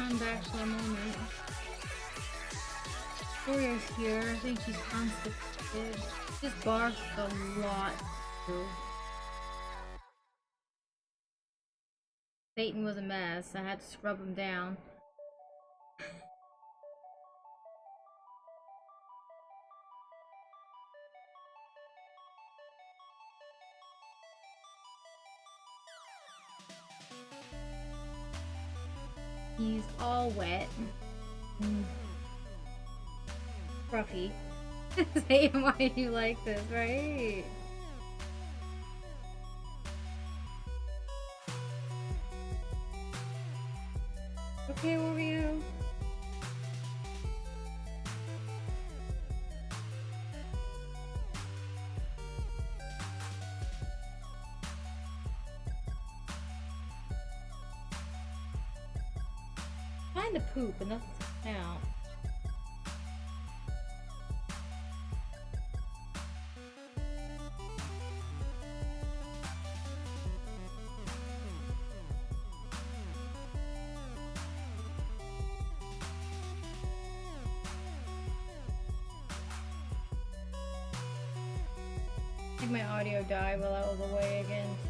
run back for a moment. Victoria's here. I think she's constipated. This barks a lot too. Satyn was a mess. I had to scrub him down. He's all wet. Scruffy. Satyn, why do you like this, right? Okay, where were you? Trying to poop, but nothing's coming out. I think my audio died while I was away again too.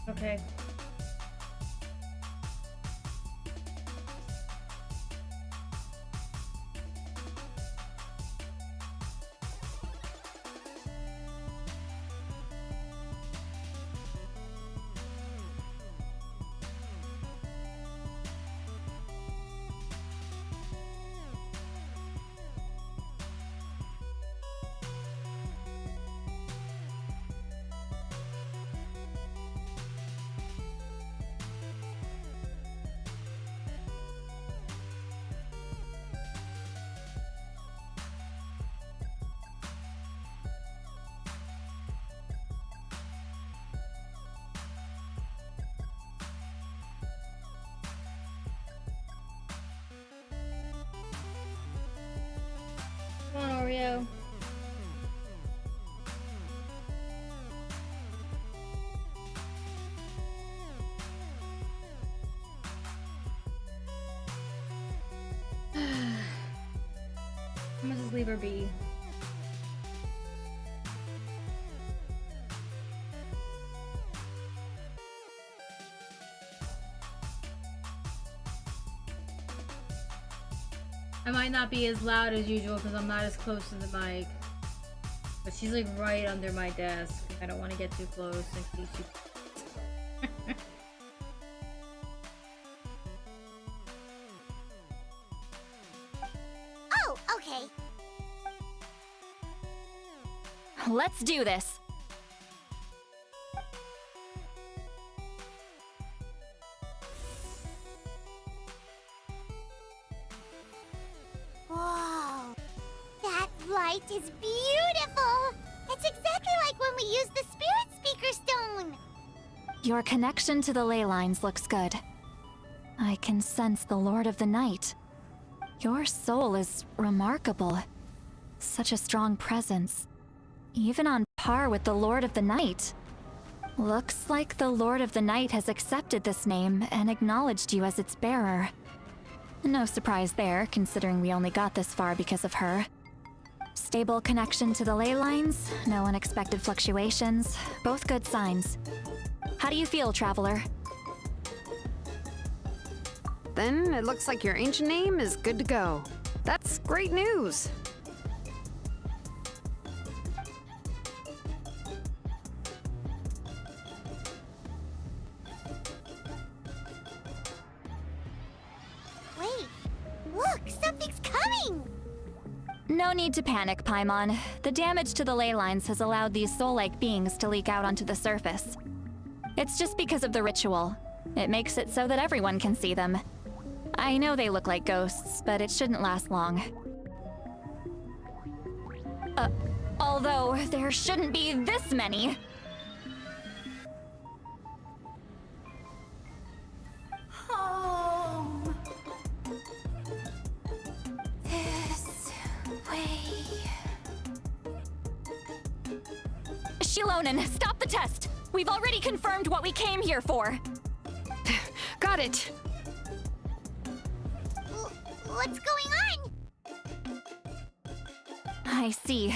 Okay. Come on, Oreo. I'm gonna just leave her be. I might not be as loud as usual because I'm not as close to the mic. But she's like right under my desk. I don't want to get too close in case you... Oh, okay. Let's do this. Whoa, that light is beautiful! It's exactly like when we used the Spirit Speaker Stone! Your connection to the ley lines looks good. I can sense the Lord of the Night. Your soul is remarkable. Such a strong presence. Even on par with the Lord of the Night. Looks like the Lord of the Night has accepted this name and acknowledged you as its bearer. No surprise there, considering we only got this far because of her. Stable connection to the ley lines, no unexpected fluctuations, both good signs. How do you feel, Traveler? Then it looks like your ancient name is good to go. That's great news. Wait, look, something's coming! No need to panic, Paimon. The damage to the ley lines has allowed these soul-like beings to leak out onto the surface. It's just because of the ritual. It makes it so that everyone can see them. I know they look like ghosts, but it shouldn't last long. Although there shouldn't be this many. Home. This way. Shilonen, stop the test! We've already confirmed what we came here for! Got it! What's going on? I see.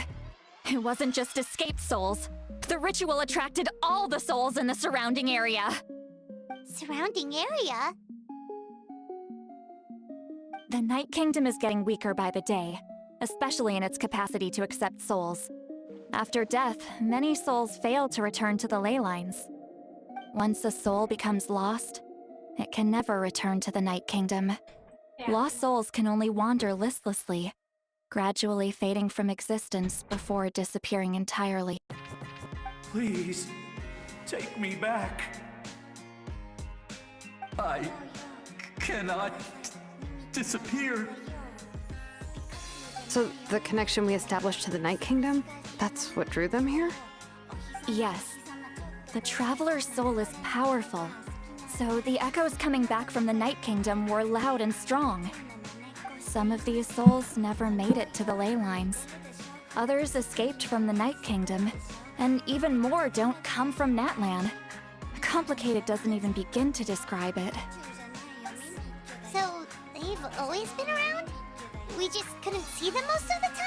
It wasn't just escaped souls. The ritual attracted all the souls in the surrounding area. Surrounding area? The Night Kingdom is getting weaker by the day, especially in its capacity to accept souls. After death, many souls fail to return to the ley lines. Once a soul becomes lost, it can never return to the Night Kingdom. Lost souls can only wander listlessly, gradually fading from existence before disappearing entirely. Please, take me back. I cannot disappear. So, the connection we established to the Night Kingdom? That's what drew them here? Yes. The Traveler's soul is powerful, so the echoes coming back from the Night Kingdom were loud and strong. Some of these souls never made it to the ley lines. Others escaped from the Night Kingdom, and even more don't come from Natlan. Complicated doesn't even begin to describe it. So, they've always been around? We just couldn't see them most of the time?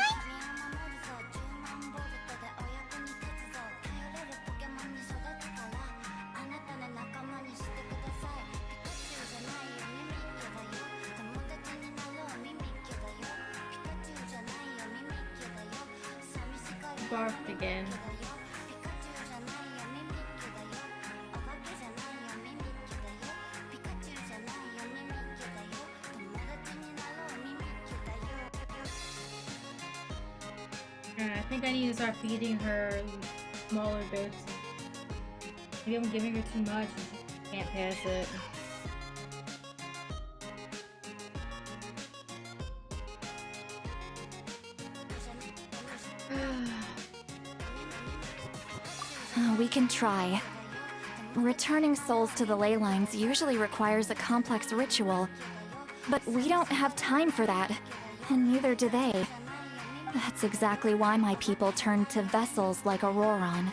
Barked again. I think I need to start feeding her smaller bits. Maybe I'm giving her too much and she can't pass it. We can try. Returning souls to the ley lines usually requires a complex ritual, but we don't have time for that, and neither do they. That's exactly why my people turned to vessels like Auroron.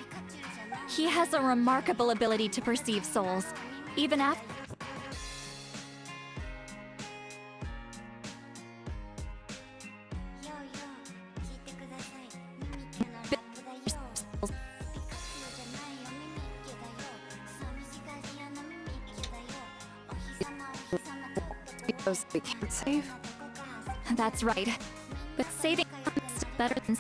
He has a remarkable ability to perceive souls, even after... Those we can't save? That's right. But saving is better than...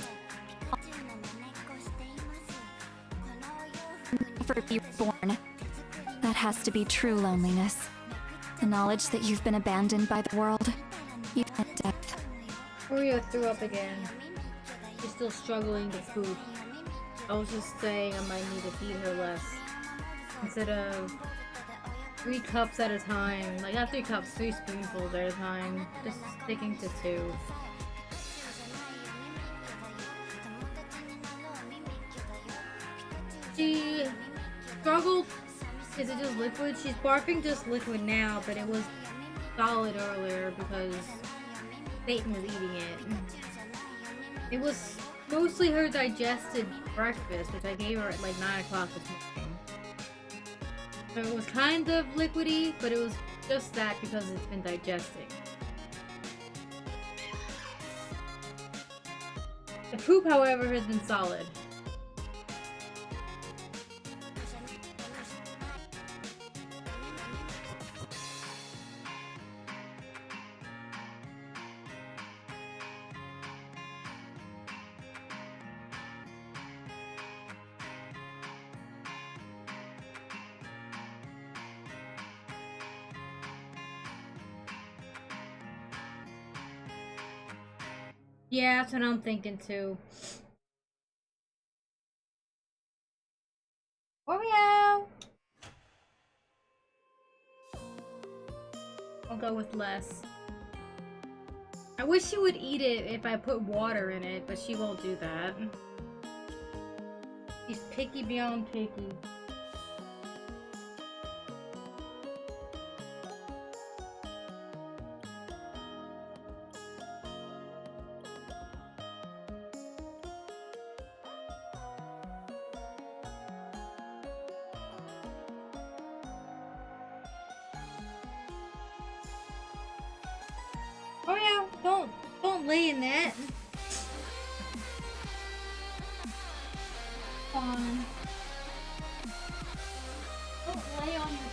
Never be reborn. That has to be true loneliness. The knowledge that you've been abandoned by the world, even at death. Oreo threw up again. She's still struggling to poop. I was just saying I might need to feed her less. Instead of 3 cups at a time. Like, not 3 cups, 3 spoonfuls at a time. Just sticking to 2. She struggled. Is it just liquid? She's barfing just liquid now, but it was solid earlier because Satyn was eating it. It was mostly her digested breakfast, which I gave her at like 9 o'clock this morning. So it was kind of liquidy, but it was just that because it's been digesting. The poop, however, has been solid. Yeah, that's what I'm thinking too. Oreo! I'll go with less. I wish she would eat it if I put water in it, but she won't do that. She's picky beyond picky. Oh yeah, don't lay in that. On. Don't lay on your.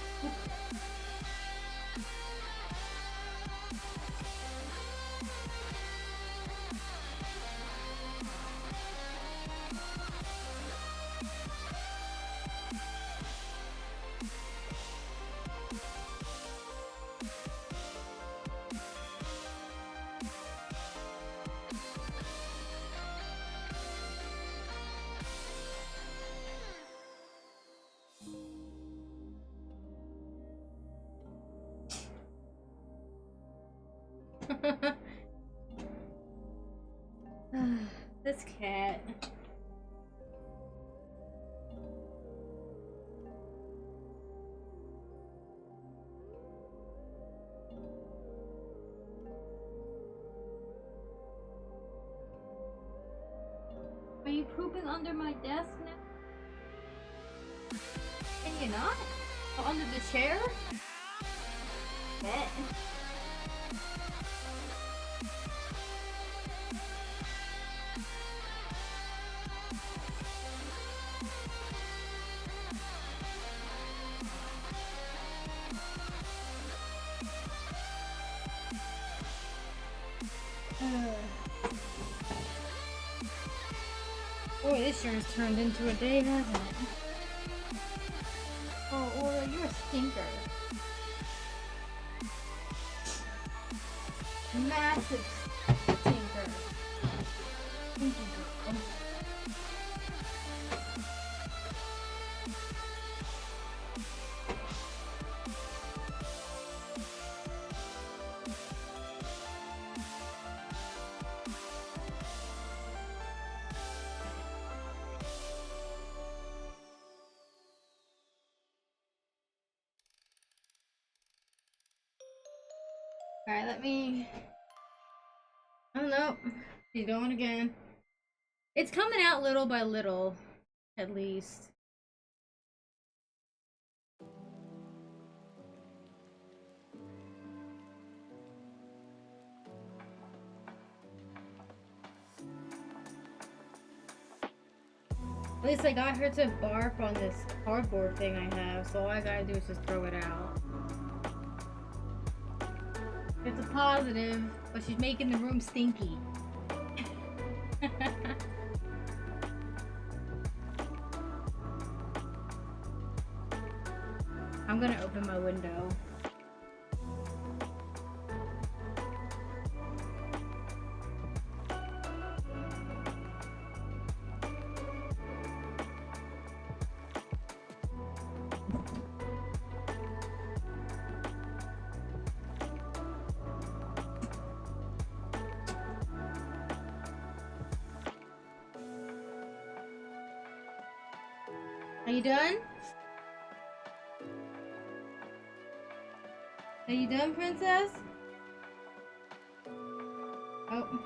This cat. Are you pooping under my desk now? Can you not? Oh, under the chair? Bet. Boy, this sure has turned into a day, hasn't it? Oh, Aura, you're a stinker. Massive stinker. Stinky girl. Alright, let me... Oh no, she's going again. It's coming out little by little, at least. At least I got her to barf on this cardboard thing I have, so all I gotta do is just throw it out. It's a positive, but she's making the room stinky. I'm gonna open my window. Are you done? Are you done, princess? Oh.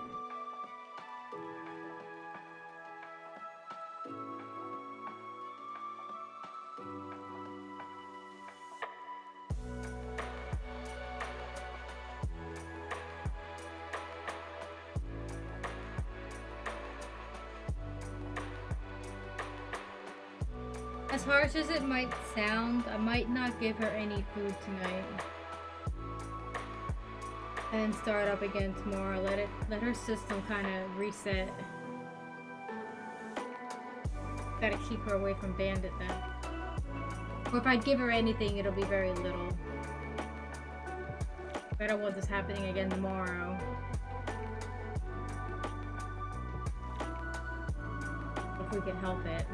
As harsh as it might sound, I might not give her any food tonight. And then start up again tomorrow. Let her system kind of reset. Gotta keep her away from Bandit then. Or if I give her anything, it'll be very little. I don't want this happening again tomorrow. If we can help it.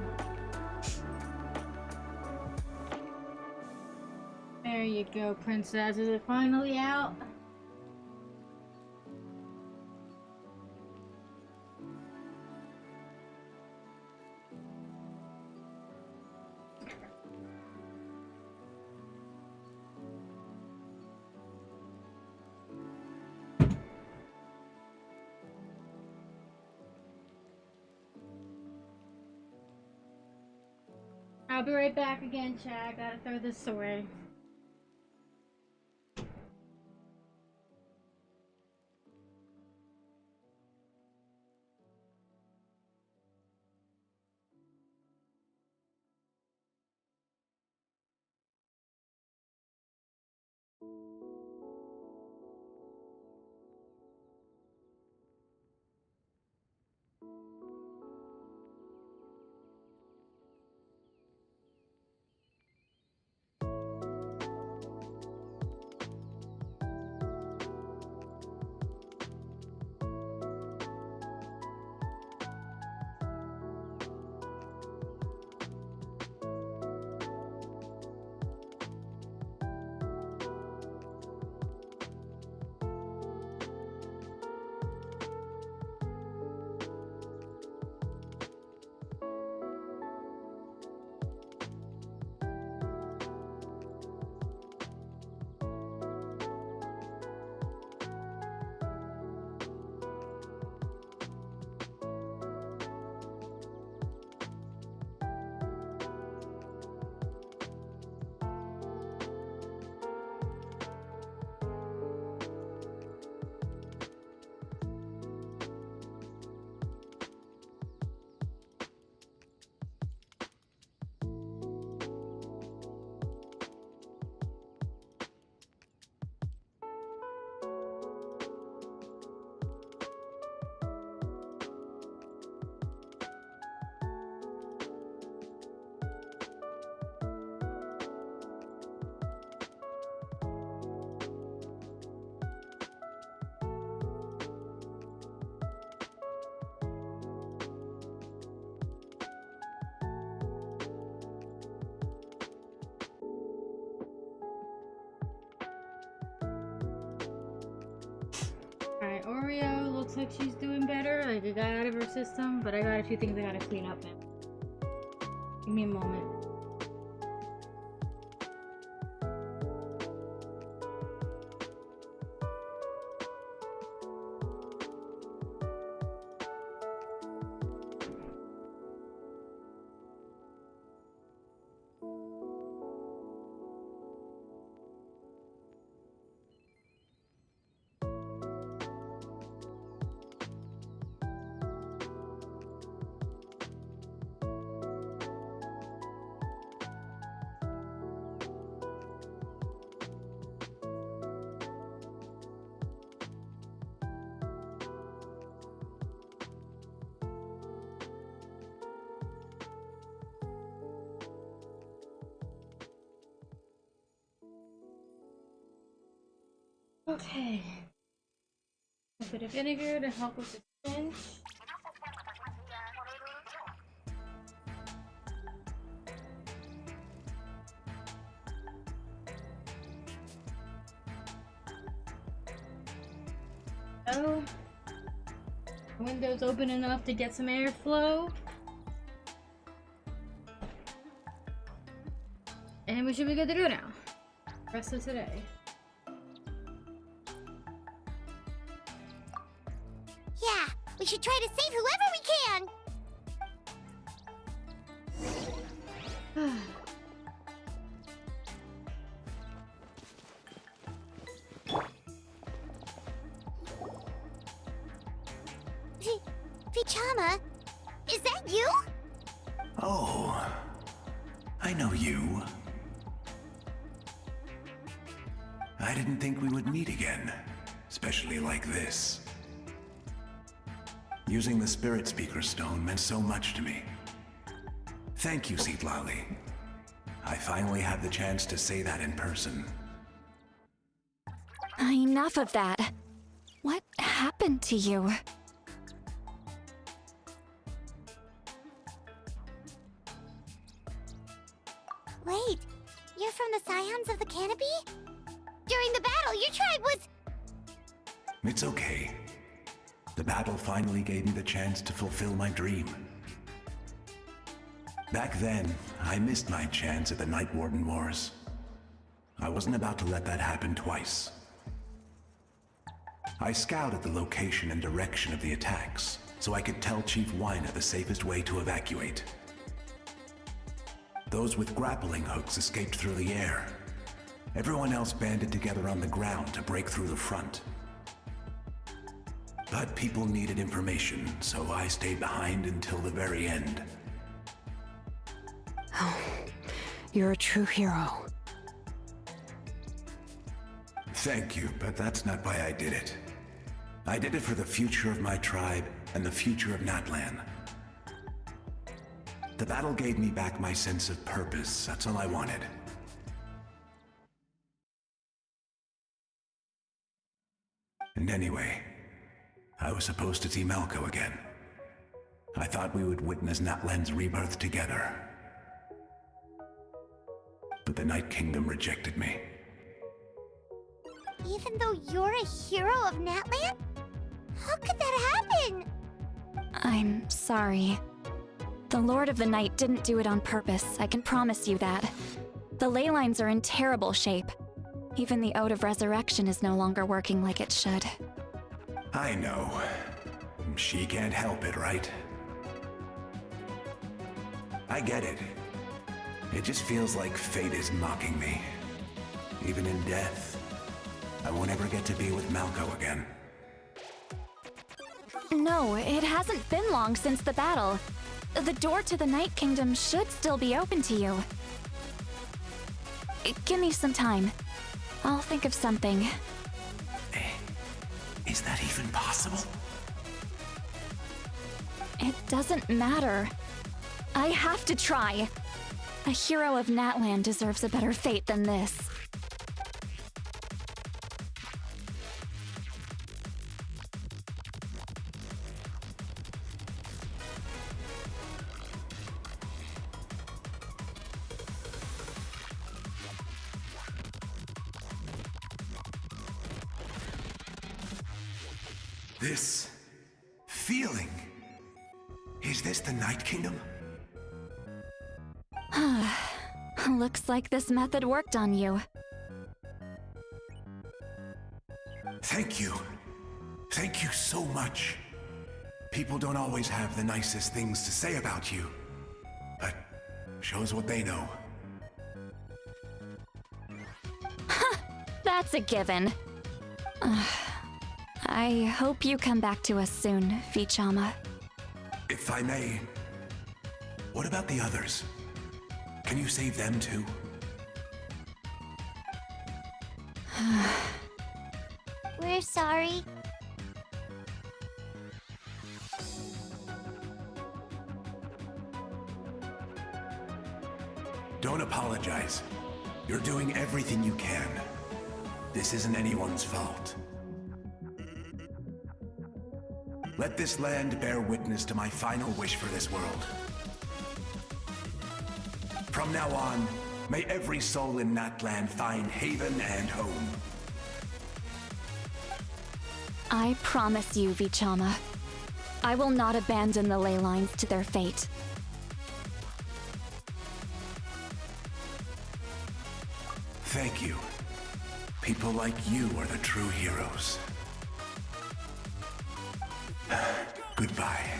There you go, princess. Is it finally out? I'll be right back again, chat. I gotta throw this away. Alright, Oreo looks like she's doing better. Like, it got out of her system, but I got a few things I gotta clean up now. Give me a moment. Okay. A bit of vinegar to help with the stench. Oh, the window's open enough to get some airflow. And we should be good to go now. Rest of today. Yeah, we should try to save whoever we can! Vichama, is that you? Oh, I know you. I didn't think we would meet again, especially like this. Using the Spirit Speaker Stone meant so much to me. Thank you, Citlali. I finally had the chance to say that in person. Enough of that. What happened to you? Wait, you're from the Scions of the Canopy? During the battle, your tribe was... It's okay. The battle finally gave me the chance to fulfill my dream. Back then, I missed my chance at the Night Warden Wars. I wasn't about to let that happen twice. I scouted the location and direction of the attacks, so I could tell Chief Weiner the safest way to evacuate. Those with grappling hooks escaped through the air. Everyone else banded together on the ground to break through the front. But people needed information, so I stayed behind until the very end. Oh, you're a true hero. Thank you, but that's not why I did it. I did it for the future of my tribe and the future of Natlan. The battle gave me back my sense of purpose. That's all I wanted. And anyway, I was supposed to see Malco again. I thought we would witness Natlan's rebirth together. But the Night Kingdom rejected me. Even though you're a hero of Natlan? How could that happen? I'm sorry. The Lord of the Night didn't do it on purpose, I can promise you that. The ley lines are in terrible shape. Even the Ode of Resurrection is no longer working like it should. I know. She can't help it, right? I get it. It just feels like fate is mocking me. Even in death, I won't ever get to be with Malco again. No, it hasn't been long since the battle. The door to the Night Kingdom should still be open to you. Give me some time. I'll think of something. Is that even possible? It doesn't matter. I have to try. A hero of Natlan deserves a better fate than this. This feeling. Is this the Night Kingdom? Looks like this method worked on you. Thank you. Thank you so much. People don't always have the nicest things to say about you, but shows what they know. That's a given. I hope you come back to us soon, Vichama. If I may, what about the others? Can you save them too? We're sorry. Don't apologize. You're doing everything you can. This isn't anyone's fault. Let this land bear witness to my final wish for this world. From now on, may every soul in Natlan find haven and home. I promise you, Vichama. I will not abandon the ley lines to their fate. Thank you. People like you are the true heroes. Goodbye.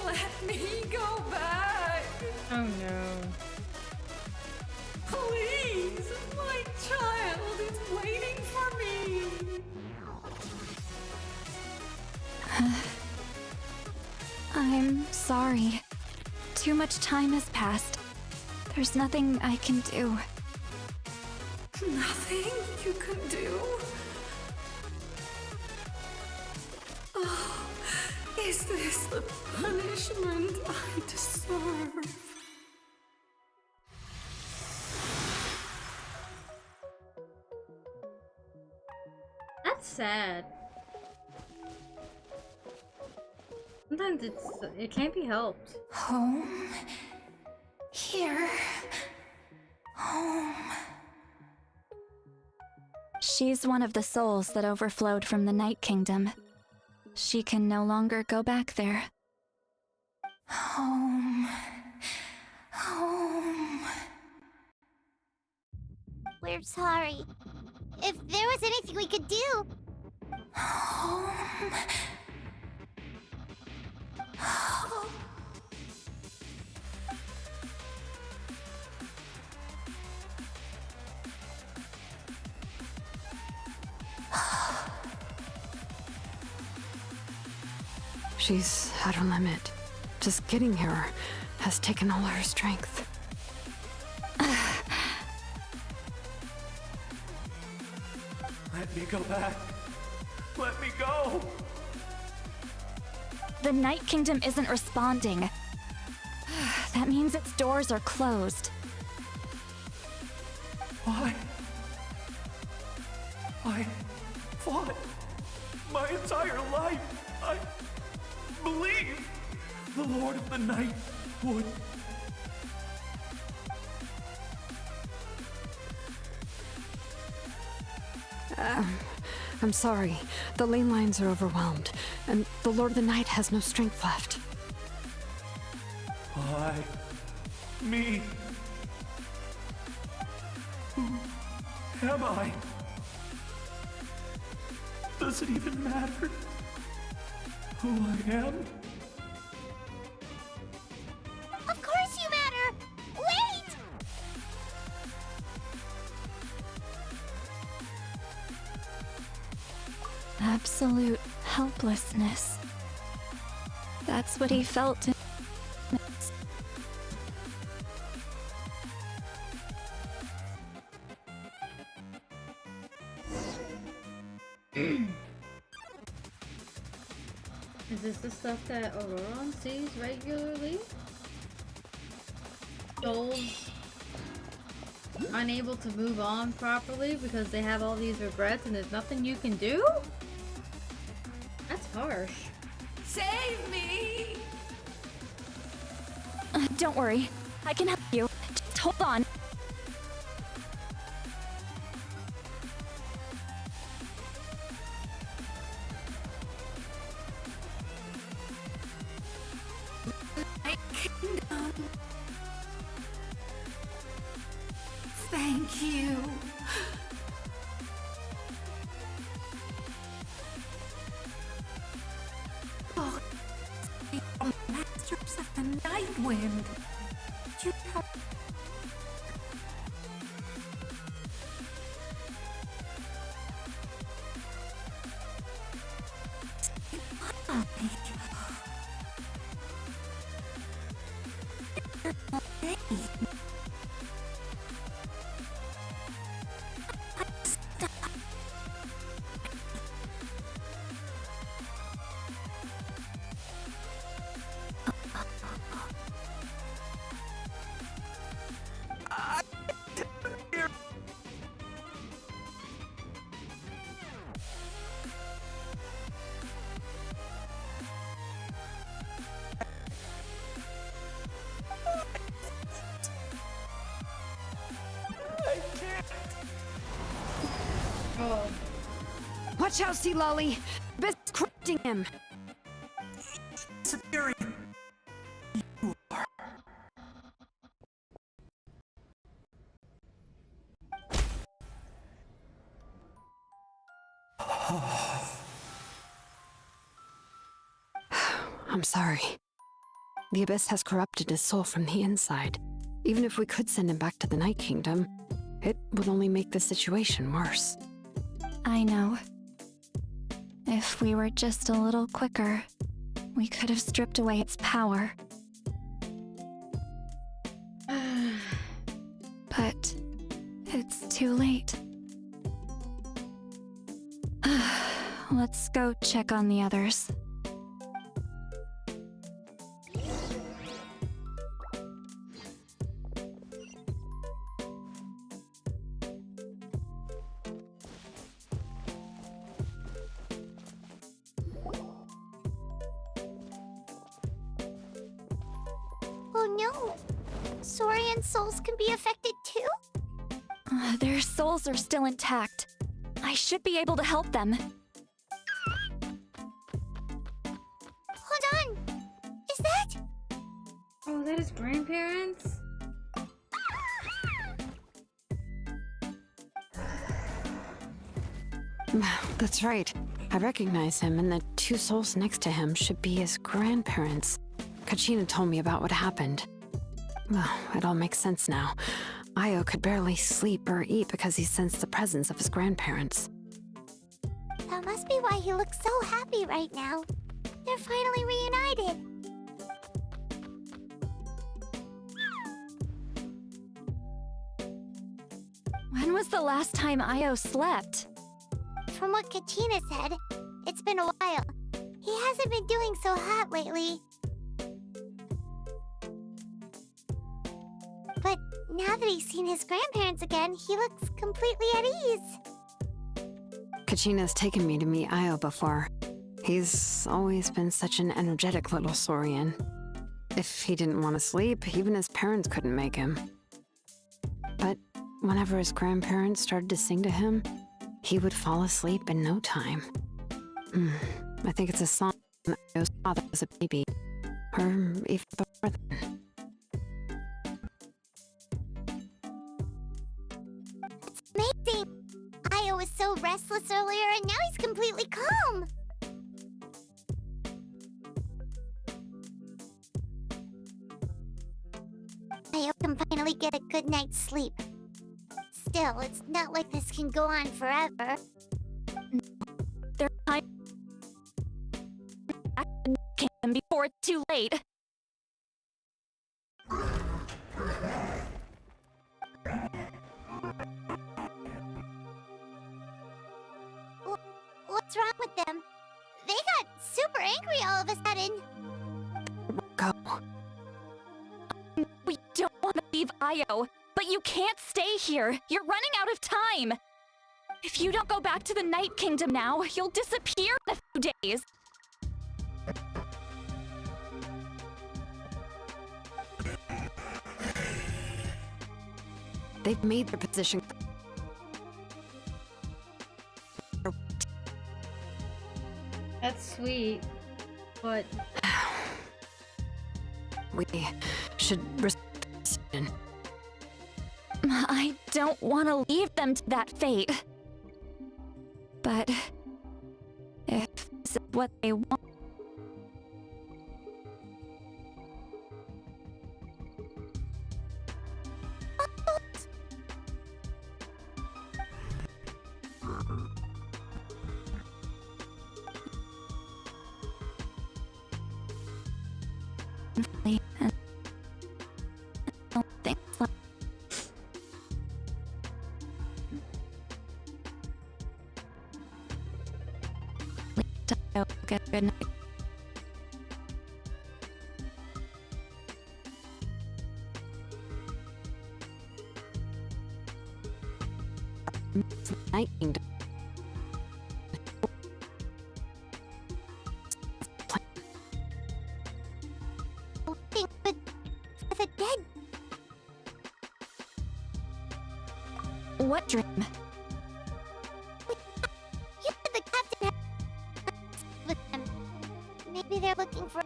Let me go back! Oh no. Please! My child is waiting for me! I'm sorry. Too much time has passed. There's nothing I can do. Nothing you can do? Oh, is this the punishment I deserve? That's sad. Sometimes it can't be helped. Home. Here. Home. She's one of the souls that overflowed from the Night Kingdom. She can no longer go back there. Home. Home. We're sorry. If there was anything we could do. Home. She's at her limit. Just getting here has taken all her strength. Let me go back. Let me go. The Night Kingdom isn't responding. That means its doors are closed. Why? I fought my entire life. I believe the Lord of the Night would. I'm sorry. The lane lines are overwhelmed, and the Lord of the Night has no strength left. Why? Me? Who am I? Does it even matter who I am? Of course you matter! Wait! Absolute helplessness. That's what he felt in Is this the stuff that Auroron sees regularly? Souls unable to move on properly because they have all these regrets and there's nothing you can do? That's harsh. Save me! Don't worry. I can help you. Just hold on. Thank you. Oh, the masters of the Night Wind. You have... Oh. Watch out, Sea Lolly! Best corrupting him! Superior. You are. I'm sorry. The Abyss has corrupted his soul from the inside. Even if we could send him back to the Night Kingdom, it would only make the situation worse. I know. If we were just a little quicker, we could have stripped away its power. But it's too late. Let's go check on the others. Oh no! Saurian souls can be affected too? Their souls are still intact. I should be able to help them. Hold on! Is that... Oh, that is grandparents? That's right. I recognize him, and the two souls next to him should be his grandparents. Kachina told me about what happened. Well, it all makes sense now. Io could barely sleep or eat because he sensed the presence of his grandparents. That must be why he looks so happy right now. They're finally reunited. When was the last time Io slept? From what Kachina said, it's been a while. He hasn't been doing so hot lately. But now that he's seen his grandparents again, he looks completely at ease. Kachina's taken me to meet Io before. He's always been such an energetic little Saurian. If he didn't want to sleep, even his parents couldn't make him. But whenever his grandparents started to sing to him, he would fall asleep in no time. I think it's a song Io's father was a baby, or even before then. It's amazing! Io was so restless earlier, and now he's completely calm. Io can finally get a good night's sleep. Still, it's not like this can go on forever. There's time before it's too late. What's wrong with them? They got super angry all of a sudden. Go. We don't want to leave Io, but you can't stay here. You're running out of time. If you don't go back to the Night Kingdom now, you'll disappear in a few days. They've made their position. That's sweet, but We should respect the decision. I don't want to leave them to that fate. But if this is what they want, and I don't think so. I'll get a good night. Night Kingdom. Hoping for the dead. What dream? You said the captain had with them. Maybe they're looking for.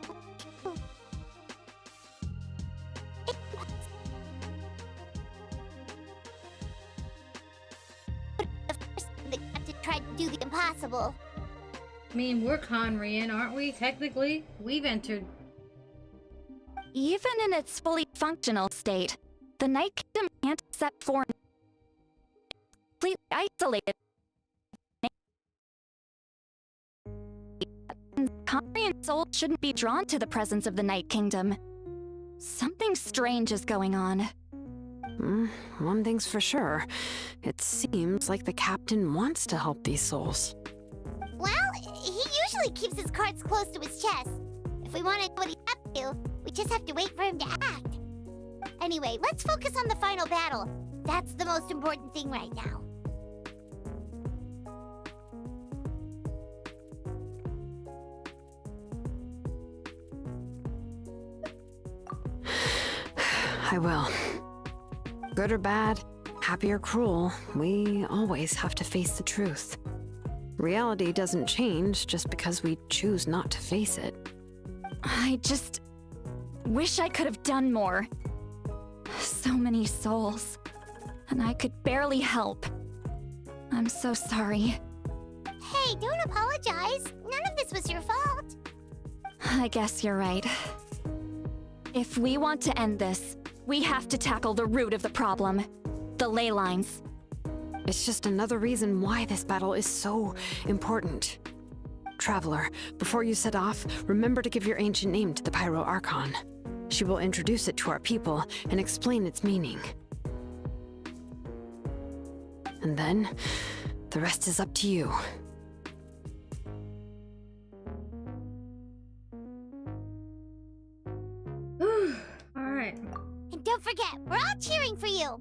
The first time the captain tried to do the impossible. I mean, we're Conrian, aren't we? Technically, we've entered. Even in its fully functional state, the Night Kingdom can't accept foreign. Completely isolated. Conrian souls shouldn't be drawn to the presence of the Night Kingdom. Something strange is going on. One thing's for sure. It seems like the captain wants to help these souls. Well, he usually keeps his cards close to his chest. If we want to know what he's up to, we just have to wait for him to act. Anyway, let's focus on the final battle. That's the most important thing right now. I will. Good or bad, happy or cruel, we always have to face the truth. Reality doesn't change just because we choose not to face it. I just wish I could have done more. So many souls, and I could barely help. I'm so sorry. Hey, don't apologize. None of this was your fault. I guess you're right. If we want to end this, we have to tackle the root of the problem. The ley lines. It's just another reason why this battle is so important. traveler, before you set off, remember to give your ancient name to the Pyro Archon. She will introduce it to our people and explain its meaning. And then, the rest is up to you. Alright. And don't forget, we're all cheering for you!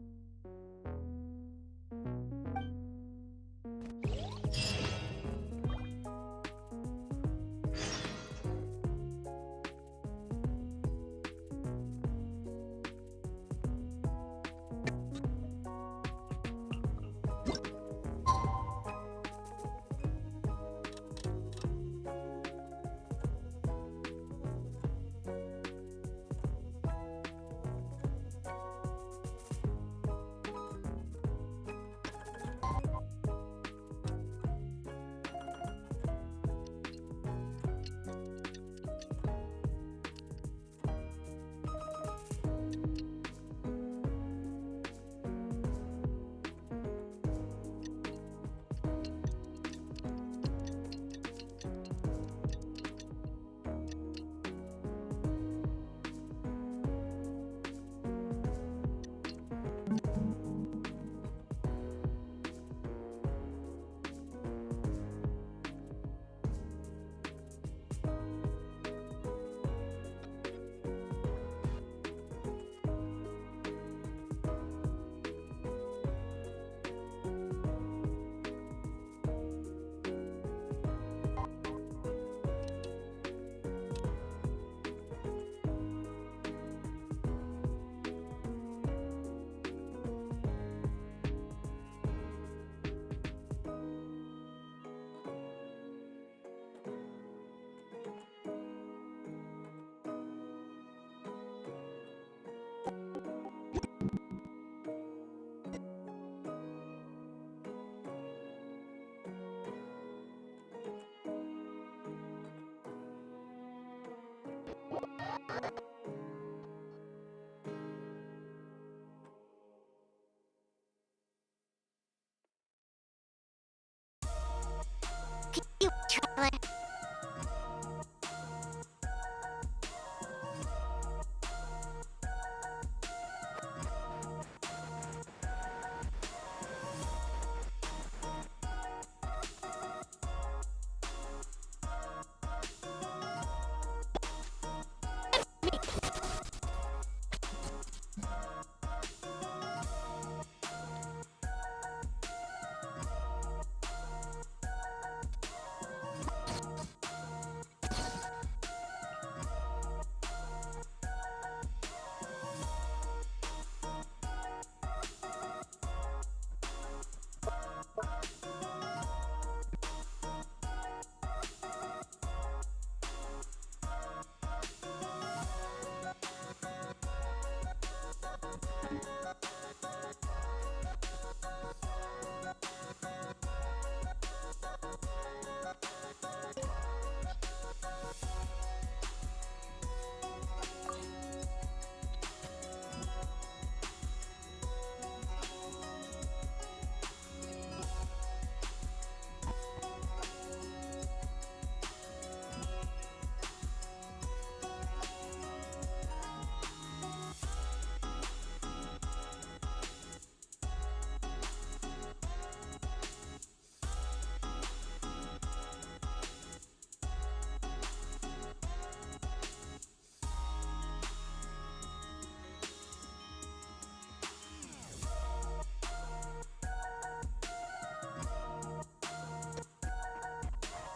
You traveler.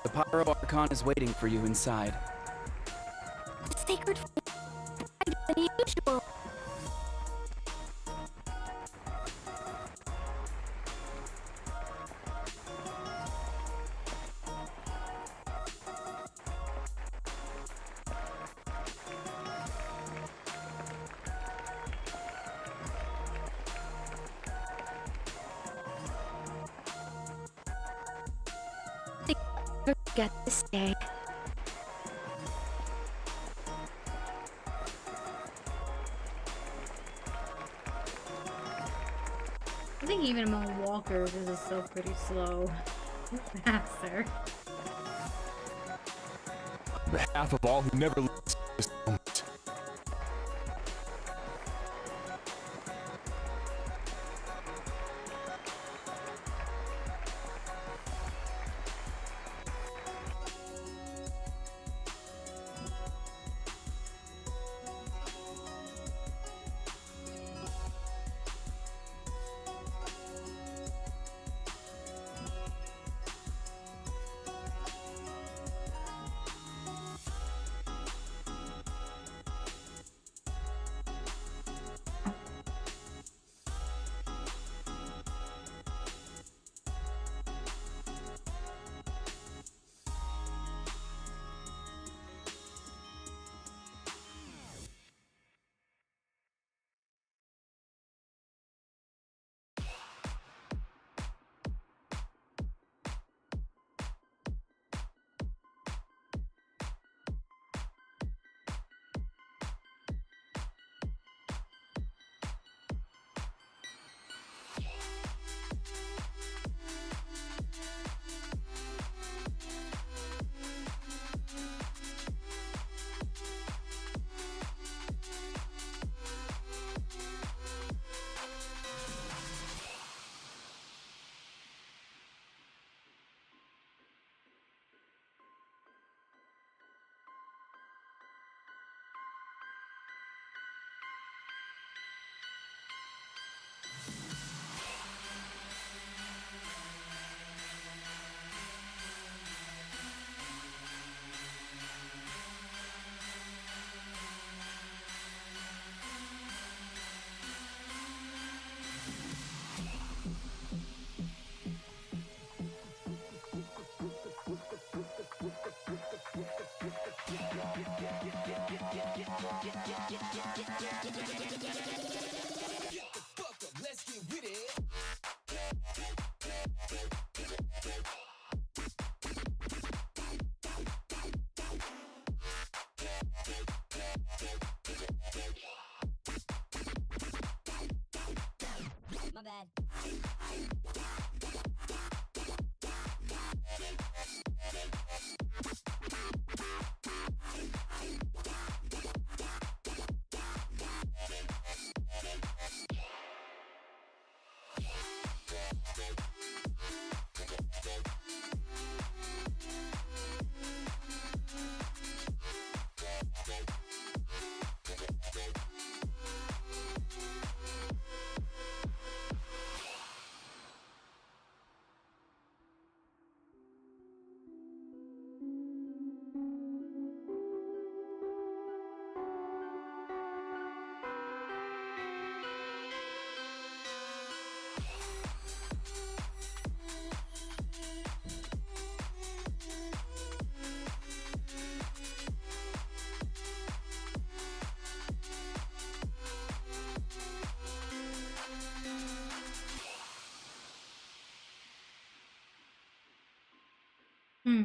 The Pyro Archon is waiting for you inside. Sacred than usual. Forget to stay. I think even among walkers, this is still pretty slow. Faster. On behalf of all who never lived to see this moment. My bad. Hmm.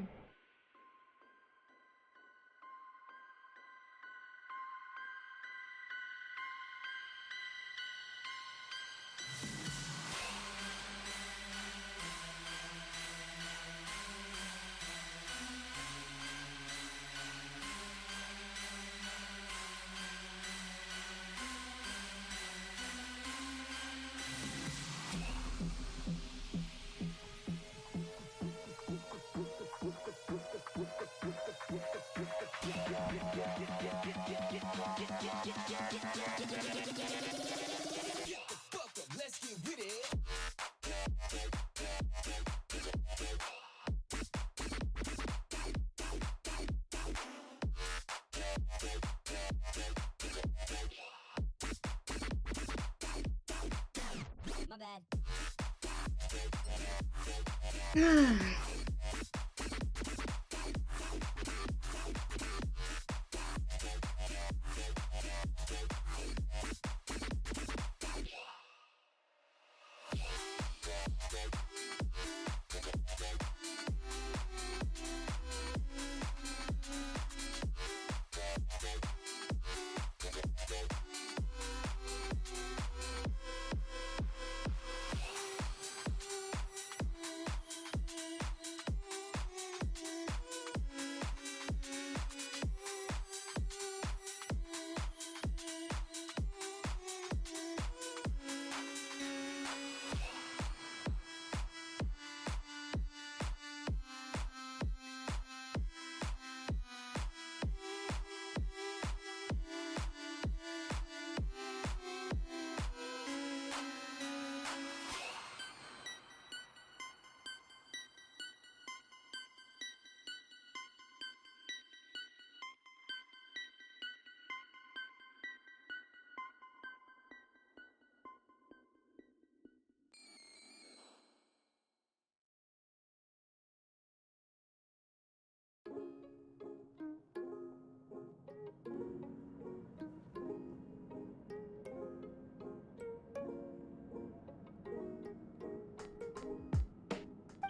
My bad.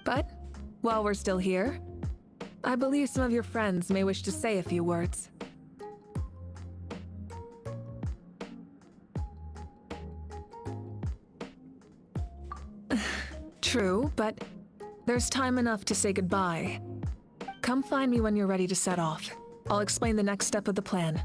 But, while we're still here, I believe some of your friends may wish to say a few words. True, but there's time enough to say goodbye. Come find me when you're ready to set off. I'll explain the next step of the plan.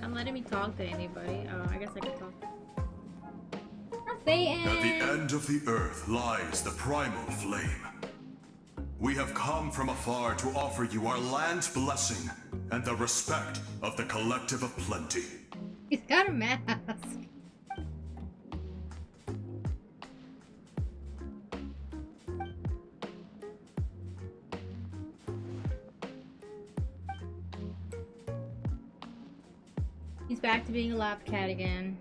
Not letting me talk to anybody. Oh, I guess I can talk. Satyn! At the end of the earth lies the primal flame. We have come from afar to offer you our land's blessing and the respect of the collective of plenty. He's got a mask. He's back to being a lap cat again.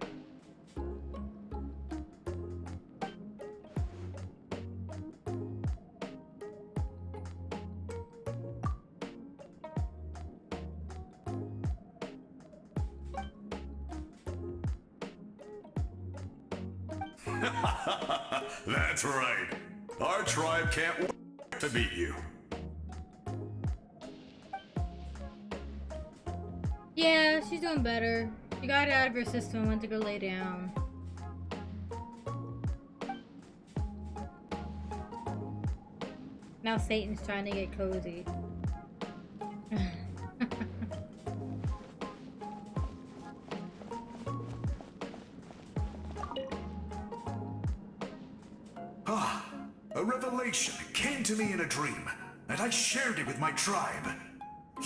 That's right. Our tribe can't wait to meet you. Yeah, she's doing better. She got it out of her system and went to go lay down. Now Satan's trying to get cozy. A revelation came to me in a dream, and I shared it with my tribe.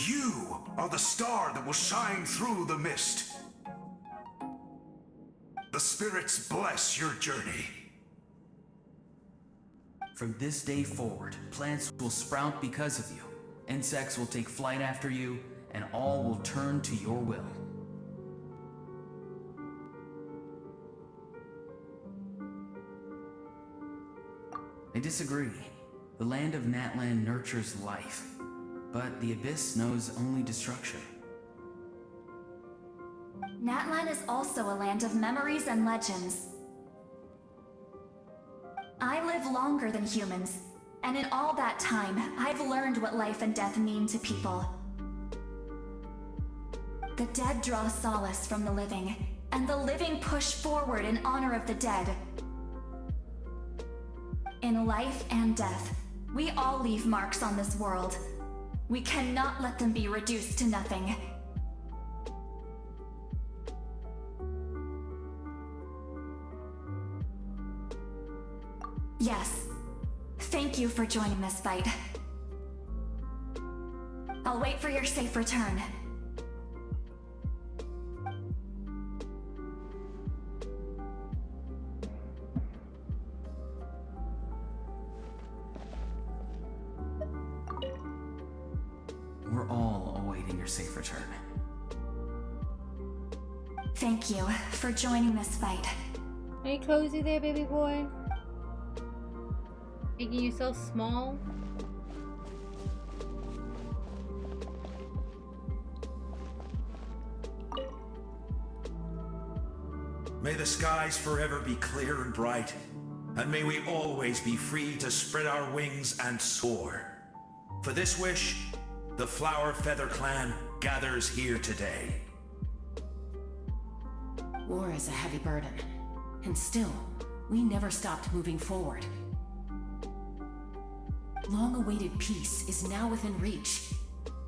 You are the star that will shine through the mist. The spirits bless your journey. From this day forward, plants will sprout because of you. Insects will take flight after you, and all will turn to your will. I disagree. The land of Natlan nurtures life, but the Abyss knows only destruction. Natlan is also a land of memories and legends. I live longer than humans, and in all that time, I've learned what life and death mean to people. The dead draw solace from the living, and the living push forward in honor of the dead. In life and death, we all leave marks on this world. We cannot let them be reduced to nothing. Yes. Thank you for joining this fight. I'll wait for your safe return. We're all awaiting your safe return. Thank you for joining this fight. Are you cozy there, baby boy? Making yourself small? May the skies forever be clear and bright, and may we always be free to spread our wings and soar. For this wish, the Flower Feather Clan gathers here today. War is a heavy burden, and still, we never stopped moving forward. Long-awaited peace is now within reach.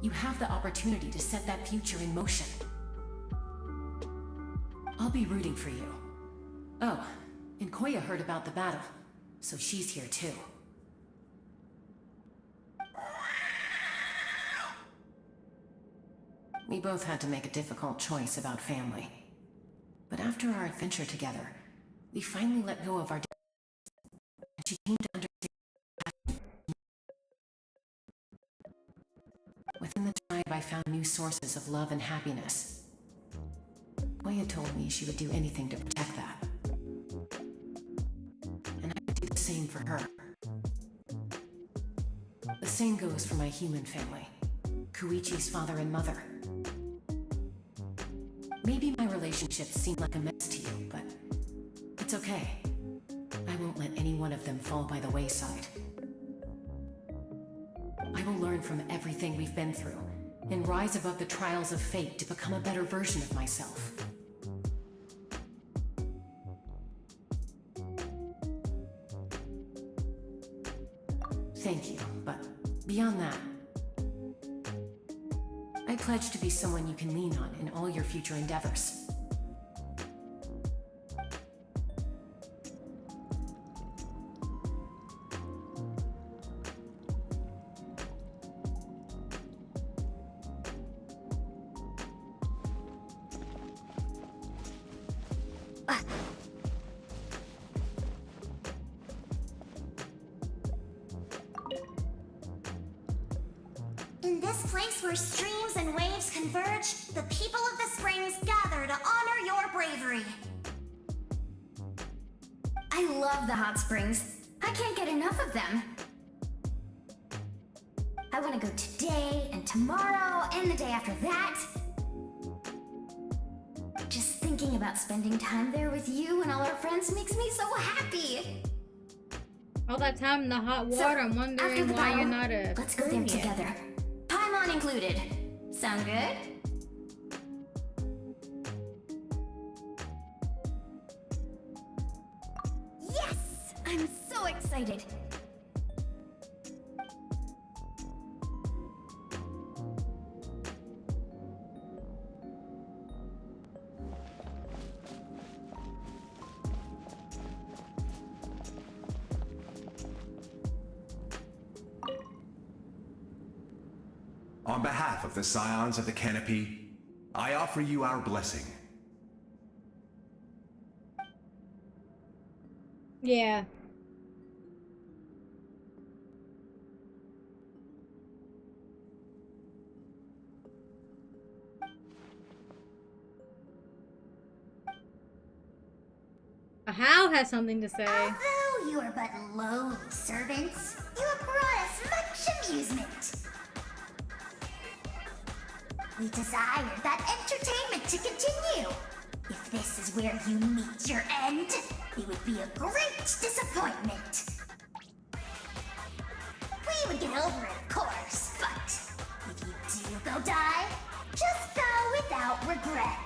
You have the opportunity to set that future in motion. I'll be rooting for you. Oh, and Koya heard about the battle, so she's here too. We both had to make a difficult choice about family. But after our adventure together, we finally let go of our and she came to understand. Within the tribe, I found new sources of love and happiness. Oya told me she would do anything to protect that. And I would do the same for her. The same goes for my human family, Koichi's father and mother. Maybe my relationships seem like a mess to you, but it's okay. I won't let any one of them fall by the wayside. I will learn from everything we've been through and rise above the trials of fate to become a better version of myself. Thank you, but beyond that, I pledge to be someone you can lean on in all your future endeavors. In this place where streams and waves converge, the people of the springs gather to honor your bravery. I love the hot springs. I can't get enough of them. I want to go today and tomorrow and the day after that. Just thinking about spending time there with you and all our friends makes me so happy. All that time in the hot water, I'm wondering why you're not a Let's go there together. Paimon included. Sound good? Yes! I'm so excited. On behalf of the Scions of the Canopy, I offer you our blessing. Yeah. How has something to say. Although you are but lowly servants, you have brought us much amusement. We desire that entertainment to continue. If this is where you meet your end, it would be a great disappointment. We would get over it, of course, but if you do go die, just go without regrets.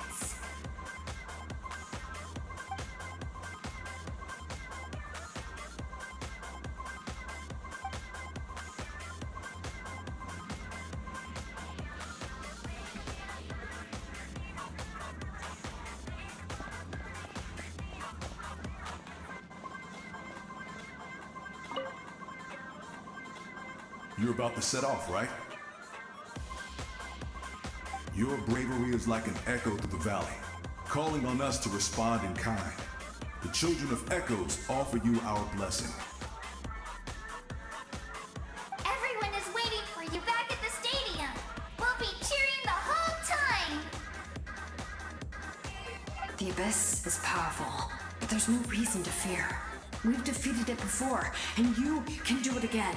You're about to set off, right? Your bravery is like an echo through the valley, calling on us to respond in kind. The children of Echoes offer you our blessing. Everyone is waiting for you back at the stadium. We'll be cheering the whole time. The Abyss is powerful, but there's no reason to fear. We've defeated it before, and you can do it again.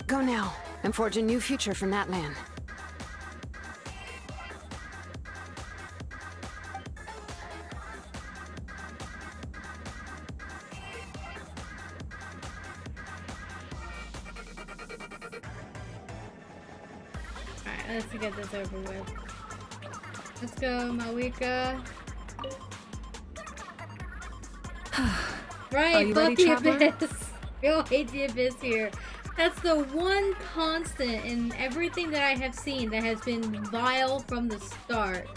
Go now, and forge a new future for Natlan. Alright, let's get this over with. Let's go, Mawika. Right, fuck the Abyss. We all hate the Abyss here. That's the one constant in everything that I have seen that has been vile from the start.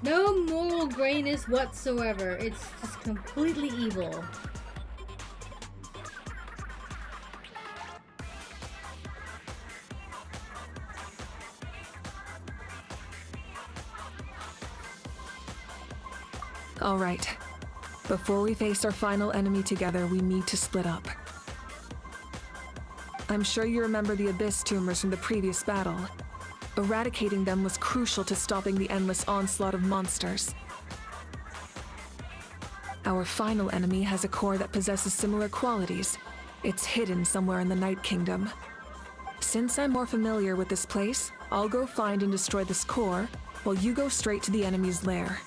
No moral grayness whatsoever. It's just completely evil. All right. Before we face our final enemy together, we need to split up. I'm sure you remember the Abyss tumors from the previous battle. Eradicating them was crucial to stopping the endless onslaught of monsters. Our final enemy has a core that possesses similar qualities. It's hidden somewhere in the Night Kingdom. Since I'm more familiar with this place, I'll go find and destroy this core, while you go straight to the enemy's lair.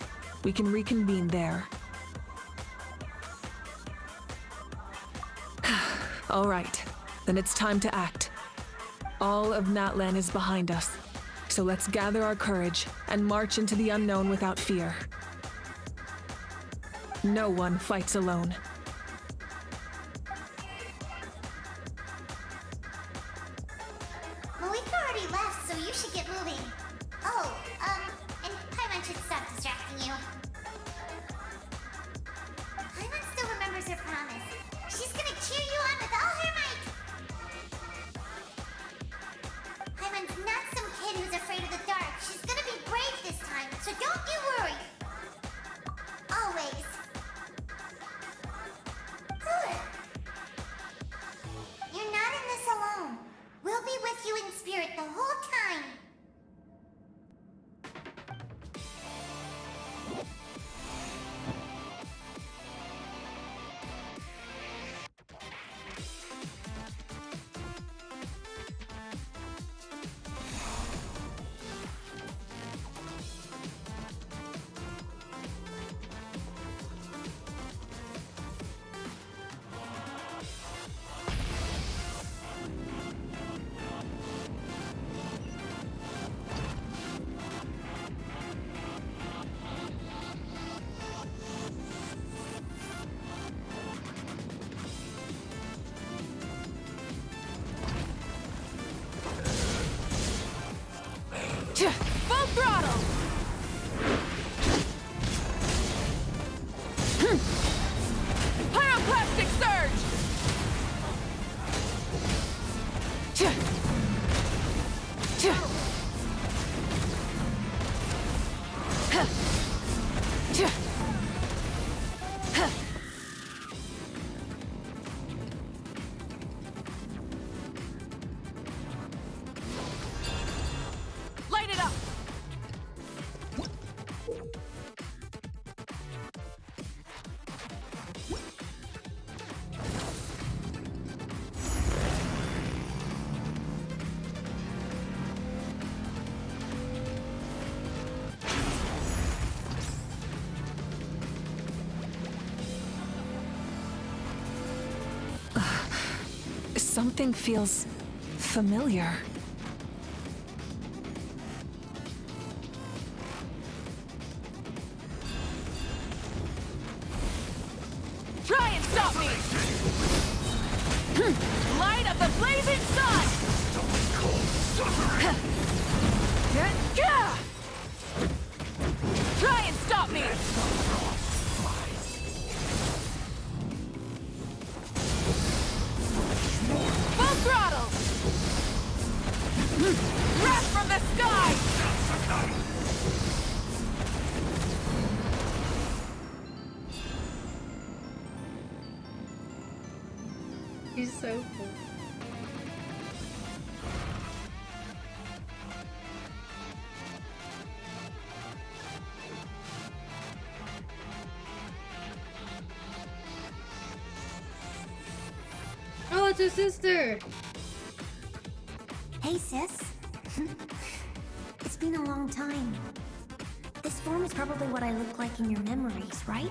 We can reconvene there. All right, then it's time to act. All of Natlan is behind us, so let's gather our courage and march into the unknown without fear. No one fights alone. Malika already left, so you should get moving. Oh, and Paimon should stop distracting you. Paimon still remembers her promise. She's gonna cheer you on with all her might. Paimon's not some kid who's afraid of the dark. She's gonna be brave this time, so don't you worry. Always. You're not in this alone. We'll be with you in spirit the whole time. Full throttle! Pyroclastic surge! Light it up! Something feels familiar. Try and stop me! Light of the blazing sun! Try and stop me! Full throttle! Wrath from the sky! He's so cool. Oh, it's her sister! Hey, sis. It's been a long time. This form is probably what I look like in your memories, right?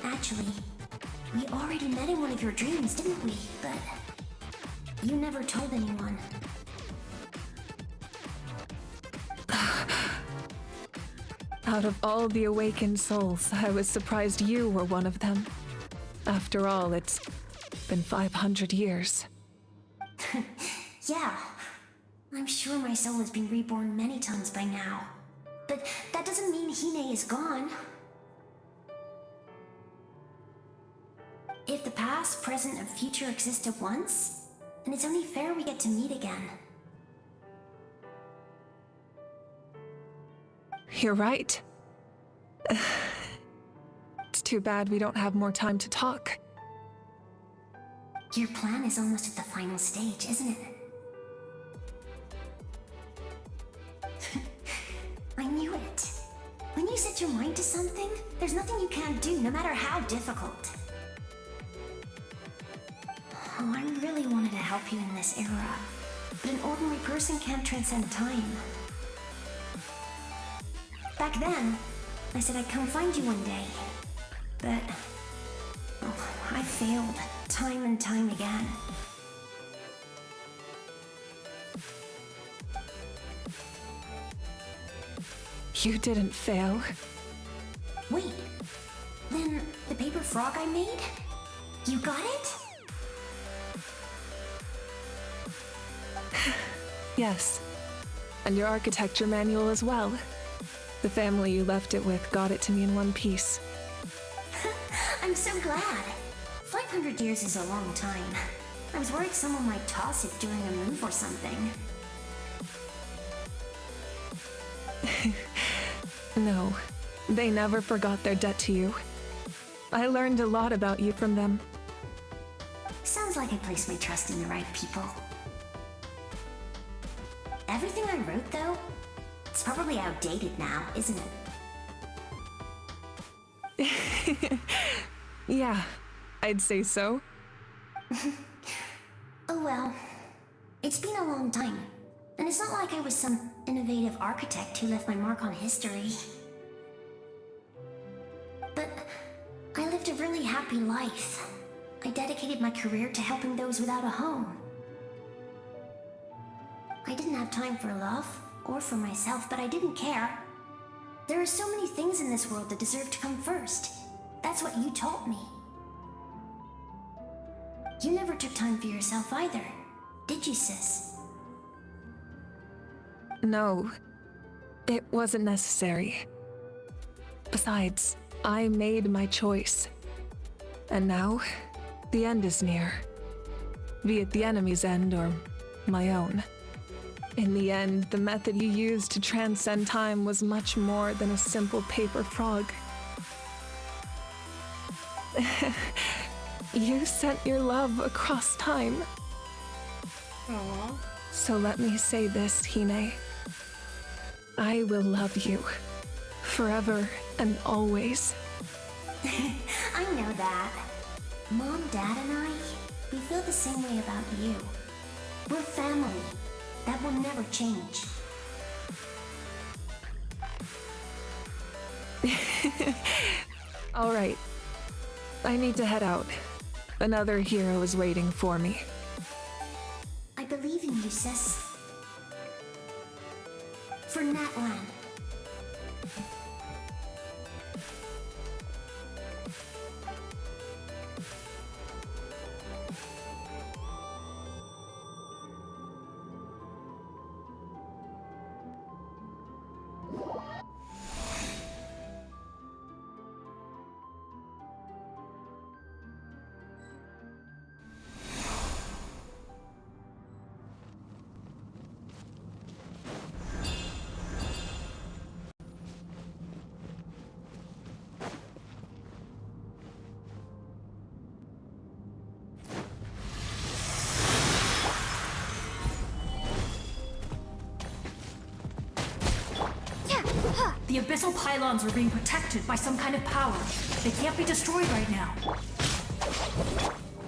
Actually, we already met in one of your dreams, didn't we? But you never told anyone. Out of all the awakened souls, I was surprised you were one of them. After all, it's been 500 years. Yeah. I'm sure my soul has been reborn many times by now. But that doesn't mean Hine is gone. If the past, present, and future exist at once, then it's only fair we get to meet again. You're right. It's too bad we don't have more time to talk. Your plan is almost at the final stage, isn't it? I knew it. When you set your mind to something, there's nothing you can't do, no matter how difficult. Oh, I really wanted to help you in this era, but an ordinary person can't transcend time. Back then, I said I'd come find you one day, but I failed time and time again. You didn't fail. Wait, then the paper frog I made? You got it? Yes. And your architecture manual as well. The family you left it with got it to me in one piece. I'm so glad. 500 years is a long time. I was worried someone might toss it during a move or something. No, they never forgot their debt to you. I learned a lot about you from them. Sounds like I placed my trust in the right people. Everything I wrote, though, it's probably outdated now, isn't it? Yeah, I'd say so. Oh well. It's been a long time. And it's not like I was some innovative architect who left my mark on history. But I lived a really happy life. I dedicated my career to helping those without a home. I didn't have time for love, or for myself, but I didn't care. There are so many things in this world that deserve to come first. That's what you taught me. You never took time for yourself either, did you, sis? No, it wasn't necessary. Besides, I made my choice. And now, the end is near. Be it the enemy's end or my own. In the end, the method you used to transcend time was much more than a simple paper frog. You sent your love across time. Aww. So let me say this, Hine. I will love you. Forever and always. I know that. Mom, Dad, and I, we feel the same way about you. We're family. That will never change. All right. I need to head out. Another hero is waiting for me. I believe in you, sis. For Natlan. The abyssal pylons are being protected by some kind of power. They can't be destroyed right now.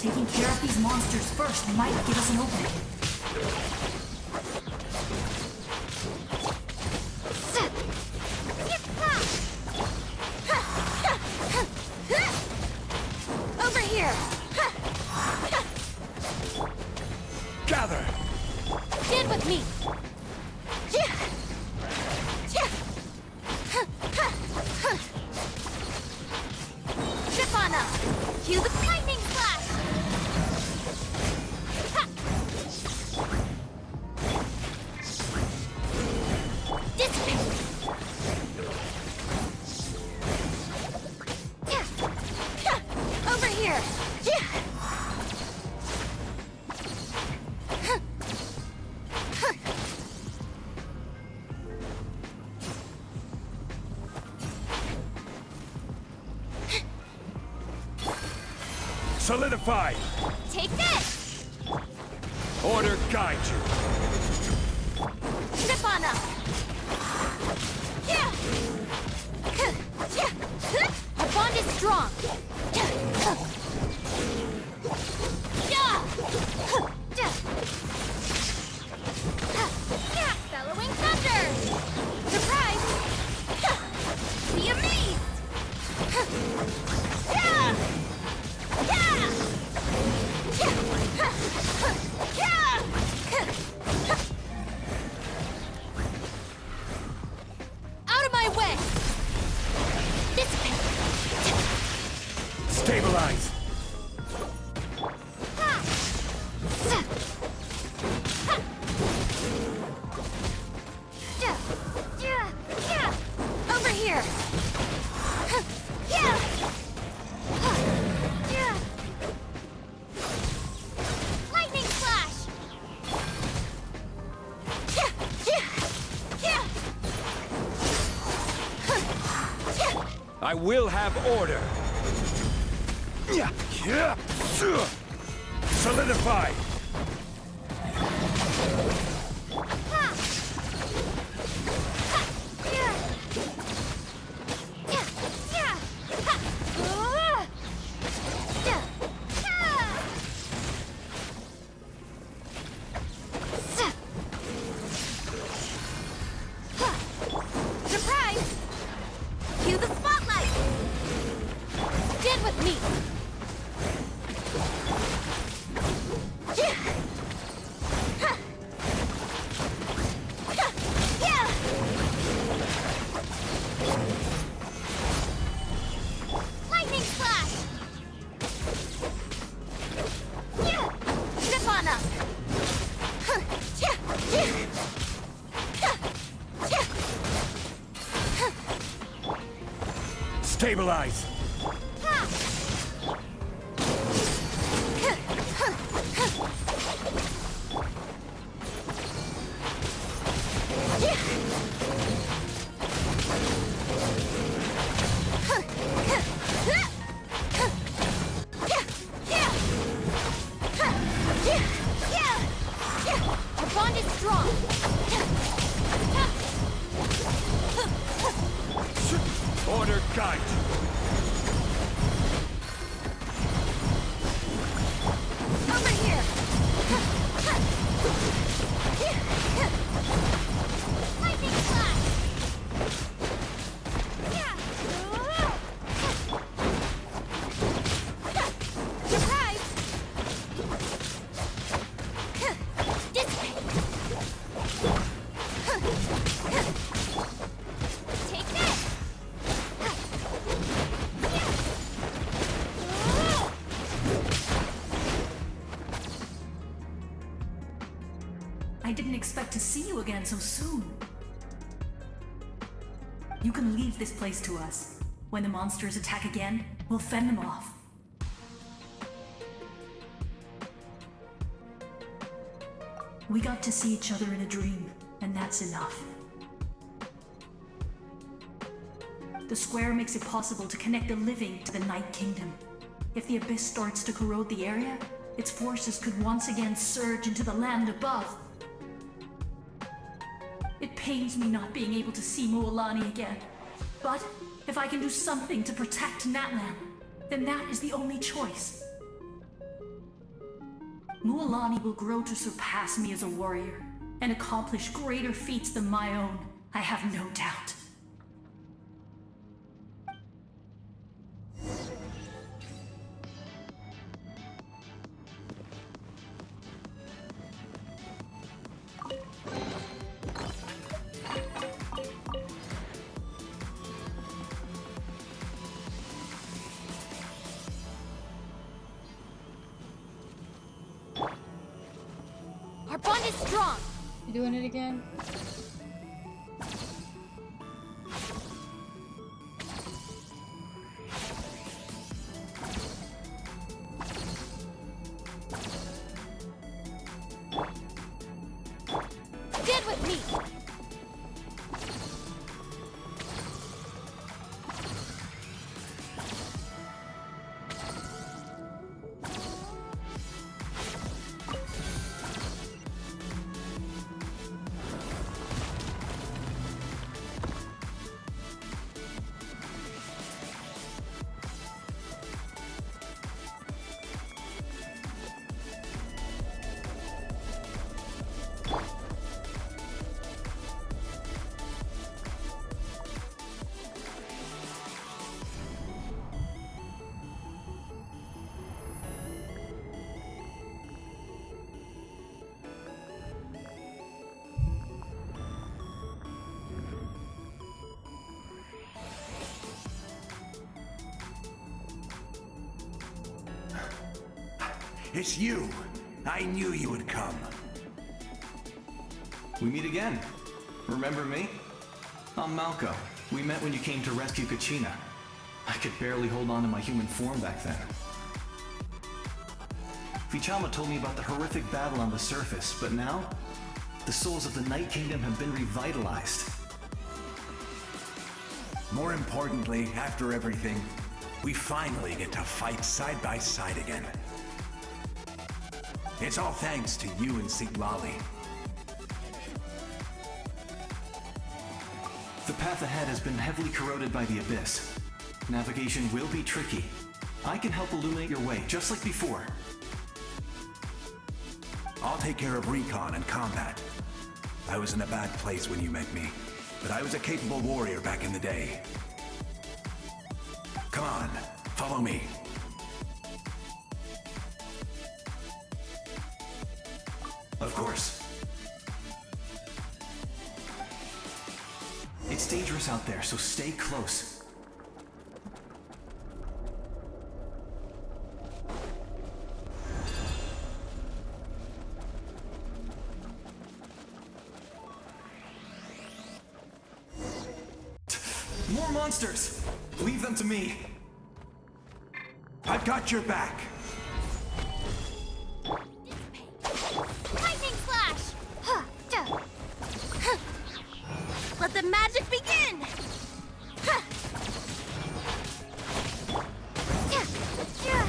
Taking care of these monsters first might give us an opening. Over here! Gather! Stand with me! Zip on up! Cue the lightning flash! Dissipate! Over here! Solidify! Take this! Order guide you. Zip on up! Yeah! Our bond is strong! Bellowing thunder! Surprise! Be amazed! Out of my way! Dissipate! Stabilize! Over here! Lightning flash! I will have order. Solidify! Surprise! Cue the spotlight! Stand with me! Lightning flash! Zip on up! Stabilize! Our bond is strong! Order guide you. Over here! Lightning flash! Surprise! Dissipate! Take this! I didn't expect to see you again so soon. You can leave this place to us. When the monsters attack again, we'll fend them off. We got to see each other in a dream, and that's enough. The square makes it possible to connect the living to the Night Kingdom. If the abyss starts to corrode the area, its forces could once again surge into the land above. It pains me not being able to see Mualani again. But if I can do something to protect Natlan, then that is the only choice. Mualani will grow to surpass me as a warrior and accomplish greater feats than my own, I have no doubt. Our bond is strong! You doing it again? Stand with me! It's you. I knew you would come. We meet again. Remember me? I'm Malco. We met when you came to rescue Kachina. I could barely hold on to my human form back then. Vichama told me about the horrific battle on the surface, but now, the souls of the Night Kingdom have been revitalized. More importantly, after everything, we finally get to fight side by side again. It's all thanks to you and Siglali. The path ahead has been heavily corroded by the Abyss. Navigation will be tricky. I can help illuminate your way, just like before. I'll take care of recon and combat. I was in a bad place when you met me, but I was a capable warrior back in the day. Come on, follow me. Of course. It's dangerous out there, so stay close. More monsters! Leave them to me. I've got your back. Lightning slash! Huh, duh. Huh. Let the magic begin! Huh. Yeah. Yeah.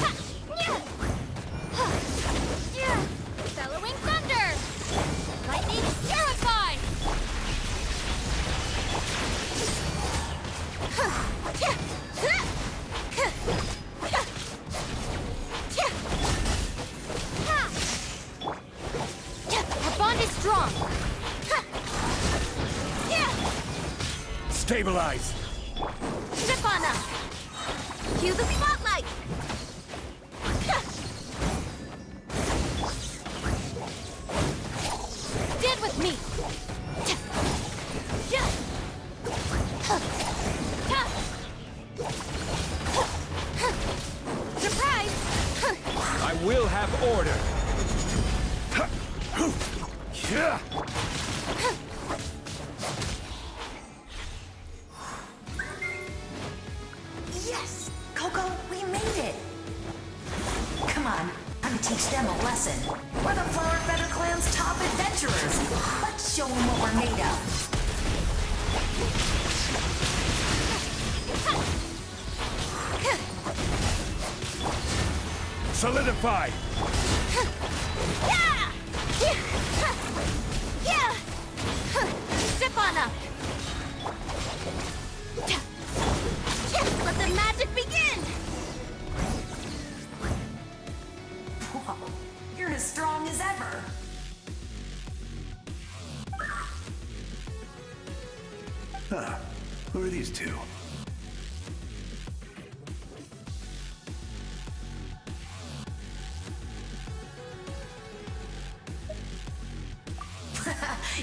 Ha. Yeah. Huh. Yeah. Bellowing thunder! Lightning terrify! Huh. Yeah. Huh. Huh. Yeah. Yeah. Ha. Yeah. Our bond is strong! Ha. Yeah. Stabilize! Step on up! Cue the spotlight! Ha. Stand with me! Yeah. Huh. Ha. Huh. Surprise! Huh. I will have order! Yeah! Yes! Coco, we made it! Come on, I'm gonna teach them a lesson. We're the Flower Feather Clan's top adventurers. Let's show them what we're made of. Solidify! Yeah! Yeah! Step on up! Let the magic begin! Whoa, you're as strong as ever. Huh. Who are these two?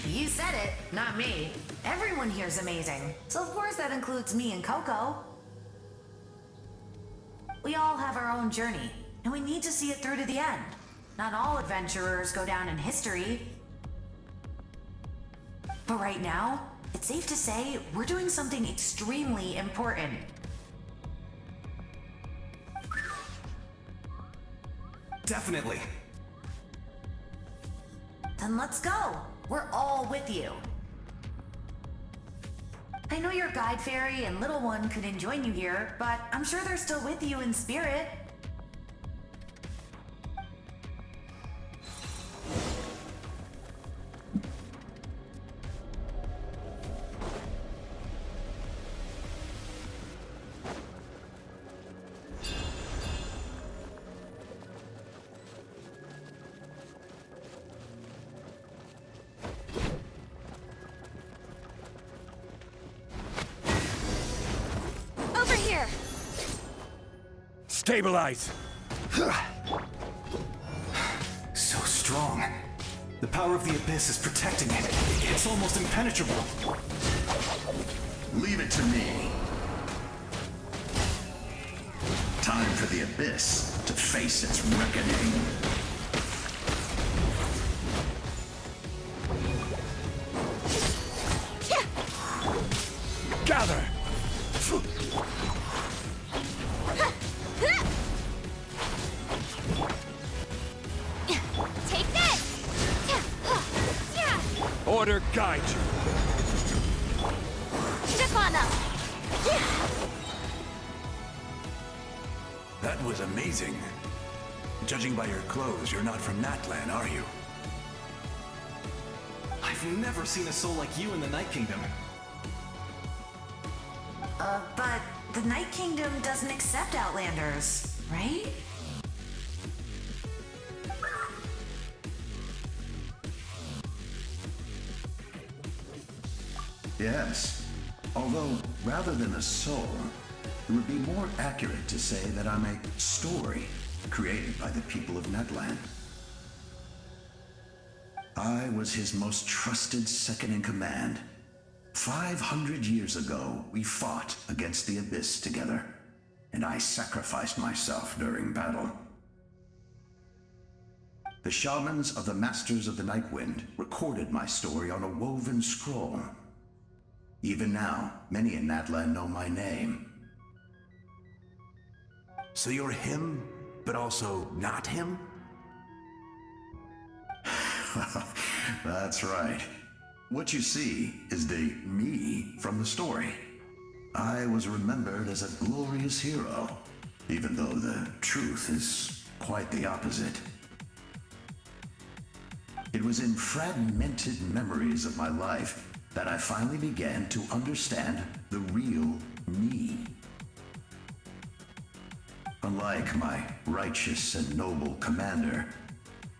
You said it, not me. Everyone here's amazing. So of course that includes me and Coco. We all have our own journey, and we need to see it through to the end. Not all adventurers go down in history. But right now, it's safe to say we're doing something extremely important. Definitely. Then let's go. We're all with you. I know your guide fairy and little one couldn't join you here, but I'm sure they're still with you in spirit. Over here! Stabilize! So strong. The power of the Abyss is protecting it. It's almost impenetrable. Leave it to me. Time Time for the Abyss to face its reckoning. Gather! Take this! Order guide you. Step on up! That was amazing. Judging by your clothes, you're not from Natlan, are you? I've never seen a soul like you in the Night Kingdom. But the Night Kingdom doesn't accept Outlanders, right? Yes. Although, rather than a soul, it would be more accurate to say that I'm a story created by the people of Natlan. I was his most trusted second-in-command. 500 years ago, we fought against the Abyss together, and I sacrificed myself during battle. The shamans of the Masters of the Nightwind recorded my story on a woven scroll. Even now, many in Natlan know my name. So you're him, but also not him? That's right. What you see is the me from the story. I was remembered as a glorious hero, even though the truth is quite the opposite. It was in fragmented memories of my life that I finally began to understand the real me. Unlike my righteous and noble commander,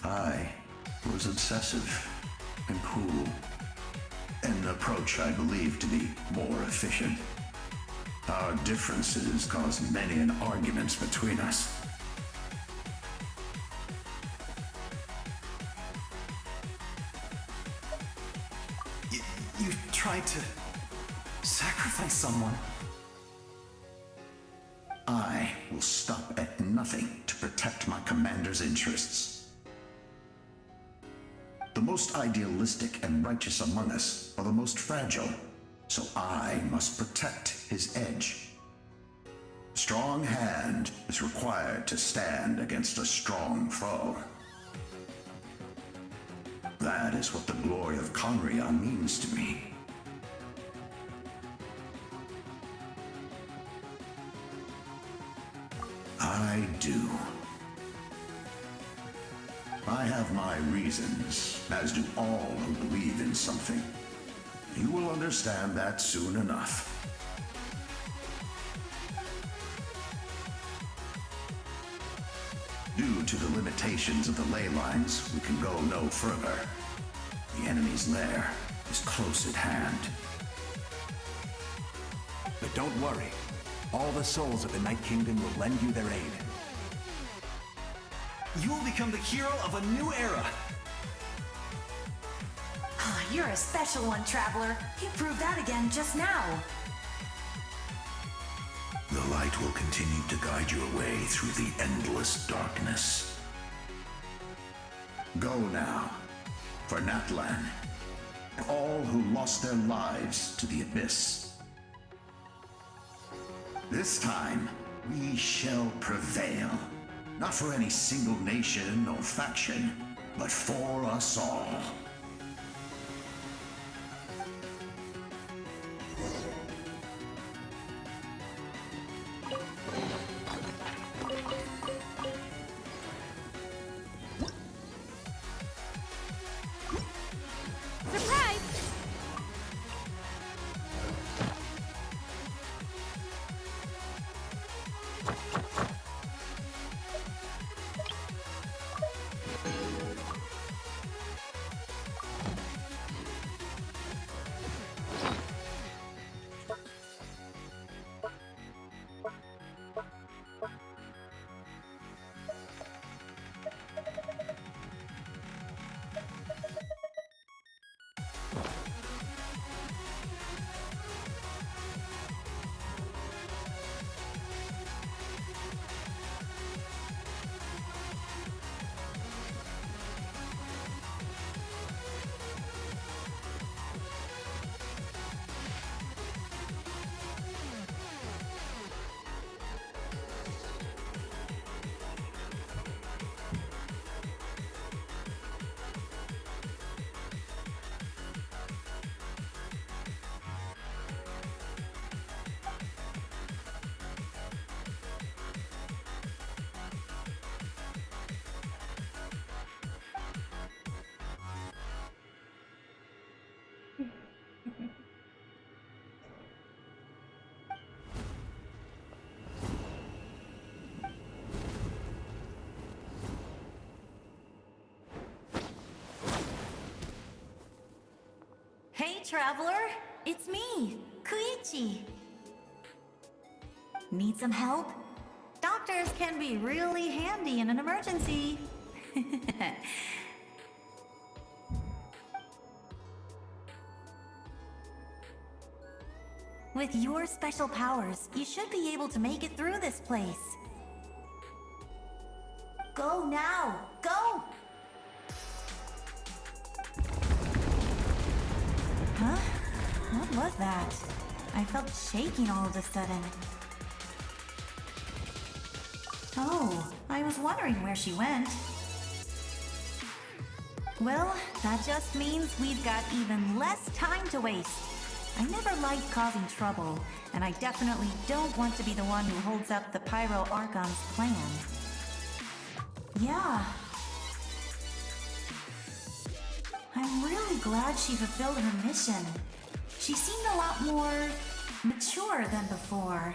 I was obsessive and cruel, an approach I believe to be more efficient. Our differences caused many an arguments between us. You tried to sacrifice someone. I will stop at nothing to protect my commander's interests. The most idealistic and righteous among us are the most fragile, so I must protect his edge. A strong hand is required to stand against a strong foe. That is what the glory of Conria means to me. I do. I have my reasons, as do all who believe in something. You will understand that soon enough. Due to the limitations of the ley lines, we can go no further. The enemy's lair is close at hand. But don't worry. All the souls of the Night Kingdom will lend you their aid. You will become the hero of a new era. You're a special one, Traveler. You proved that again just now. The light will continue to guide your way through the endless darkness. Go now, for Natlan, all who lost their lives to the Abyss. This time, we shall prevail. Not for any single nation or faction, but for us all. Surprise! Hey, traveler! It's me, Koichi! Need some help? Doctors can be really handy in an emergency. With your special powers, you should be able to make it through this place. Go now! Go! Huh? What was that? I felt shaking all of a sudden. Oh, I was wondering where she went. Well, that just means we've got even less time to waste. I never liked causing trouble, and I definitely don't want to be the one who holds up the Pyro Archon's plan. Yeah. I'm really glad she fulfilled her mission. She seemed a lot more mature than before.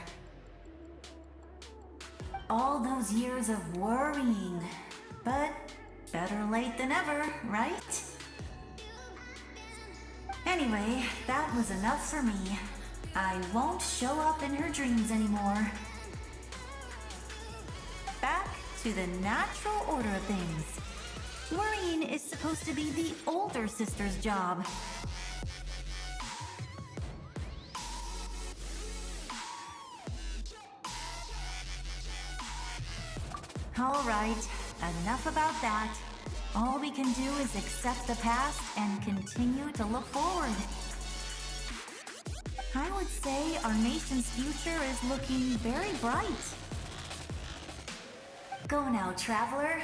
All those years of worrying, but better late than ever, right? Anyway, that was enough for me. I won't show up in her dreams anymore. Back to the natural order of things. Worrying is supposed to be the older sister's job. Alright, enough about that. All we can do is accept the past and continue to look forward. I would say our nation's future is looking very bright. Go now, traveler.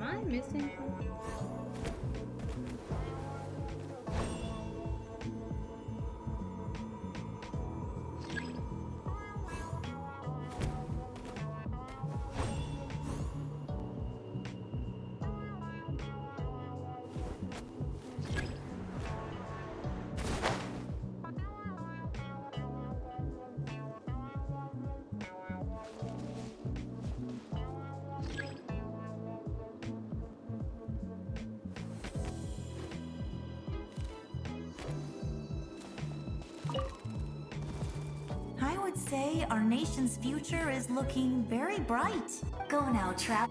I missing something? I would say our nation's future is looking very bright. Go now, Trap.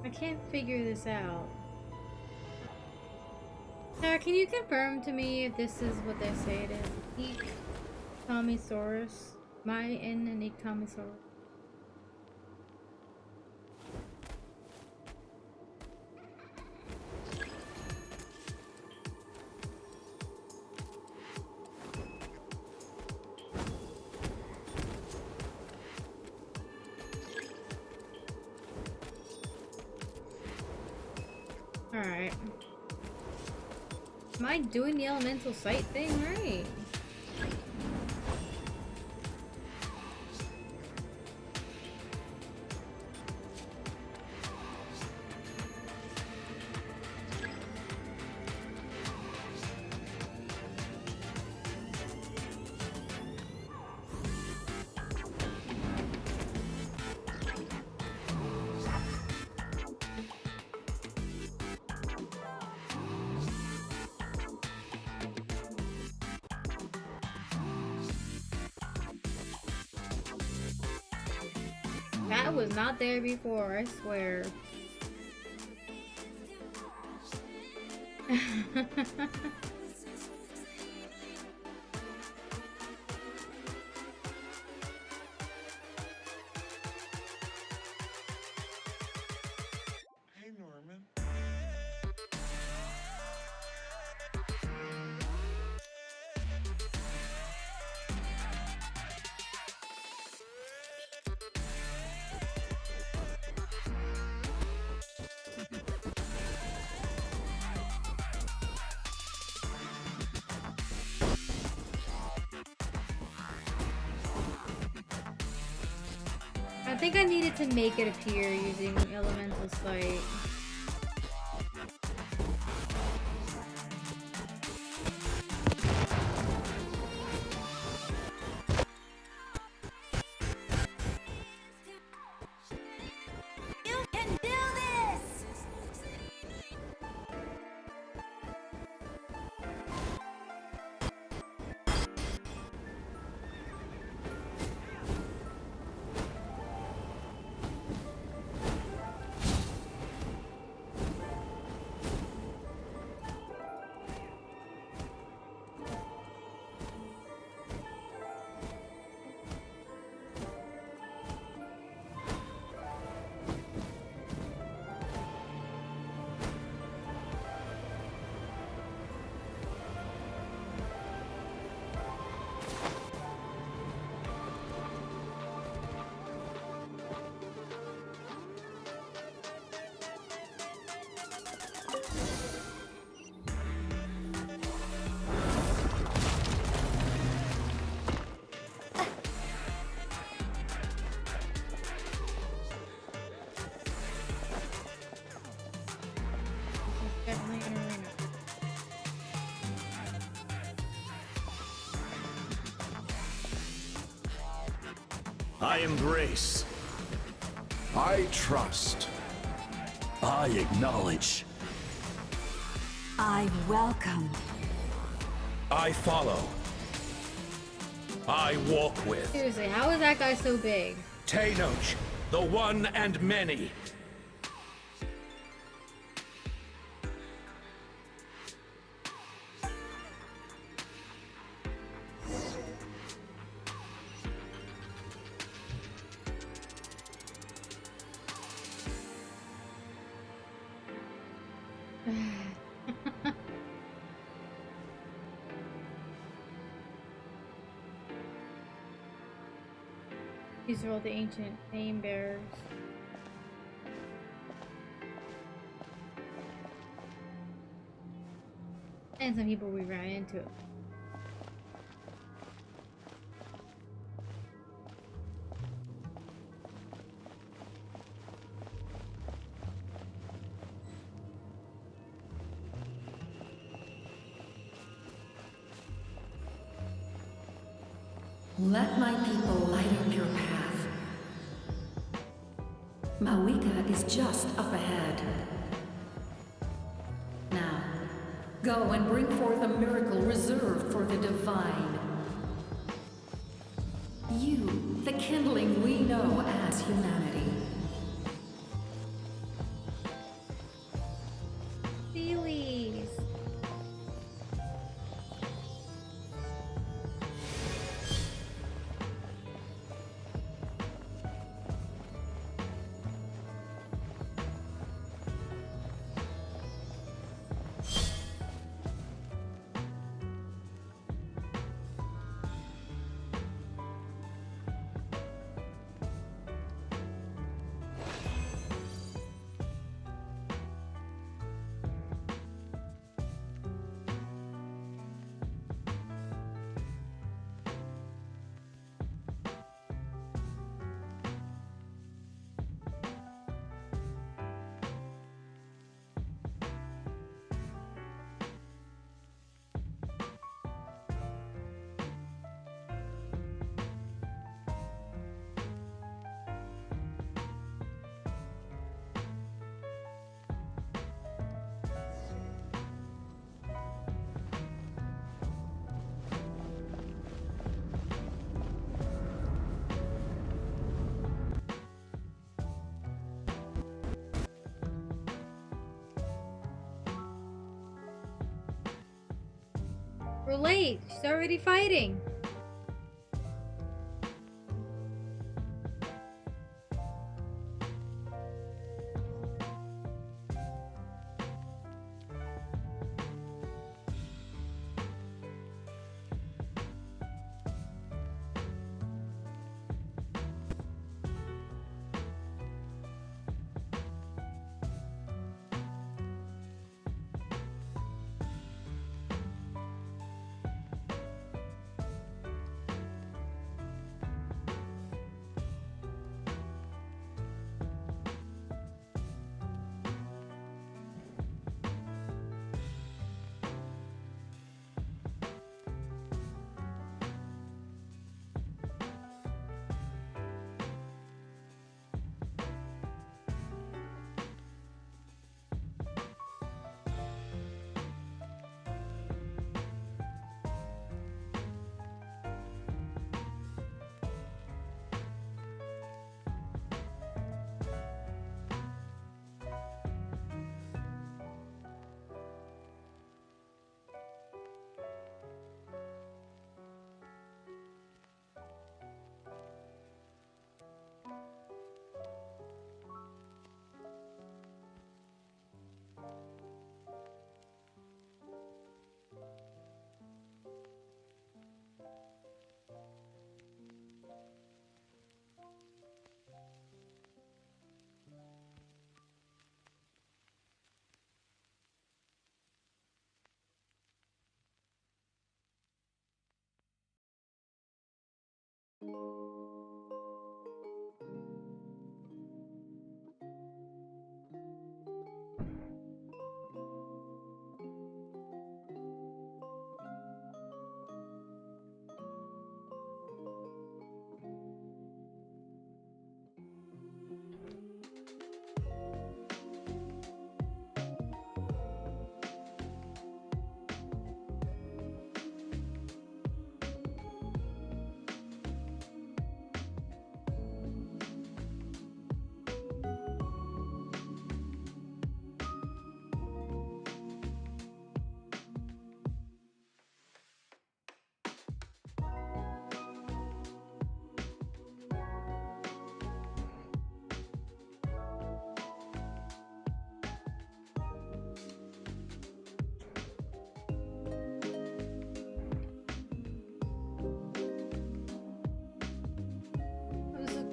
I can't figure this out. Sarah, can you confirm to me if this is what they say it is? Ectomisaurus. My in an Ectomisaurus. Alright. Am I doing the elemental sight thing right? That was not there before, I swear. I think I needed to make it appear using Elemental Sight. You can do this! I embrace. I trust. I acknowledge. I welcome. I follow. I walk with. Seriously, how is that guy so big? Tenoch, the one and many. These are all the ancient name bearers. And some people we ran into. Let my people light up your path. Mawika is just up ahead. Now, go and bring forth a miracle reserved for the divine. You, the kindling we know as humanity. Seaweeds. We're late. She's already fighting.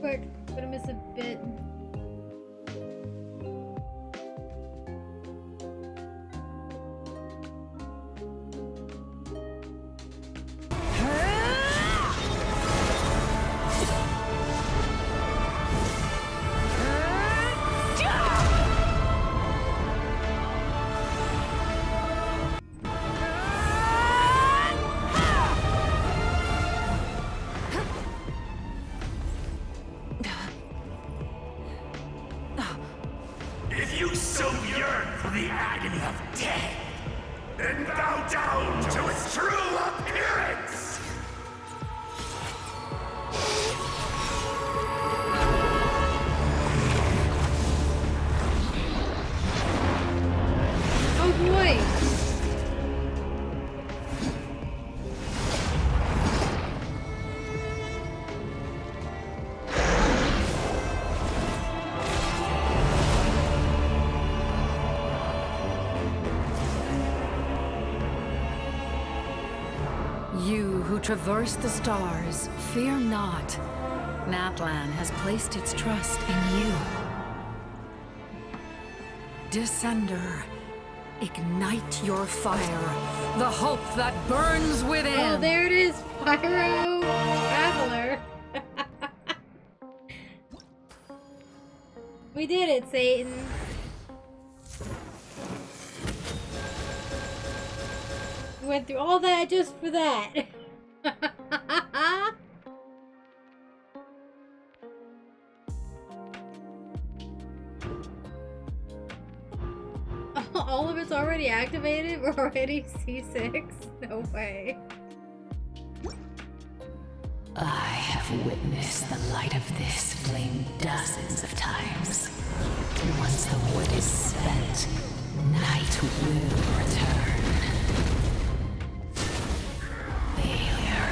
quick. Gonna miss a bit. If you so yearn for the agony of death, then bow down to its true appearance! Oh boy! You who traverse the stars, fear not. Natlan has placed its trust in you. Descender, ignite your fire, the hope that burns within. Oh, there it is, Pyro Traveler. We did it, Satan. We went through all that just for that. All of it's already activated? We're already C6? No way. I have witnessed the light of this flame dozens of times. Once the wood is spent, night will return. Failure.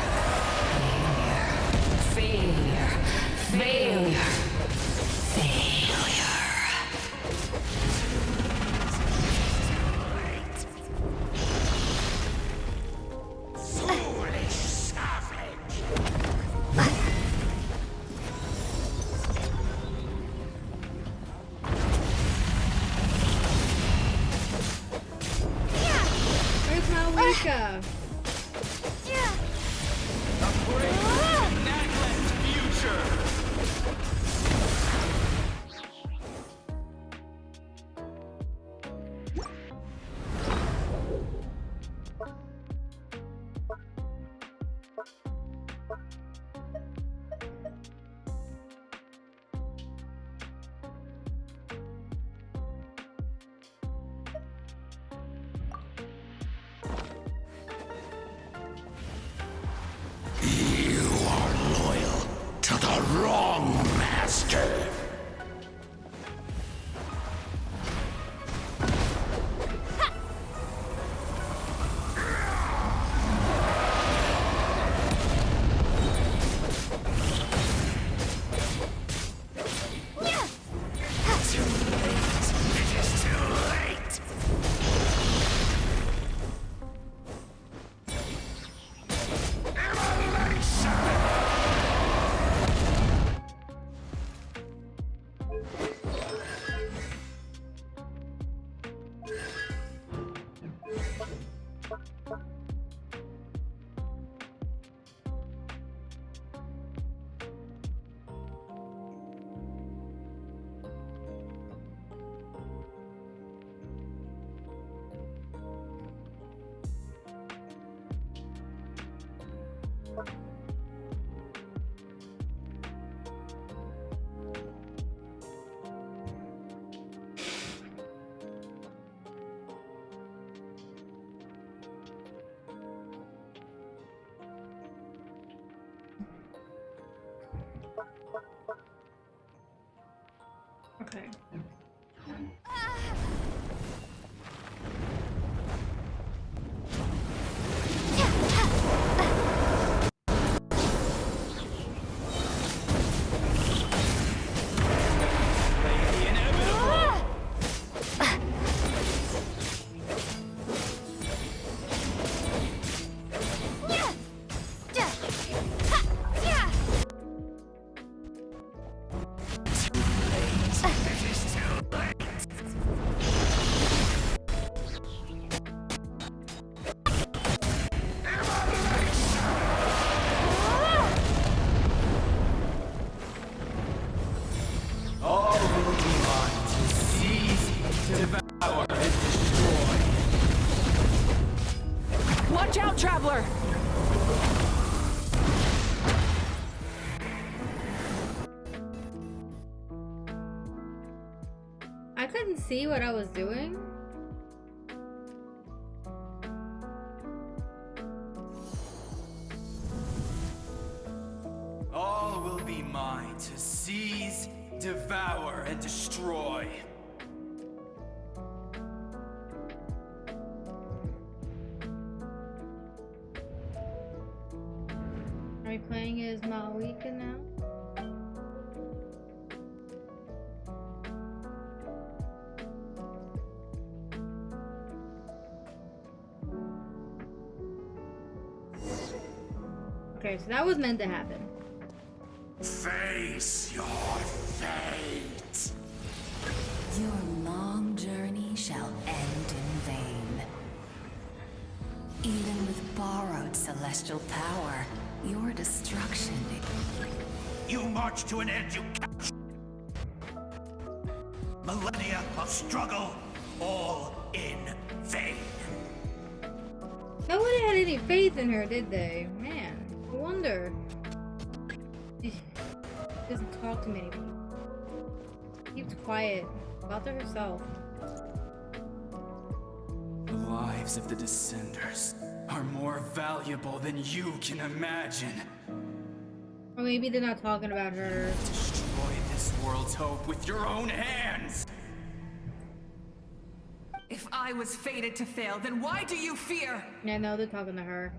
Failure. Failure. Failure. Foolish savage! Where's Malika? Natlan's future! You are loyal to the wrong master. Too late. It is too late. Okay. traveler! I couldn't see what I was doing. All will be mine to seize, devour, and destroy. Are you playing as Malika now? Okay, so that was meant to happen. Face your fate. Your long journey shall end in vain. Even with borrowed celestial power, your destruction... You march to an end, you capture. Millennia of struggle, all in vain. Nobody had any faith in her, did they? Man, I wonder. She doesn't talk to many people. Keeps quiet, about to herself. The lives of the Descenders are more valuable than you can imagine. Or maybe they're not talking about her. Destroy this world's hope with your own hands! If I was fated to fail, then why do you fear? Yeah, no, they're talking to her.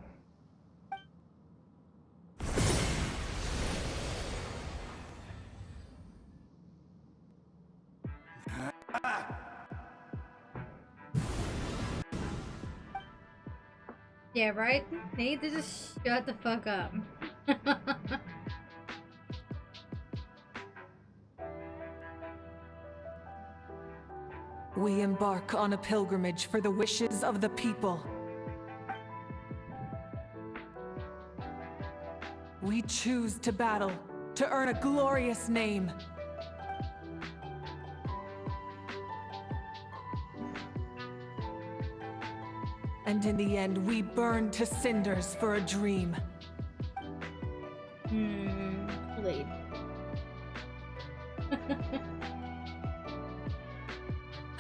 Yeah, right? They need to just shut the fuck up. We embark on a pilgrimage for the wishes of the people. We choose to battle, to earn a glorious name. And in the end, we burn to cinders for a dream. Late.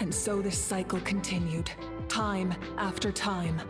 And so this cycle continued, time after time.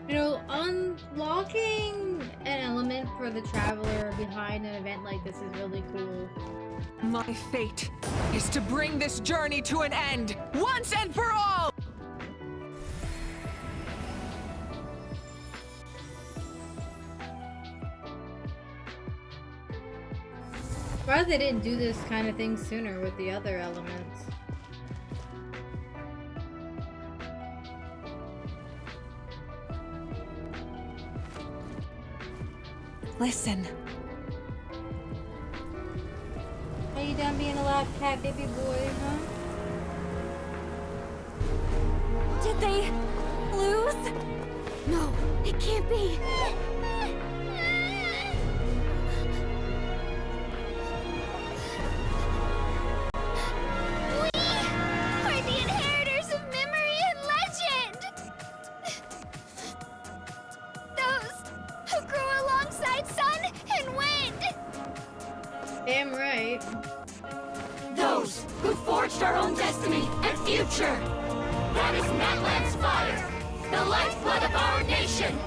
You know, unlocking an element for the traveler behind an event like this is really cool. My fate is to bring this journey to an end, once and for all! Surprised they didn't do this kind of thing sooner with the other elements. Listen. Are you done being a loud cat baby boy, huh? Did they lose? No, it can't be. We are the inheritors of memory and legend! Those who grew alongside sun and wind! Damn right. Those who forged our own destiny and future! That is Natlan's fire! The lifeblood of our nation!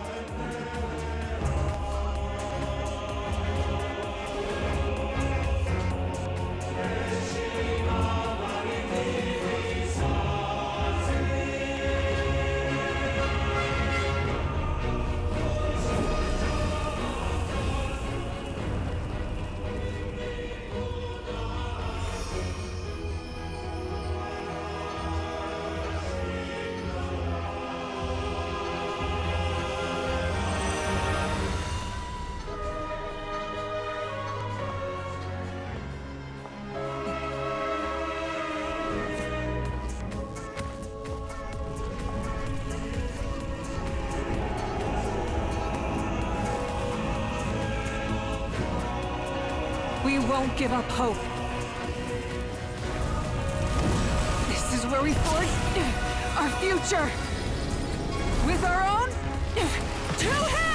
won't give up hope. This is where we forge our future. With our own 2 hands!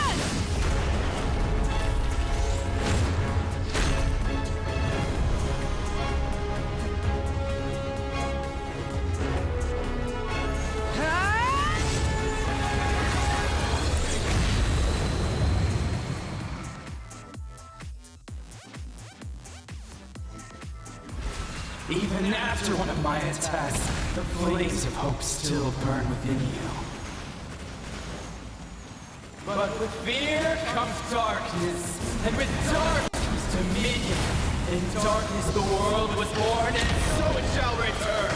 Even after one of my attacks, the flames of hope still burn within you. But with fear comes darkness, and with dark comes dominion. In darkness the world was born, and so it shall return.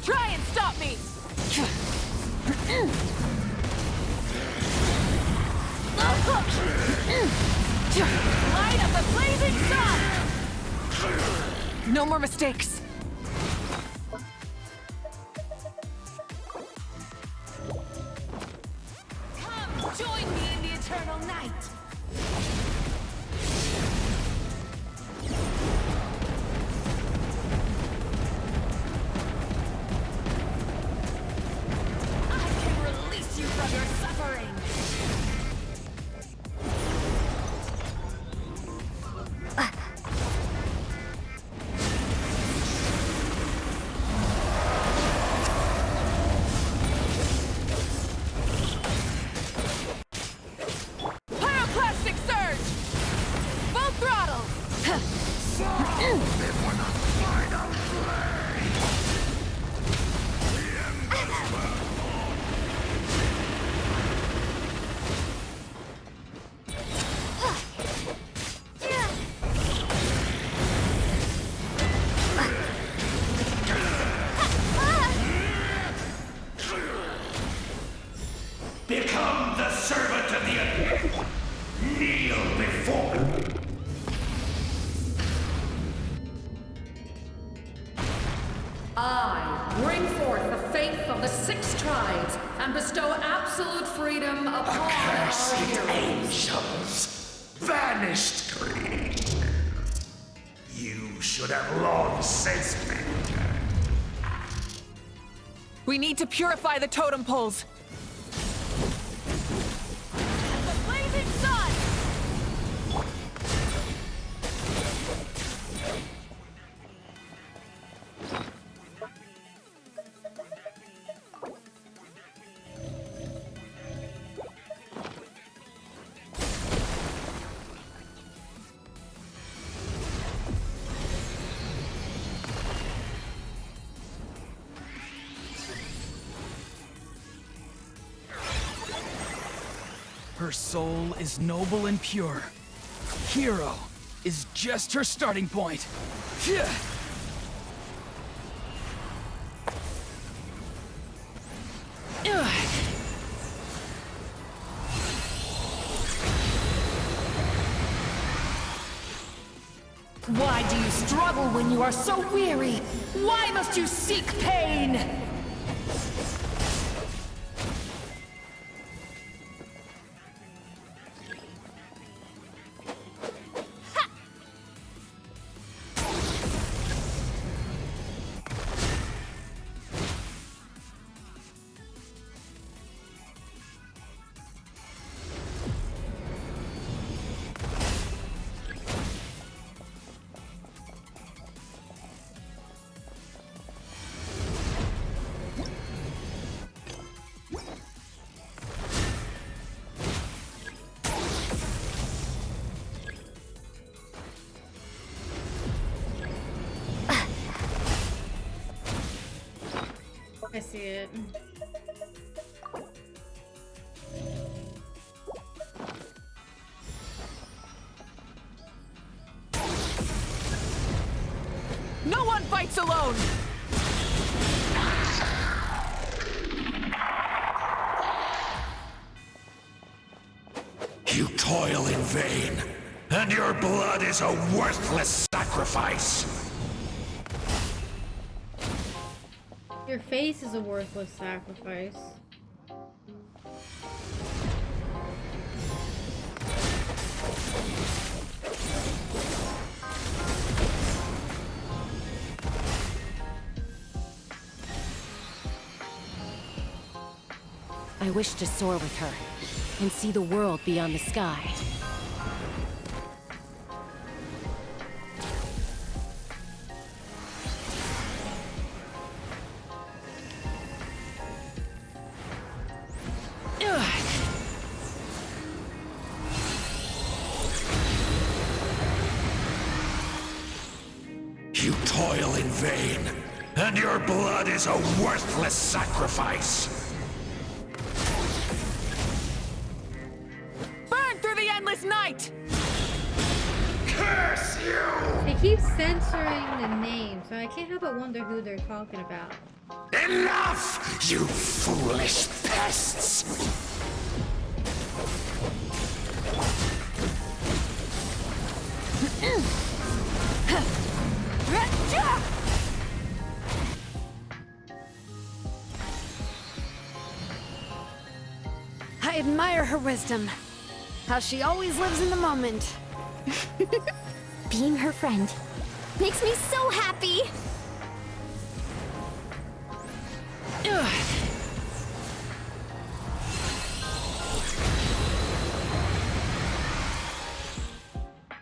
Try and stop me! Light up the blazing sun! No more mistakes. Come, join me in the eternal night! I can release you from your suffering! Pyroclastic surge! Full throttle! Become the servant of the Abyss. Kneel before me. I bring forth the faith of the 6 tribes and bestow absolute freedom upon our Accursed heroes. angels, banished greed. You should have long since been dead. We need to purify the totem poles. The blazing sun! Her soul is noble and pure. Hero is just her starting point. Yeah. Why do you struggle when you are so weary? Why must you seek pain? I see it. No one fights alone! You toil in vain, and your blood is a worthless sacrifice. Your face is a worthless sacrifice. I wish to soar with her and see the world beyond the sky. You toil in vain, and your blood is a worthless sacrifice. Burn through the endless night! Curse you! They keep censoring the name, so I can't help but wonder who they're talking about. Enough, you foolish pests! I admire her wisdom. How she always lives in the moment. Being her friend makes me so happy.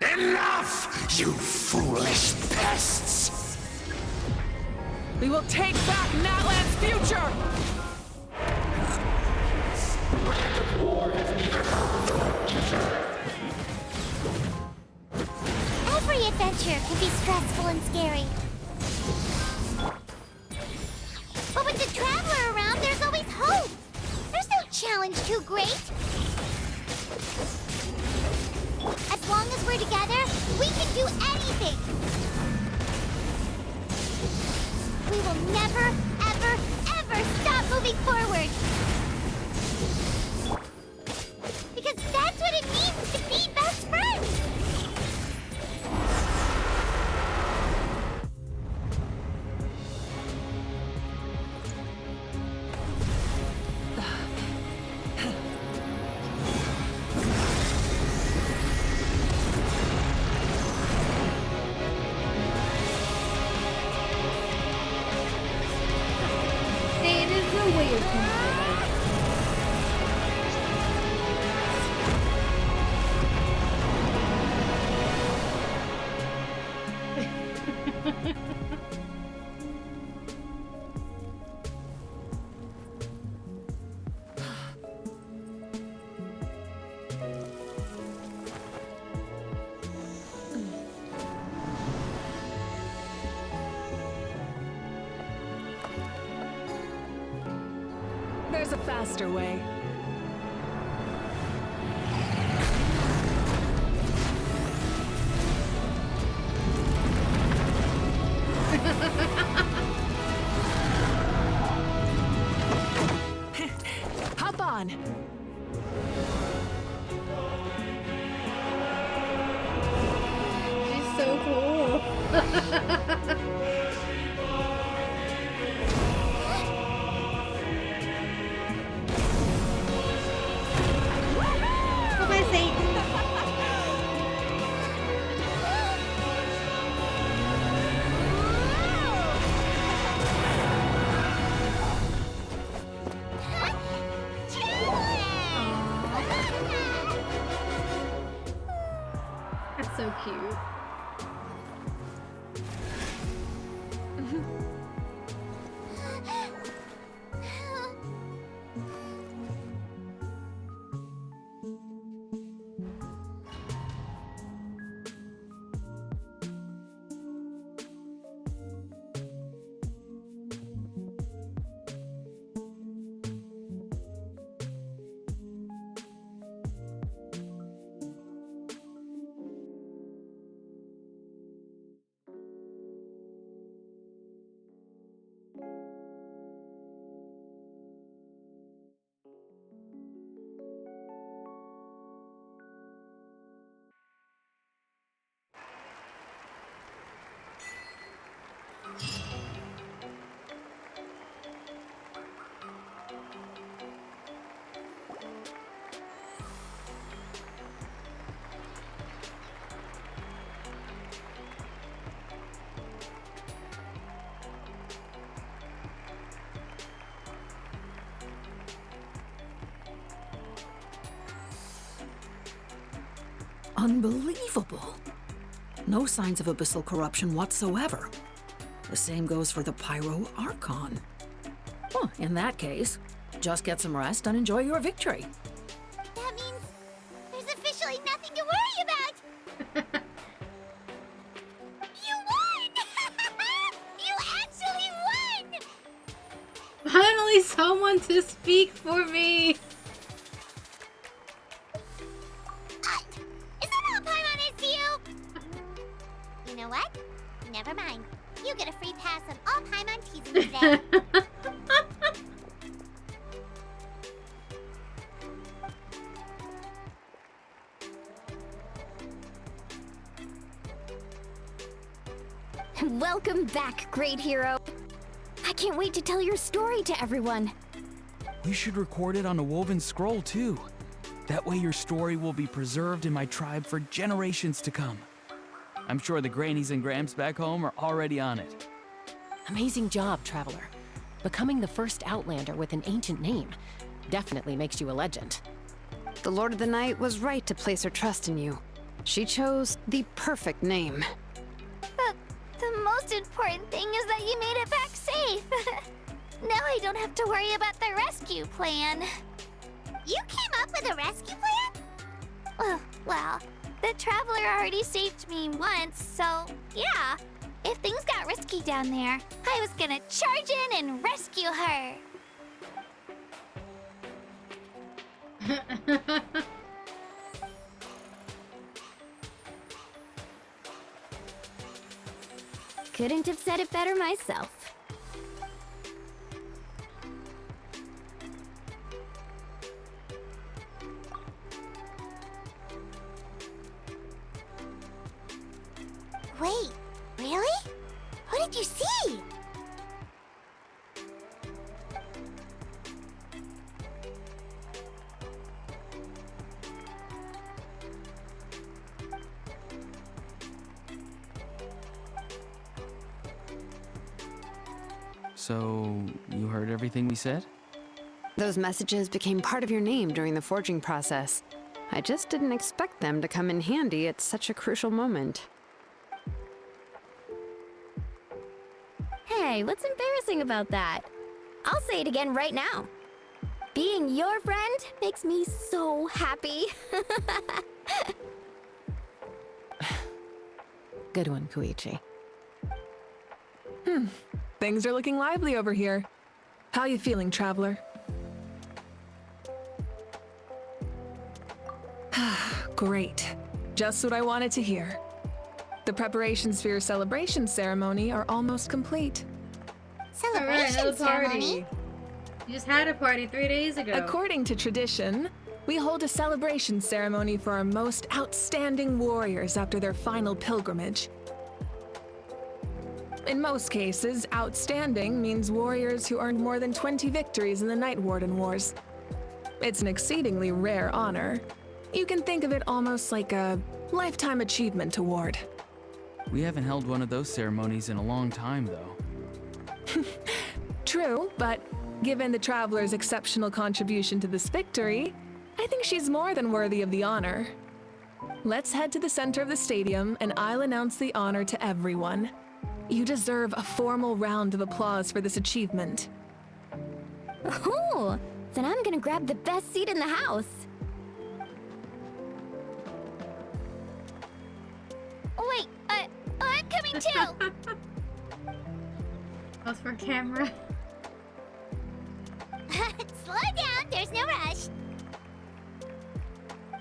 Enough, you foolish pests! We will take back Natlan's future! Every adventure can be stressful and scary. But with the Traveler around, there's always hope. There's no challenge too great. As long as we're together, we can do anything. We will never, ever, ever stop moving forward. Because that's what it means to be best friends. Hey, there's no way you're comfortable. There's a faster way. Hop on. She's so cool. Bye-bye, Satan. That's so cute. Unbelievable. No signs of abyssal corruption whatsoever. The same goes for the Pyro Archon. Well, in that case, just get some rest and enjoy your victory. That means there's officially nothing to worry about. You won! You actually won! Finally, someone to speak for me. Is that all Paimon is to you? You know what? Never mind. You get a free pass on all Paimon teasing today. Welcome back, great hero. I can't wait to tell your story to everyone. We should record it on a woven scroll, too. That way your story will be preserved in my tribe for generations to come. I'm sure the grannies and gramps back home are already on it. Amazing job, Traveler. Becoming the first Outlander with an ancient name definitely makes you a legend. The Lord of the Night was right to place her trust in you. She chose the perfect name. The most important thing is that you made it back safe. Now I don't have to worry about the rescue plan. You came up with a rescue plan? Well, the Traveler already saved me once, so yeah. If things got risky down there, I was gonna charge in and rescue her. Couldn't have said it better myself. Wait, really? What did you see? So, you heard everything we said? Those messages became part of your name during the forging process. I just didn't expect them to come in handy at such a crucial moment. Hey, what's embarrassing about that? I'll say it again right now. Being your friend makes me so happy. Good one, Koichi. Things are looking lively over here. How you feeling, Traveler? Great. Just what I wanted to hear. The preparations for your celebration ceremony are almost complete. Celebration Alright, ceremony? You just had a party 3 days ago. According to tradition, we hold a celebration ceremony for our most outstanding warriors after their final pilgrimage. In most cases, outstanding means warriors who earned more than 20 victories in the Night Warden Wars. It's an exceedingly rare honor. You can think of it almost like a lifetime achievement award. We haven't held one of those ceremonies in a long time, though. True, but given the Traveler's exceptional contribution to this victory, I think she's more than worthy of the honor. Let's head to the center of the stadium and I'll announce the honor to everyone. You deserve a formal round of applause for this achievement. Ooh, then I'm gonna grab the best seat in the house. Wait, I'm coming too. Pause for camera. Slow down, there's no rush.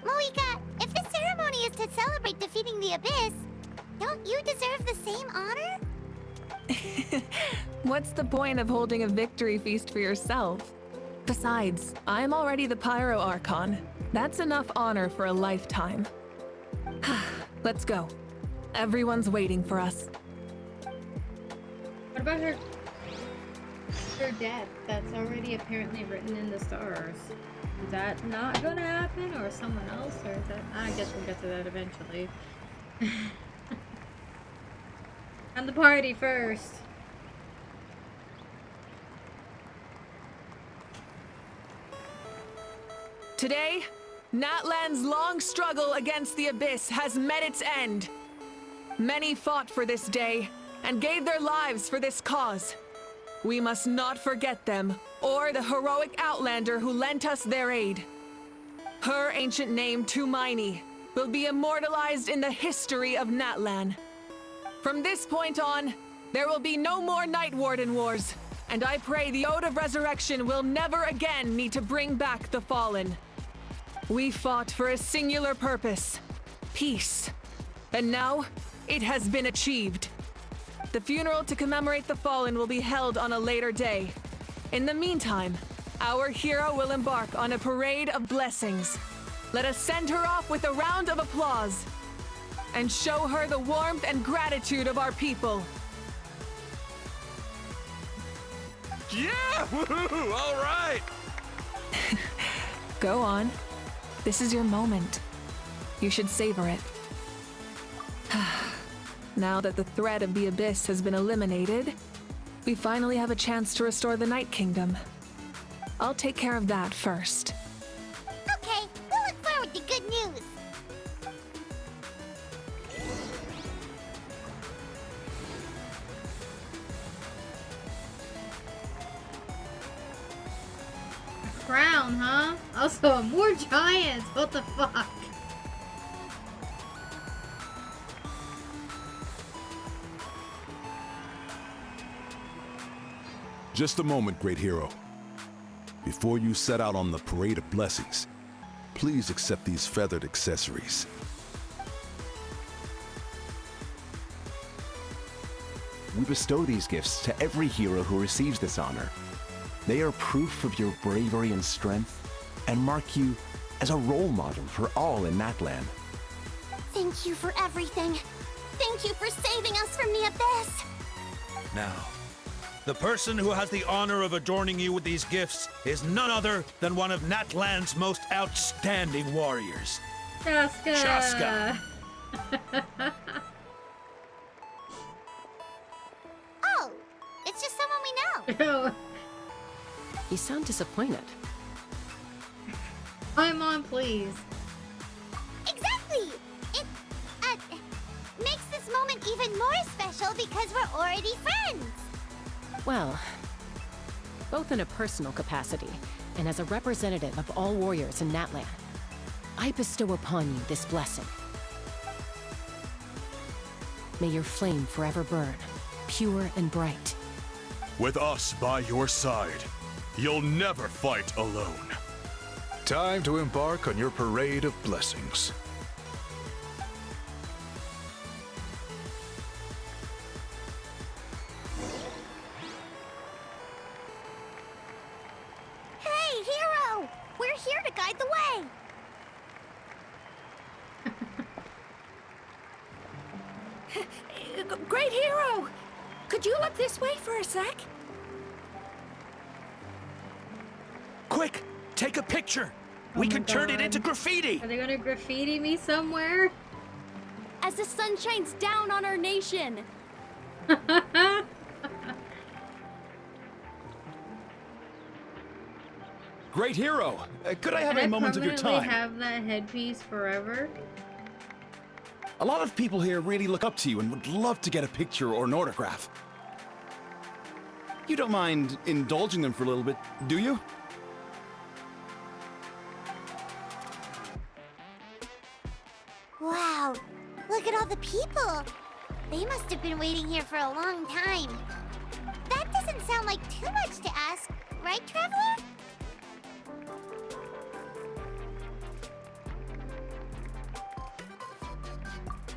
Moika, if the ceremony is to celebrate defeating the Abyss, don't you deserve the same honor? What's the point of holding a victory feast for yourself? Besides, I'm already the Pyro Archon. That's enough honor for a lifetime. Let's go. Everyone's waiting for us. What about her death? That's already apparently written in the stars. Is that not gonna happen, or someone else, or is that? I guess we'll get to that eventually. And the party first. Today, Natlan's long struggle against the Abyss has met its end. Many fought for this day and gave their lives for this cause. We must not forget them or the heroic Outlander who lent us their aid. Her ancient name, Tumaini, will be immortalized in the history of Natlan. From this point on, there will be no more Night Warden wars, and I pray the Ode of Resurrection will never again need to bring back the Fallen. We fought for a singular purpose, peace, and now it has been achieved. The funeral to commemorate the Fallen will be held on a later day. In the meantime, our hero will embark on a parade of blessings. Let us send her off with a round of applause and show her the warmth and gratitude of our people. Yeah! Woohoo! All right! Go on. This is your moment. You should savor it. Now that the threat of the Abyss has been eliminated, we finally have a chance to restore the Night Kingdom. I'll take care of that first. Okay, we'll look forward to good news. Crown, huh? Also, more giants. What the fuck? Just a moment, great hero. Before you set out on the Parade of Blessings, please accept these feathered accessories. We bestow these gifts to every hero who receives this honor. They are proof of your bravery and strength, and mark you as a role model for all in Natlan. Thank you for everything. Thank you for saving us from the Abyss. Now, the person who has the honor of adorning you with these gifts is none other than one of Natlan's most outstanding warriors. Chaska. Chaska. Oh, it's just someone we know. You sound disappointed. I'm on, please. Exactly! It, makes this moment even more special because we're already friends. Well, both in a personal capacity and as a representative of all warriors in Natlan, I bestow upon you this blessing. May your flame forever burn, pure and bright. With us by your side, you'll never fight alone. Time to embark on your Parade of Blessings. Hey, hero! We're here to guide the way. Great hero! Could you look this way for a sec? Quick! Take a picture! We can turn it into graffiti! Are they gonna graffiti me somewhere? As the sun shines down on our nation. Great hero! Could I have Can a moment of your permanently time? have that headpiece forever? A lot of people here really look up to you and would love to get a picture or an autograph. You don't mind indulging them for a little bit, do you? Wow, look at all the people. They must have been waiting here for a long time. That doesn't sound like too much to ask, right, Traveler?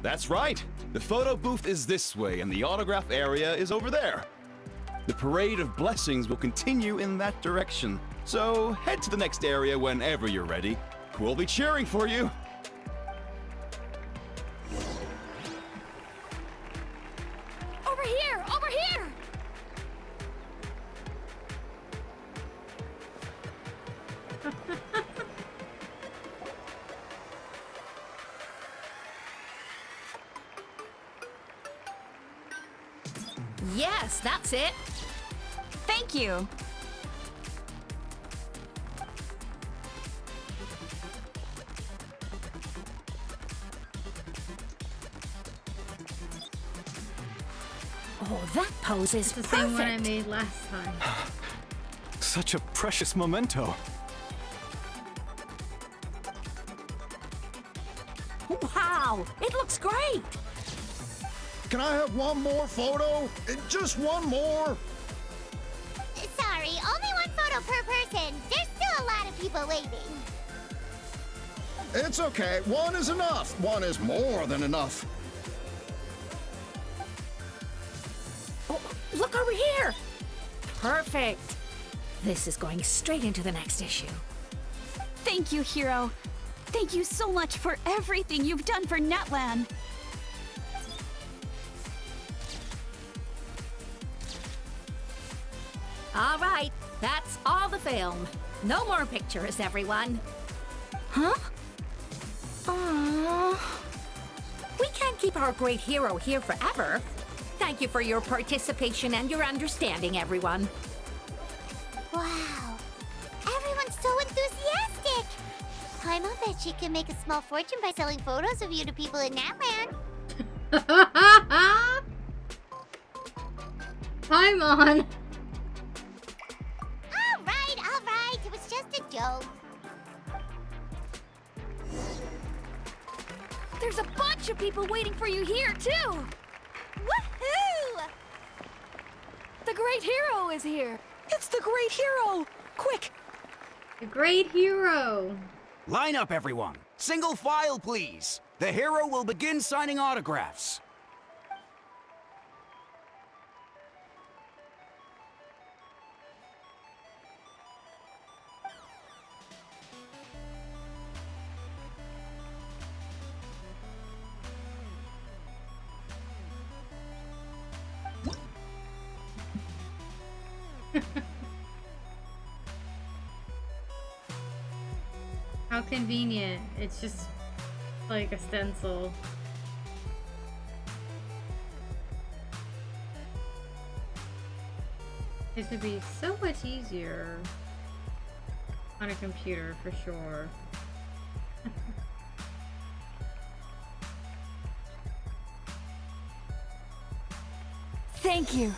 That's right. The photo booth is this way and the autograph area is over there. The Parade of Blessings will continue in that direction. So head to the next area whenever you're ready. We'll be cheering for you. Over here! Over here! Yes, that's it. Thank you. Oh, that pose is It's the perfect. same one I made last time. Such a precious memento. Wow, it looks great. Can I have one more photo? Just one more? Sorry, only one photo per person. There's still a lot of people waiting. It's okay. One is enough. One is more than enough. Oh, look over here. Perfect. This is going straight into the next issue. Thank you, Hero. Thank you so much for everything you've done for Netland. All right, that's all the film. No more pictures, everyone. Huh? Aww. We can't keep our great hero here forever. Thank you for your participation and your understanding, everyone. Wow. Everyone's so enthusiastic. Paimon bet she can make a small fortune by selling photos of you to people in Natland. Paimon! All right. It was just a joke. There's a bunch of people waiting for you here, too! Woohoo! The Great Hero is here! It's the Great Hero! Quick! The Great Hero! Line up, everyone. Single file, please. The hero will begin signing autographs. How convenient. It's just like a stencil. This would be so much easier on a computer for sure. Thank you.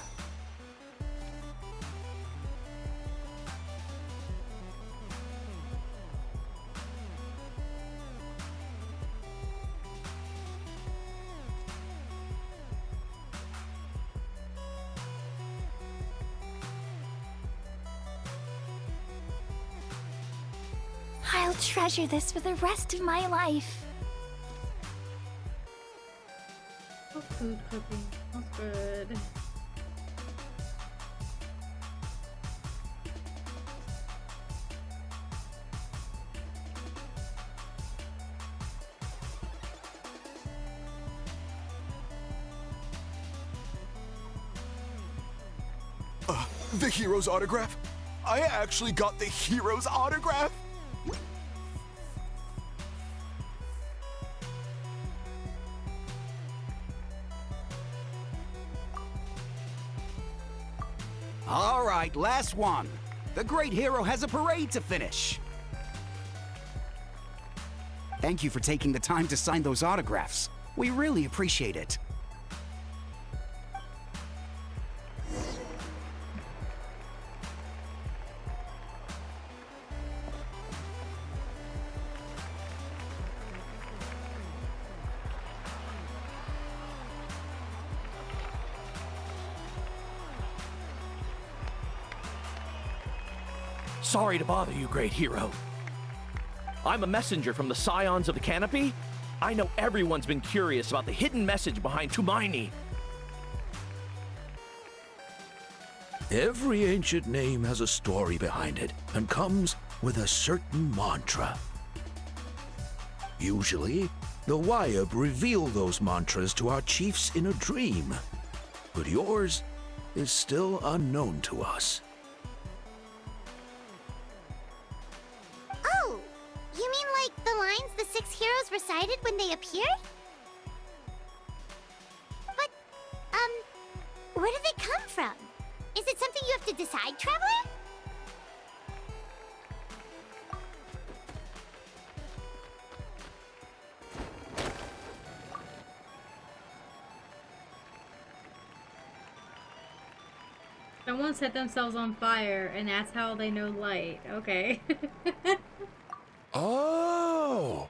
I'll treasure this for the rest of my life. Oh, food cooking. That's good. The hero's autograph? I actually got the hero's autograph? All right, last one. The Great Hero has a parade to finish. Thank you for taking the time to sign those autographs. We really appreciate it. Sorry to bother you, great hero. I'm a messenger from the Scions of the Canopy. I know everyone's been curious about the hidden message behind Tumaini. Every ancient name has a story behind it and comes with a certain mantra. Usually, the Wayab reveal those mantras to our chiefs in a dream, but yours is still unknown to us. Oh, you mean like the lines the 6 heroes recited when they appeared? But, where did they come from? Is it something you have to decide, Traveler? Someone set themselves on fire, and that's how they know light. Okay. Oh!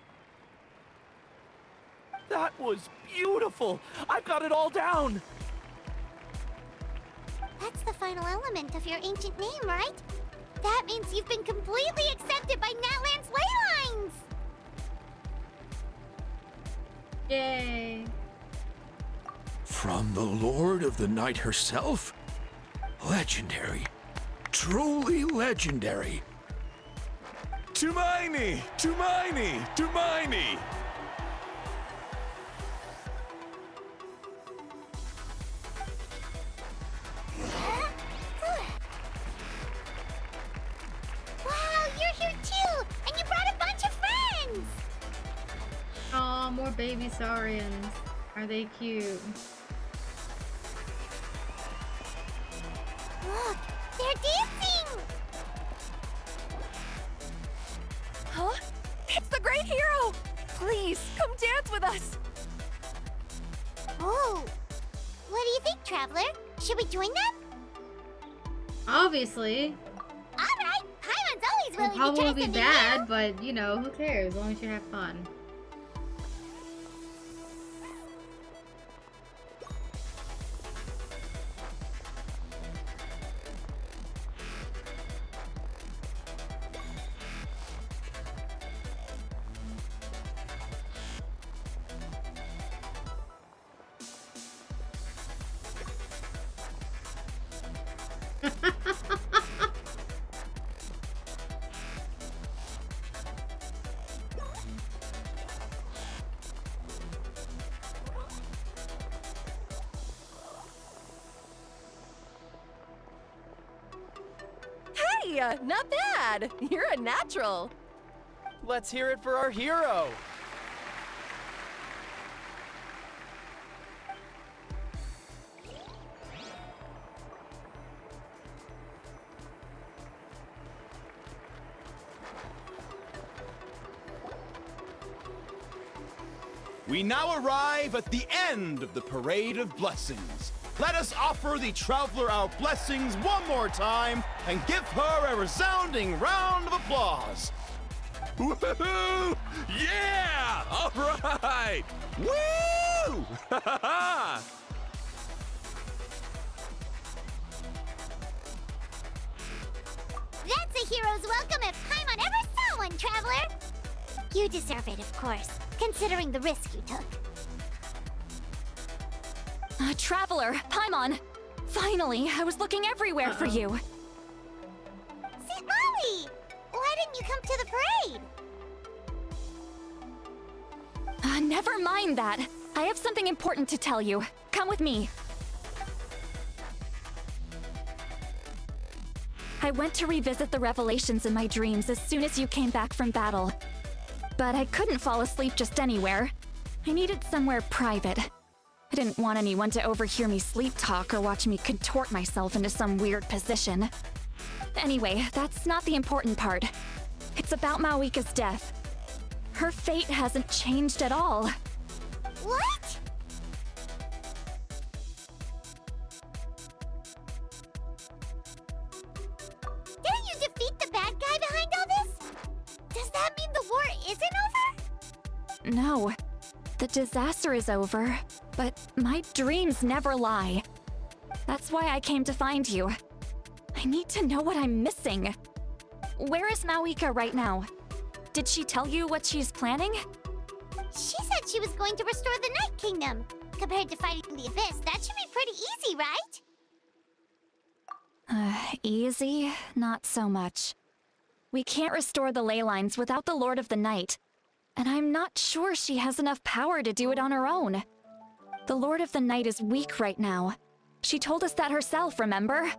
That was beautiful! I've got it all down! That's the final element of your ancient name, right? That means you've been completely accepted by Natlan's ley lines! Yay. From the Lord of the Night herself? Legendary. Truly legendary. Tumaini! Tumaini! Tumaini! Wow, you're here too! And you brought a bunch of friends! Aw, more baby saurians. Are they cute? Look, they're dancing! Huh? It's the great hero! Please, come dance with us! Oh, what do you think, Traveler? Should we join them? Obviously. Alright, Paimon's always It'll willing to probably try be something bad, new. but you know, who cares? As long as you have fun. Hey, not bad! You're a natural! Let's hear it for our hero! We now arrive at the end of the Parade of Blessings. Let us offer the Traveler our blessings one more time and give her a resounding round of applause. Woohoo! Yeah! All right! Woo! That's a hero's welcome if Paimon ever saw one, Traveler! You deserve it, of course, considering the risk you took. Traveler, Paimon! Finally, I was looking everywhere for you. St. Lolly! Why didn't you come to the parade? Never mind that. I have something important to tell you. Come with me. I went to revisit the revelations in my dreams as soon as you came back from battle. But I couldn't fall asleep just anywhere. I needed somewhere private. I didn't want anyone to overhear me sleep talk or watch me contort myself into some weird position. Anyway, that's not the important part. It's about Mawika's death. Her fate hasn't changed at all. What? Didn't you defeat the bad guy behind all this? Does that mean the war isn't over? No. The disaster is over, but my dreams never lie. That's why I came to find you. I need to know what I'm missing. Where is Mawika right now? Did she tell you what she's planning? She said she was going to restore the Night Kingdom. Compared to fighting the Abyss, that should be pretty easy, right? Easy? Not so much. We can't restore the ley lines without the Lord of the Night. And I'm not sure she has enough power to do it on her own. The Lord of the Night is weak right now. She told us that herself, remember?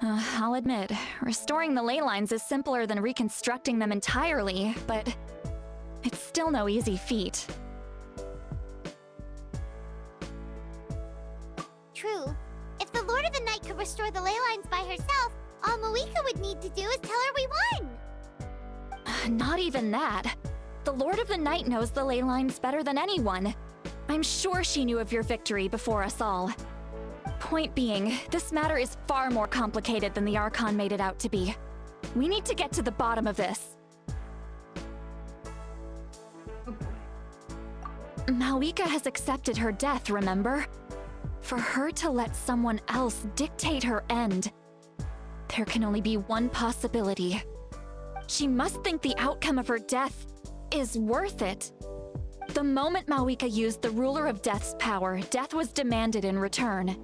I'll admit, restoring the ley lines is simpler than reconstructing them entirely, but it's still no easy feat. True. If the Lord of the Night could restore the ley lines by herself, all Mawika would need to do is tell her we won. Not even that. The Lord of the Night knows the ley lines better than anyone. I'm sure she knew of your victory before us all. Point being, this matter is far more complicated than the Archon made it out to be. We need to get to the bottom of this. Malika has accepted her death, remember? For her to let someone else dictate her end, there can only be one possibility. She must think the outcome of her death is worth it. The moment Malika used the Ruler of Death's power, death was demanded in return.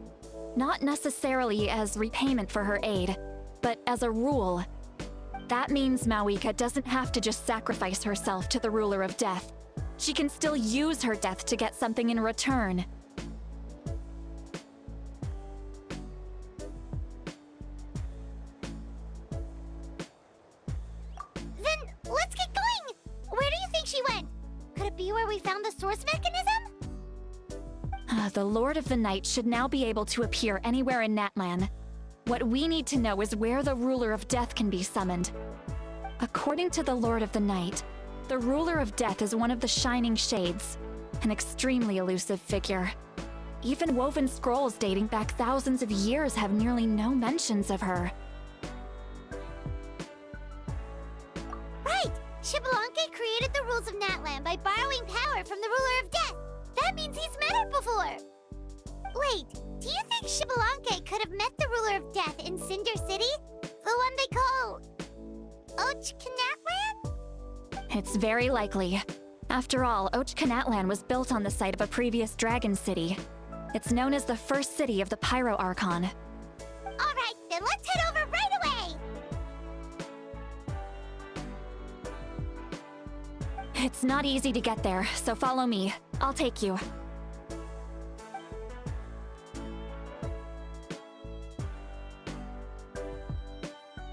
Not necessarily as repayment for her aid, but as a rule. That means Malika doesn't have to just sacrifice herself to the Ruler of Death. She can still use her death to get something in return. Then let's get going! Where do you think she went? Could it be where we found the source mechanism? The Lord of the Night should now be able to appear anywhere in Natlan. What we need to know is where the Ruler of Death can be summoned. According to the Lord of the Night, the Ruler of Death is one of the Shining Shades, an extremely elusive figure. Even woven scrolls dating back thousands of years have nearly no mentions of her. Right! Xbalanque created the rules of Natlan by borrowing power from the Ruler of Death. That means he's met her before! Wait, do you think Xbalanque could have met the Ruler of Death in Cinder City? The one they call... Ochkanatlan? It's very likely. After all, Ochkanatlan was built on the site of a previous dragon city. It's known as the first city of the Pyro Archon. Alright, then let's head over right away! It's not easy to get there, so follow me. I'll take you.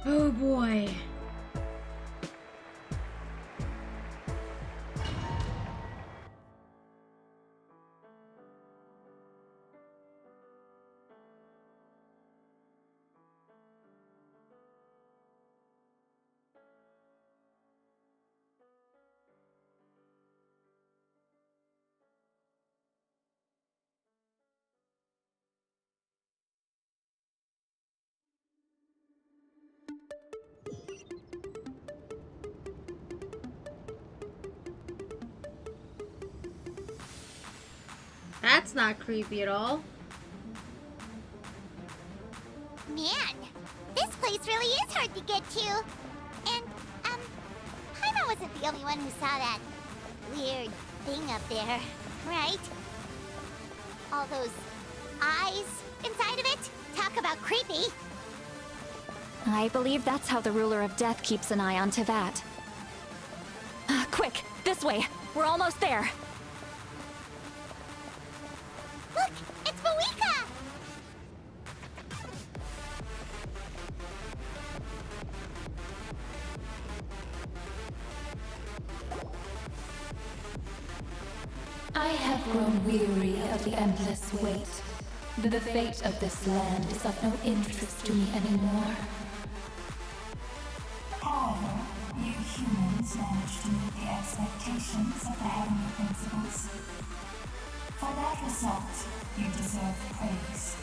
Oh boy. That's not creepy at all. Man, this place really is hard to get to. And, Paimon wasn't the only one who saw that weird thing up there, right? All those eyes inside of it? Talk about creepy. I believe that's how the Ruler of Death keeps an eye on Teyvat. Quick, this way. We're almost there. Look, it's Malika! I have grown weary of the endless wait. The fate of this land is of no interest to me anymore. However, you humans managed to meet the expectations of the heavenly principles. For that result, you deserve praise.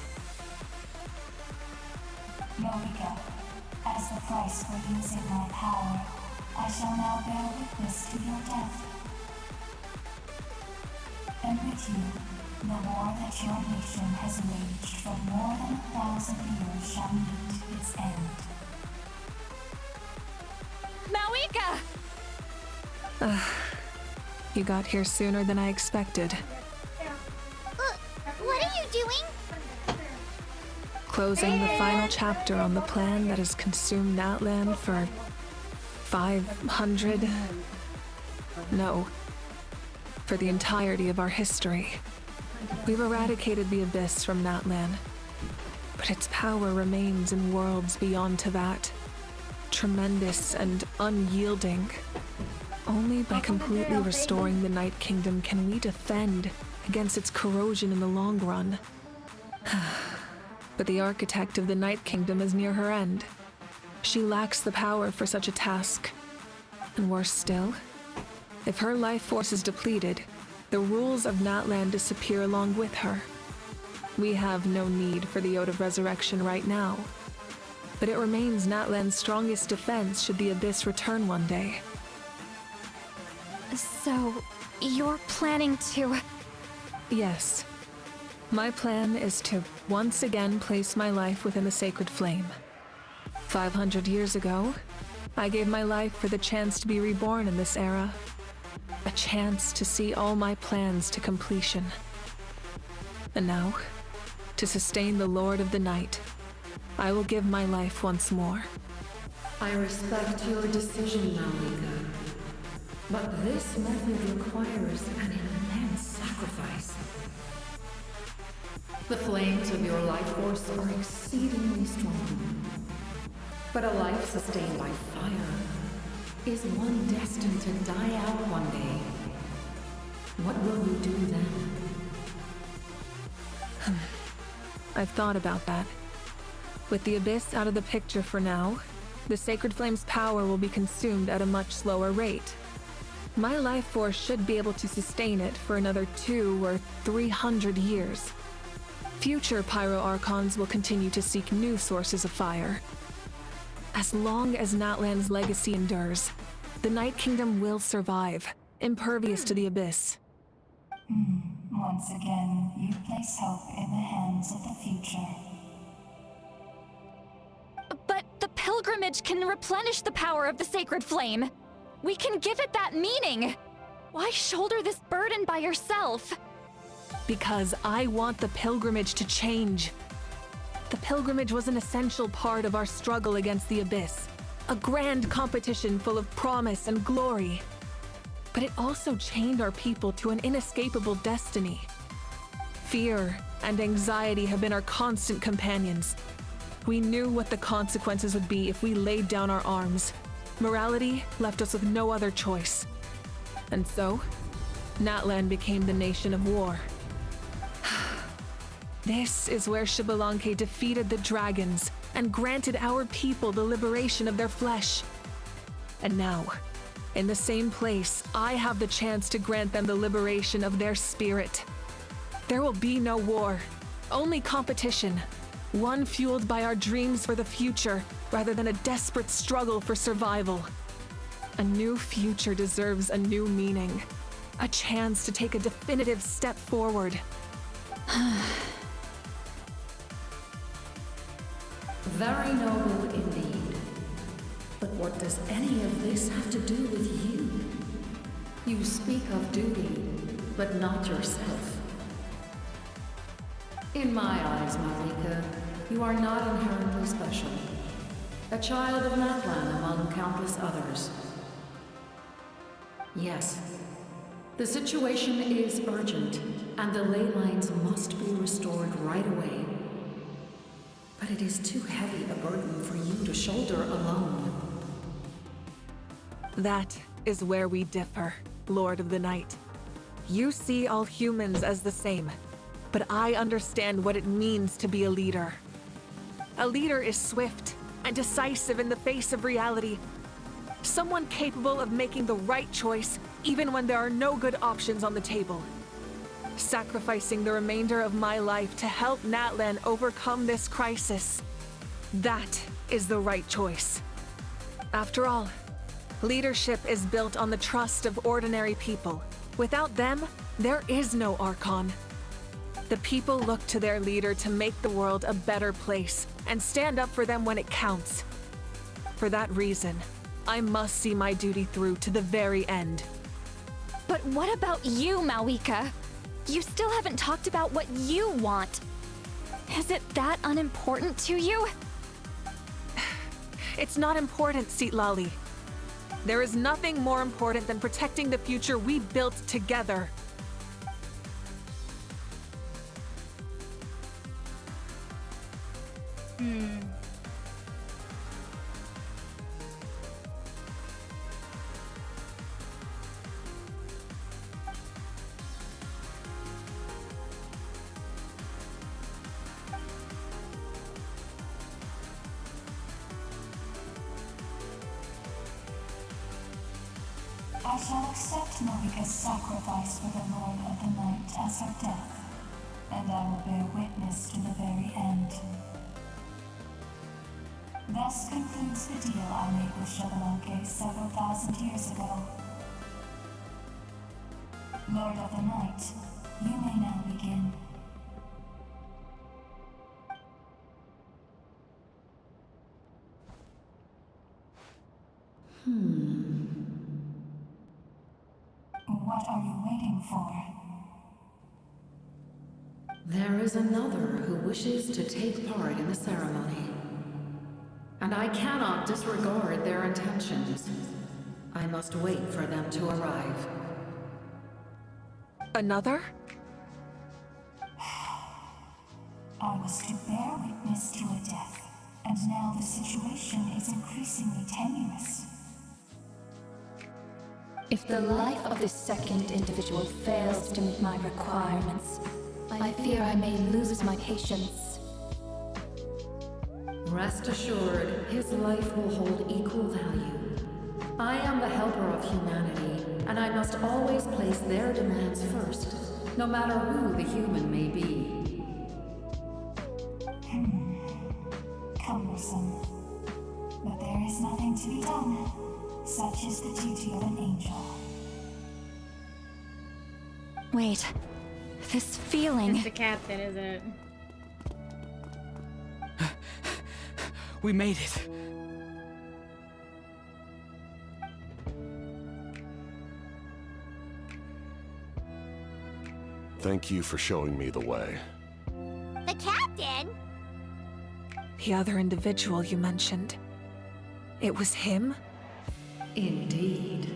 Malika, as the price for using my power, I shall now bear witness to your death. And with you, the war that your nation has waged for more than 1,000 years shall meet its end. Malika! You got here sooner than I expected. What are you doing? Closing the final chapter on the plan that has consumed Natlan for 500... No. For the entirety of our history. We've eradicated the Abyss from Natlan, but its power remains in worlds beyond Teyvat. Tremendous and unyielding. Only by completely restoring the Night Kingdom can we defend against its corrosion in the long run. But the architect of the Night Kingdom is near her end. She lacks the power for such a task. And worse still, if her life force is depleted, the rules of Natlan disappear along with her. We have no need for the Ode of Resurrection right now. But it remains Natlan's strongest defense should the Abyss return one day. So, you're planning to... Yes. My plan is to once again place my life within the sacred flame. 500 years ago, I gave my life for the chance to be reborn in this era. A chance to see all my plans to completion. And now, to sustain the Lord of the Night, I will give my life once more. I respect your decision, Malika. But this method requires an immense sacrifice. The flames of your life force are exceedingly strong. But a life sustained by fire is one destined to die out one day. What will you do then? I've thought about that. With the Abyss out of the picture for now, the Sacred Flame's power will be consumed at a much slower rate. My life force should be able to sustain it for another 200 or 300 years. Future Pyro Archons will continue to seek new sources of fire. As long as Natlan's legacy endures, the Night Kingdom will survive, impervious to the Abyss. Once again, you place hope in the hands of the future. But the pilgrimage can replenish the power of the sacred flame. We can give it that meaning. Why shoulder this burden by yourself? Because I want the pilgrimage to change. The pilgrimage was an essential part of our struggle against the Abyss. A grand competition full of promise and glory. But it also chained our people to an inescapable destiny. Fear and anxiety have been our constant companions. We knew what the consequences would be if we laid down our arms. Morality left us with no other choice. And so, Natlan became the nation of war. This is where Xbalanque defeated the dragons and granted our people the liberation of their flesh. And now, in the same place, I have the chance to grant them the liberation of their spirit. There will be no war, only competition. One fueled by our dreams for the future, rather than a desperate struggle for survival. A new future deserves a new meaning. A chance to take a definitive step forward. Very noble indeed. But what does any of this have to do with you? You speak of duty, but not yourself. In my eyes, Malika, you are not inherently special. A child of Natlan among countless others. Yes, the situation is urgent, and the ley lines must be restored right away. But it is too heavy a burden for you to shoulder alone. That is where we differ, Lord of the Night. You see all humans as the same, but I understand what it means to be a leader. A leader is swift and decisive in the face of reality. Someone capable of making the right choice even when there are no good options on the table. Sacrificing the remainder of my life to help Natlan overcome this crisis. That is the right choice. After all, leadership is built on the trust of ordinary people. Without them, there is no Archon. The people look to their leader to make the world a better place and stand up for them when it counts. For that reason, I must see my duty through to the very end. But what about you, Malika? You still haven't talked about what you want. Is it that unimportant to you? It's not important, Citlali. There is nothing more important than protecting the future we built together. I shall accept Malika's sacrifice for the Lord of the Night as her death, and I will bear witness to the very end. Thus concludes the deal I made with Xbalanque several thousand years ago. Lord of the Night, you may now begin. What are you waiting for? There is another who wishes to take part in the ceremony. And I cannot disregard their intentions. I must wait for them to arrive. Another? I was to bear witness to a death, and now the situation is increasingly tenuous. If the life of this second individual fails to meet my requirements, I fear I may lose my patience. Rest assured, his life will hold equal value. I am the helper of humanity, and I must always place their demands first, no matter who the human may be. Cumbersome. But there is nothing to be done. Such is the duty of an angel. Wait, this feeling... It's the captain, isn't it? We made it. Thank you for showing me the way. The captain? The other individual you mentioned. It was him? Indeed.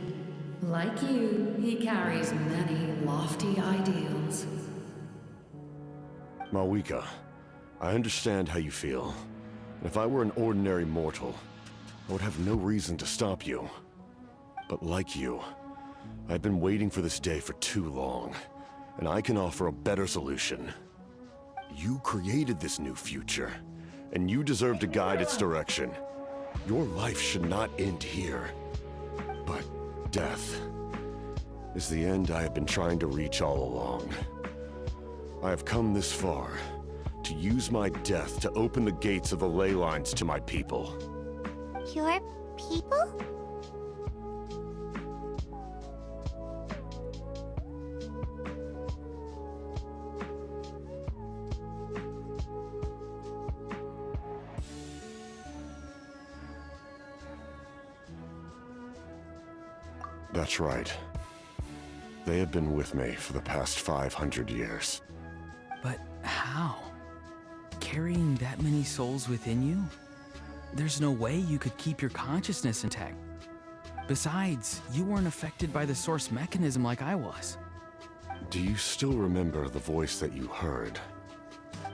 Like you, he carries many lofty ideals. Mawika, I understand how you feel. If I were an ordinary mortal, I would have no reason to stop you. But like you, I've been waiting for this day for too long, and I can offer a better solution. You created this new future, and you deserve to guide its direction. Your life should not end here. But death is the end I have been trying to reach all along. I have come this far to use my death to open the gates of the ley lines to my people. Your people? That's right. They have been with me for the past 500 years. But how? Carrying that many souls within you? There's no way you could keep your consciousness intact. Besides, you weren't affected by the source mechanism like I was. Do you still remember the voice that you heard?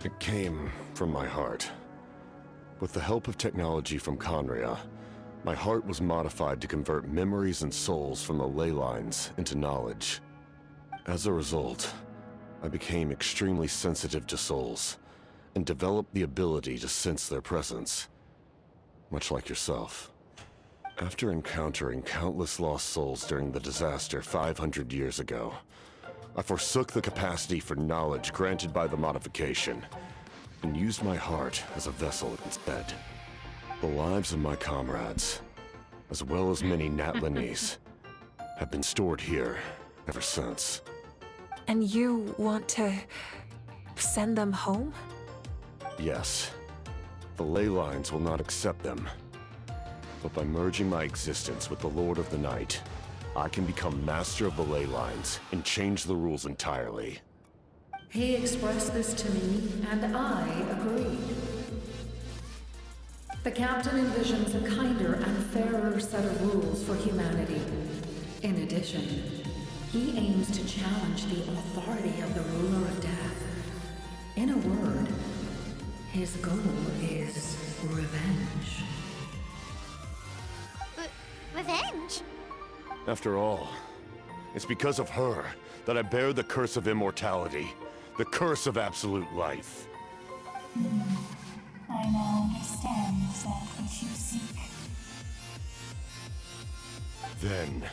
It came from my heart. With the help of technology from Conria, my heart was modified to convert memories and souls from the ley lines into knowledge. As a result, I became extremely sensitive to souls, and developed the ability to sense their presence, much like yourself. After encountering countless lost souls during the disaster 500 years ago, I forsook the capacity for knowledge granted by the modification, and used my heart as a vessel instead. The lives of my comrades, as well as many Natlanese, have been stored here ever since. And you want to send them home? Yes. The ley lines will not accept them. But by merging my existence with the Lord of the Night, I can become master of the ley lines and change the rules entirely. He expressed this to me, and I agreed. The captain envisions a kinder and fairer set of rules for humanity. In addition, he aims to challenge the authority of the ruler of death. In a word, his goal is revenge. Revenge? After all, it's because of her that I bear the curse of immortality, the curse of absolute life. I now understand that which you seek. Then,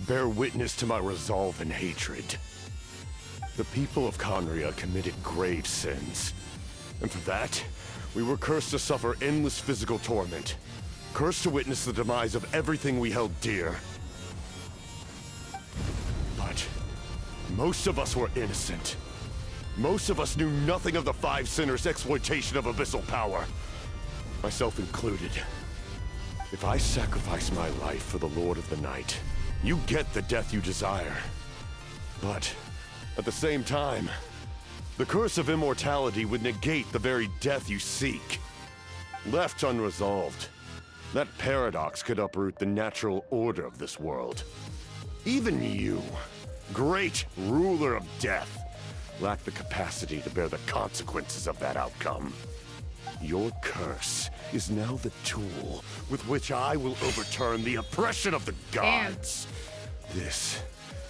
bear witness to my resolve and hatred. The people of Conria committed grave sins. And for that, we were cursed to suffer endless physical torment. Cursed to witness the demise of everything we held dear. But most of us were innocent. Most of us knew nothing of the Five Sinners' exploitation of abyssal power. Myself included. If I sacrifice my life for the Lord of the Night, you get the death you desire. But at the same time, the curse of immortality would negate the very death you seek. Left unresolved, that paradox could uproot the natural order of this world. Even you, great ruler of death, lack the capacity to bear the consequences of that outcome. Your curse is now the tool with which I will overturn the oppression of the gods. This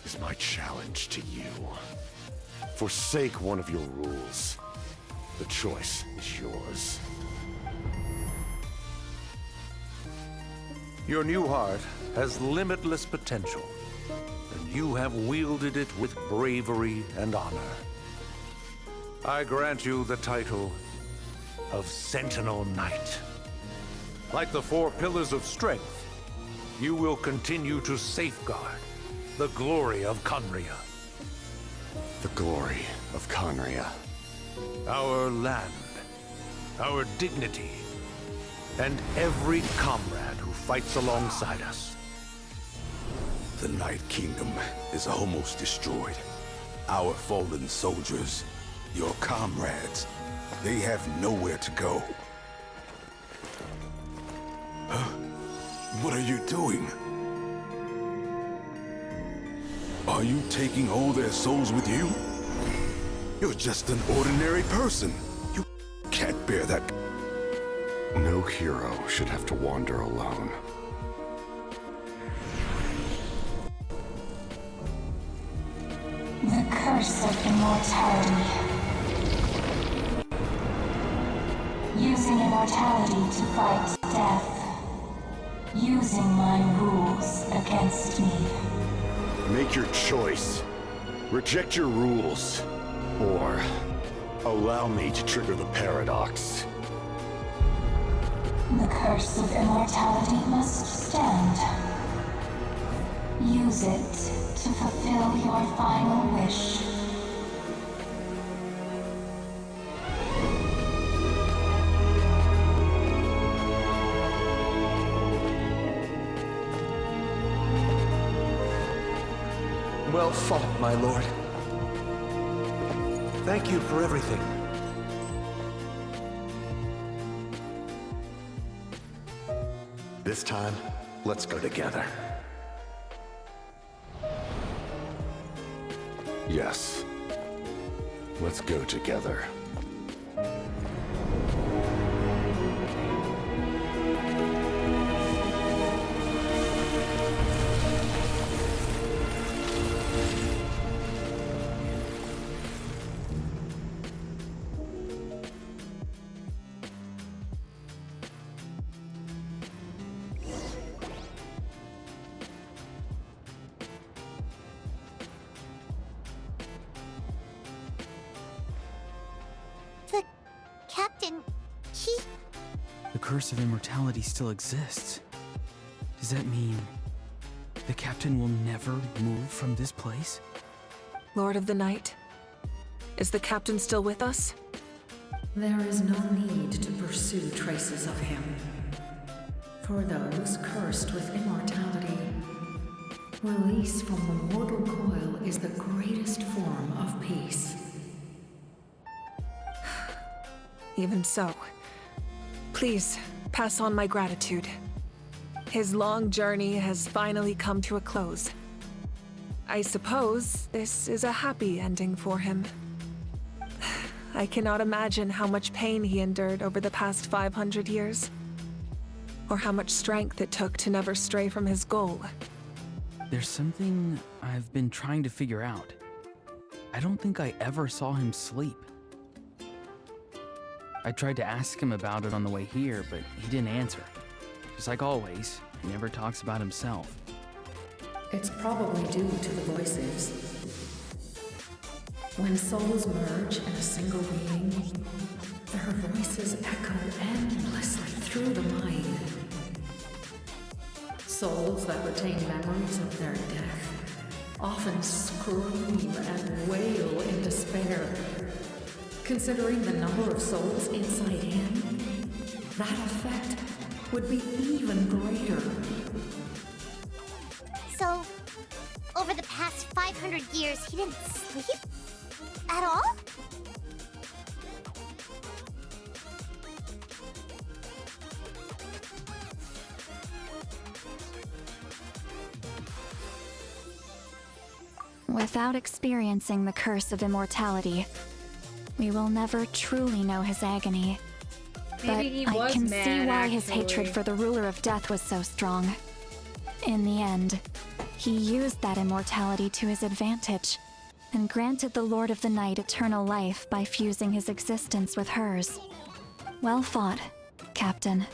is my challenge to you. Forsake one of your rules. The choice is yours. Your new heart has limitless potential, and you have wielded it with bravery and honor. I grant you the title of Sentinel Knight. Like the four pillars of strength, you will continue to safeguard the glory of Conria. The glory of Conria. Our land, our dignity, and every comrade who fights alongside us. The Night Kingdom is almost destroyed. Our fallen soldiers, your comrades, they have nowhere to go. Huh? What are you doing? Are you taking all their souls with you? You're just an ordinary person. You can't bear that. No hero should have to wander alone. The curse of immortality. Using immortality to fight death. Using my rules against me. Make your choice. Reject your rules. Or allow me to trigger the paradox. The curse of immortality must stand. Use it to fulfill your final wish. Well fought, my lord. Thank you for everything. This time, let's go together. Yes. Let's go together. Captain, he... The curse of immortality still exists. Does that mean the captain will never move from this place? Lord of the Night, is the captain still with us? There is no need to pursue traces of him. For those cursed with immortality, release from the mortal coil is the greatest form of peace. Even so, please pass on my gratitude. His long journey has finally come to a close. I suppose this is a happy ending for him. I cannot imagine how much pain he endured over the past 500 years, or how much strength it took to never stray from his goal. There's something I've been trying to figure out. I don't think I ever saw him sleep. I tried to ask him about it on the way here, but he didn't answer. Just like always, he never talks about himself. It's probably due to the voices. When souls merge in a single being, their voices echo endlessly through the mind. Souls that retain memories of their death often scream and wail in despair. Considering the number of souls inside him, that effect would be even greater. So, over the past 500 years, he didn't sleep? At all? Without experiencing the curse of immortality, we will never truly know his agony. Maybe he But I was can mad, see why his actually. hatred for the ruler of death was so strong. In the end, he used that immortality to his advantage and granted the Lord of the Night eternal life by fusing his existence with hers. Well fought, Captain.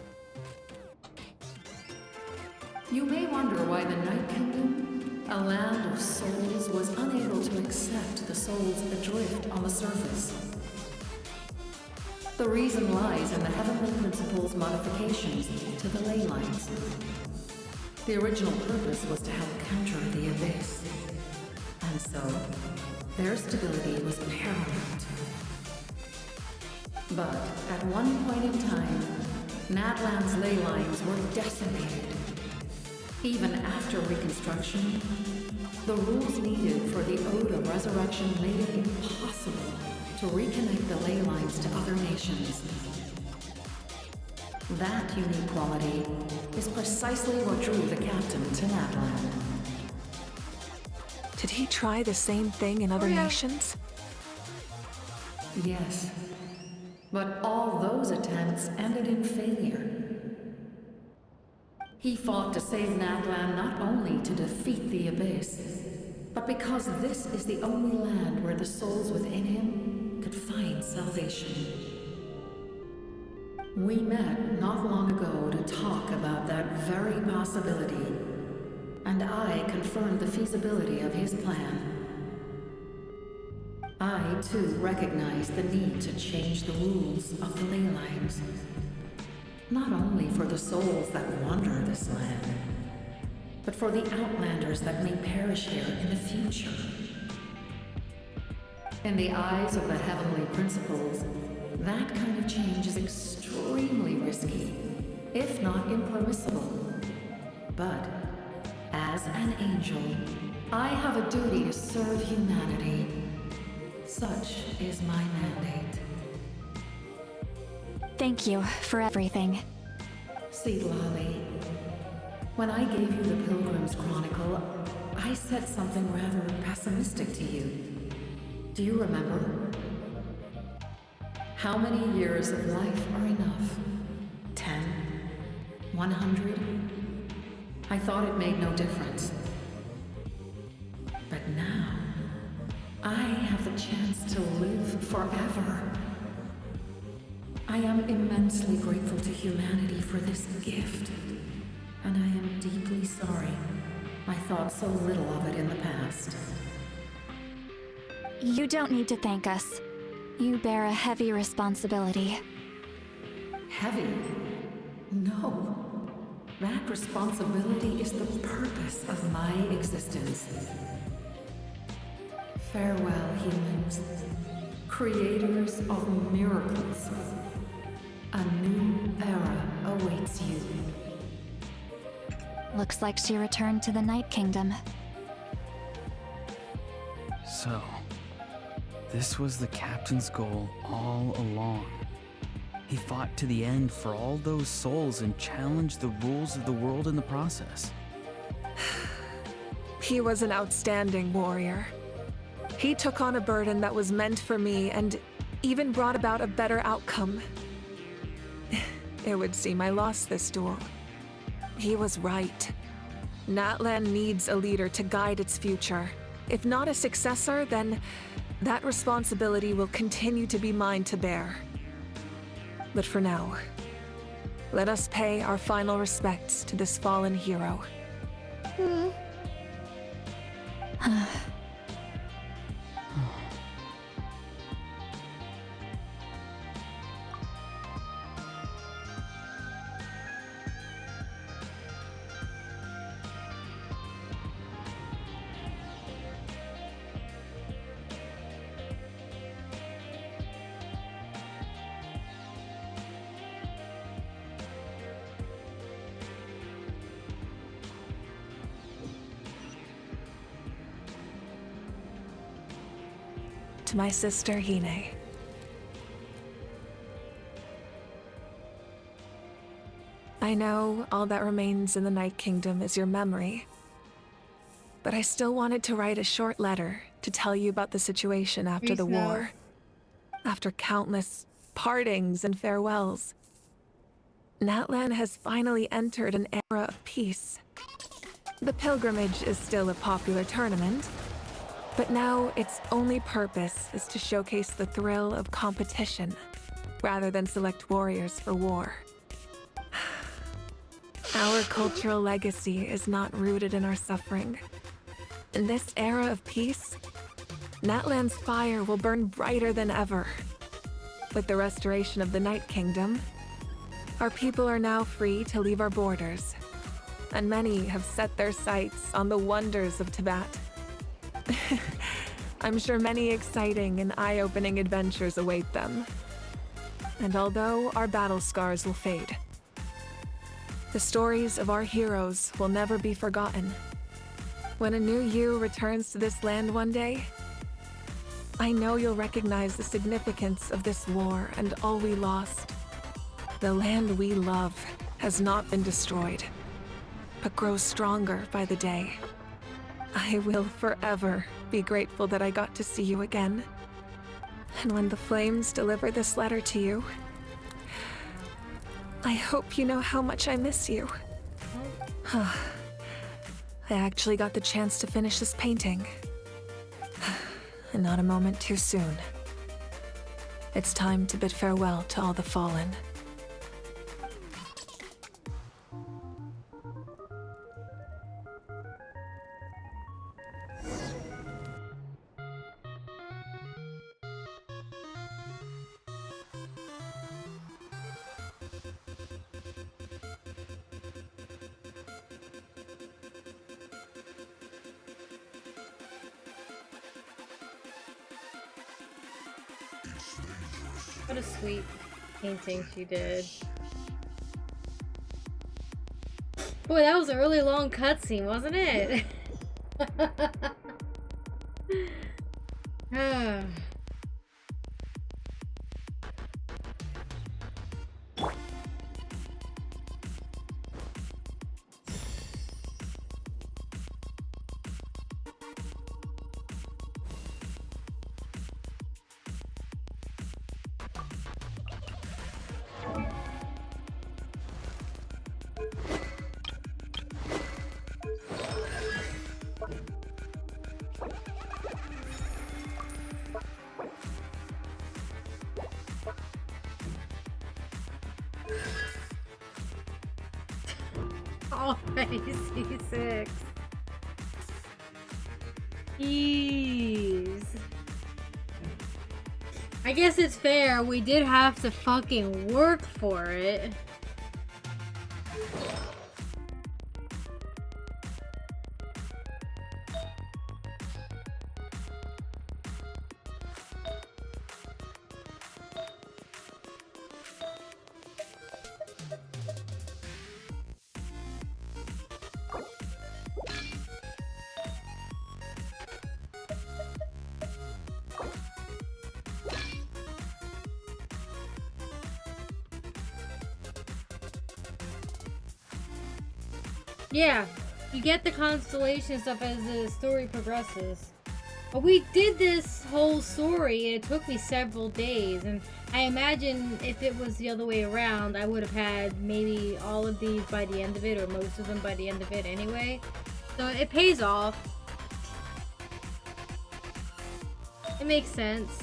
You may wonder why the Night Kingdom, a land of souls, was unable to accept the souls adrift on the surface. The reason lies in the Heavenly Principle's modifications to the ley lines. The original purpose was to help counter the Abyss. And so, their stability was paramount. But at one point in time, Natlan's ley lines were decimated. Even after reconstruction, the rules needed for the Ode of Resurrection made it impossible to reconnect the ley lines to other nations. That unique quality is precisely what drew the captain to Natlan. Did he try the same thing in other nations? Yes, but all those attempts ended in failure. He fought to save Natlan not only to defeat the Abyss, but because this is the only land where the souls within him could find salvation. We met not long ago to talk about that very possibility, and I confirmed the feasibility of his plan. I, too, recognize the need to change the rules of the ley lines. Not only for the souls that wander this land, but for the outlanders that may perish here in the future. In the eyes of the Heavenly Principles, that kind of change is extremely risky, if not impermissible. But, as an angel, I have a duty to serve humanity. Such is my mandate. Thank you for everything. See, Lolly, when I gave you the Pilgrim's Chronicle, I said something rather pessimistic to you. Do you remember? How many years of life are enough? 10? 100? I thought it made no difference. But now, I have the chance to live forever. I am immensely grateful to humanity for this gift, and I am deeply sorry I thought so little of it in the past. You don't need to thank us. You bear a heavy responsibility. Heavy? No. That responsibility is the purpose of my existence. Farewell, humans. Creators of miracles. A new era awaits you. Looks like she returned to the Night Kingdom. So, this was the captain's goal all along. He fought to the end for all those souls and challenged the rules of the world in the process. He was an outstanding warrior. He took on a burden that was meant for me and even brought about a better outcome. It would seem I lost this duel. He was right. Natlan needs a leader to guide its future. If not a successor, then that responsibility will continue to be mine to bear. But for now, let us pay our final respects to this fallen hero. to my sister Hine. I know all that remains in the Night Kingdom is your memory, but I still wanted to write a short letter to tell you about the situation after the war. After countless partings and farewells, Natlan has finally entered an era of peace. The pilgrimage is still a popular tournament, but now its only purpose is to showcase the thrill of competition, rather than select warriors for war. Our cultural legacy is not rooted in our suffering. In this era of peace, Natlan's fire will burn brighter than ever. With the restoration of the Night Kingdom, our people are now free to leave our borders, and many have set their sights on the wonders of Tibet. I'm sure many exciting and eye-opening adventures await them. And although our battle scars will fade, the stories of our heroes will never be forgotten. When a new you returns to this land one day, I know you'll recognize the significance of this war and all we lost. The land we love has not been destroyed, but grows stronger by the day. I will forever be grateful that I got to see you again. And when the flames deliver this letter to you, I hope you know how much I miss you. I actually got the chance to finish this painting. And not a moment too soon. It's time to bid farewell to all the fallen. What a sweet painting she did. Boy, that was a really long cutscene, wasn't it? Already C6. Jeez. I guess it's fair. We did have to fucking work for it. Yeah, you get the constellation stuff as the story progresses. But we did this whole story and it took me several days, and I imagine if it was the other way around, I would have had maybe all of these by the end of it, or most of them by the end of it anyway. So it pays off. It makes sense.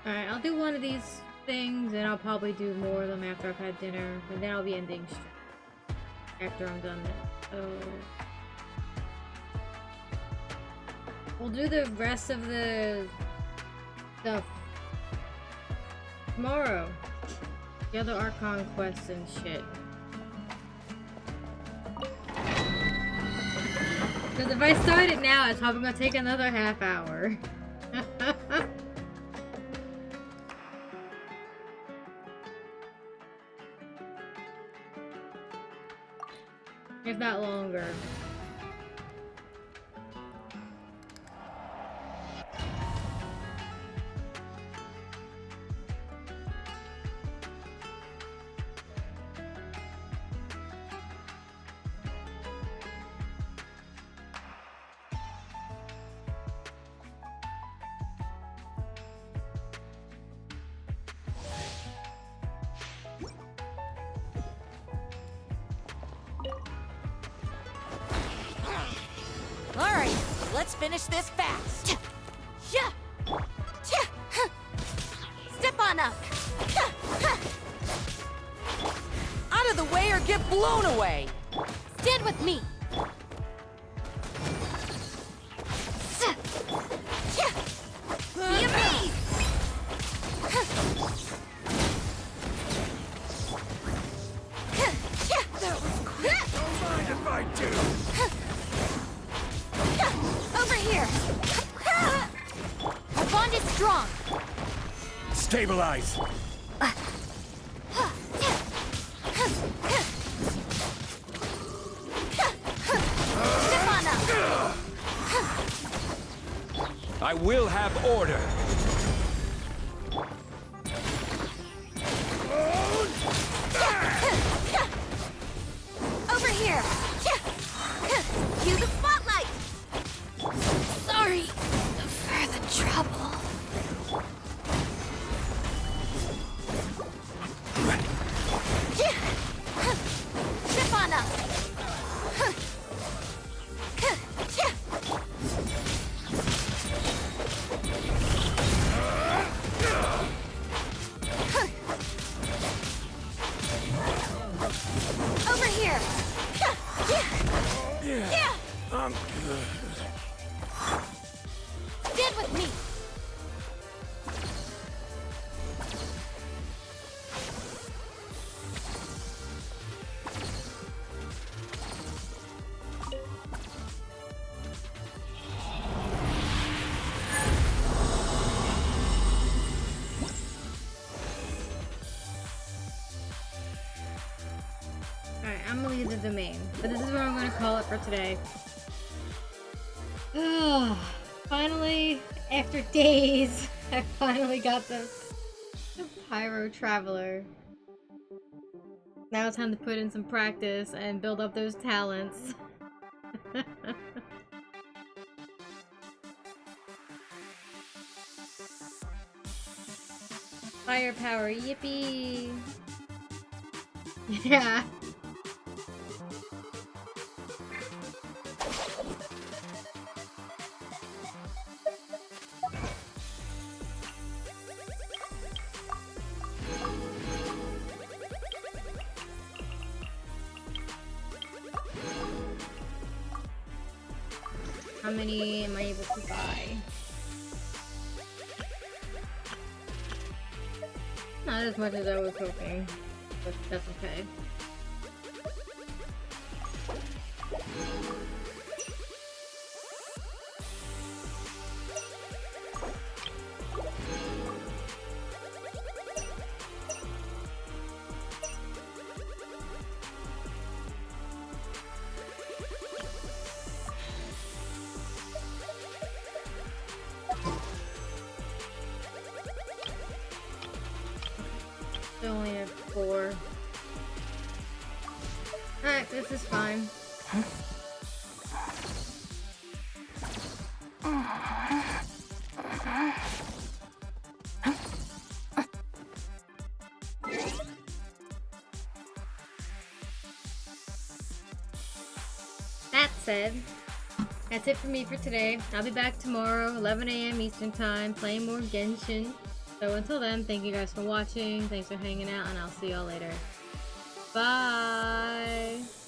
Alright, I'll do one of these things, and I'll probably do more of them after I've had dinner, and then I'll be ending after I'm done. So we'll do the rest of the stuff tomorrow. The other Archon Quests and shit. Because if I start it now, it's probably gonna take another half hour. If not longer. Alright, let's finish this fast. Step on up. Out of the way or get blown away. Stand with me. Be amazed. That was quick. Don't mind if I do. Over here. Our bond is strong. Stabilize. Step on up. I will have order. Over here. Cue the spotlight. Sorry for the trouble. Step on up. Over here. I'm good. Stand with me. Alright, I'm gonna leave the domain, but this is where I'm gonna call it for today. Finally, after days, I finally got the Pyro Traveler. Now it's time to put in some practice and build up those talents. Firepower, yippee! Yeah. How many am I able to buy? Not as much as I was hoping, but that's okay. I only have 4. Alright, this is fine. Huh? said, that's it for me for today. I'll be back tomorrow, 11 a.m. Eastern Time, playing more Genshin. So until then, thank you guys for watching. Thanks for hanging out, and I'll see y'all later. Bye!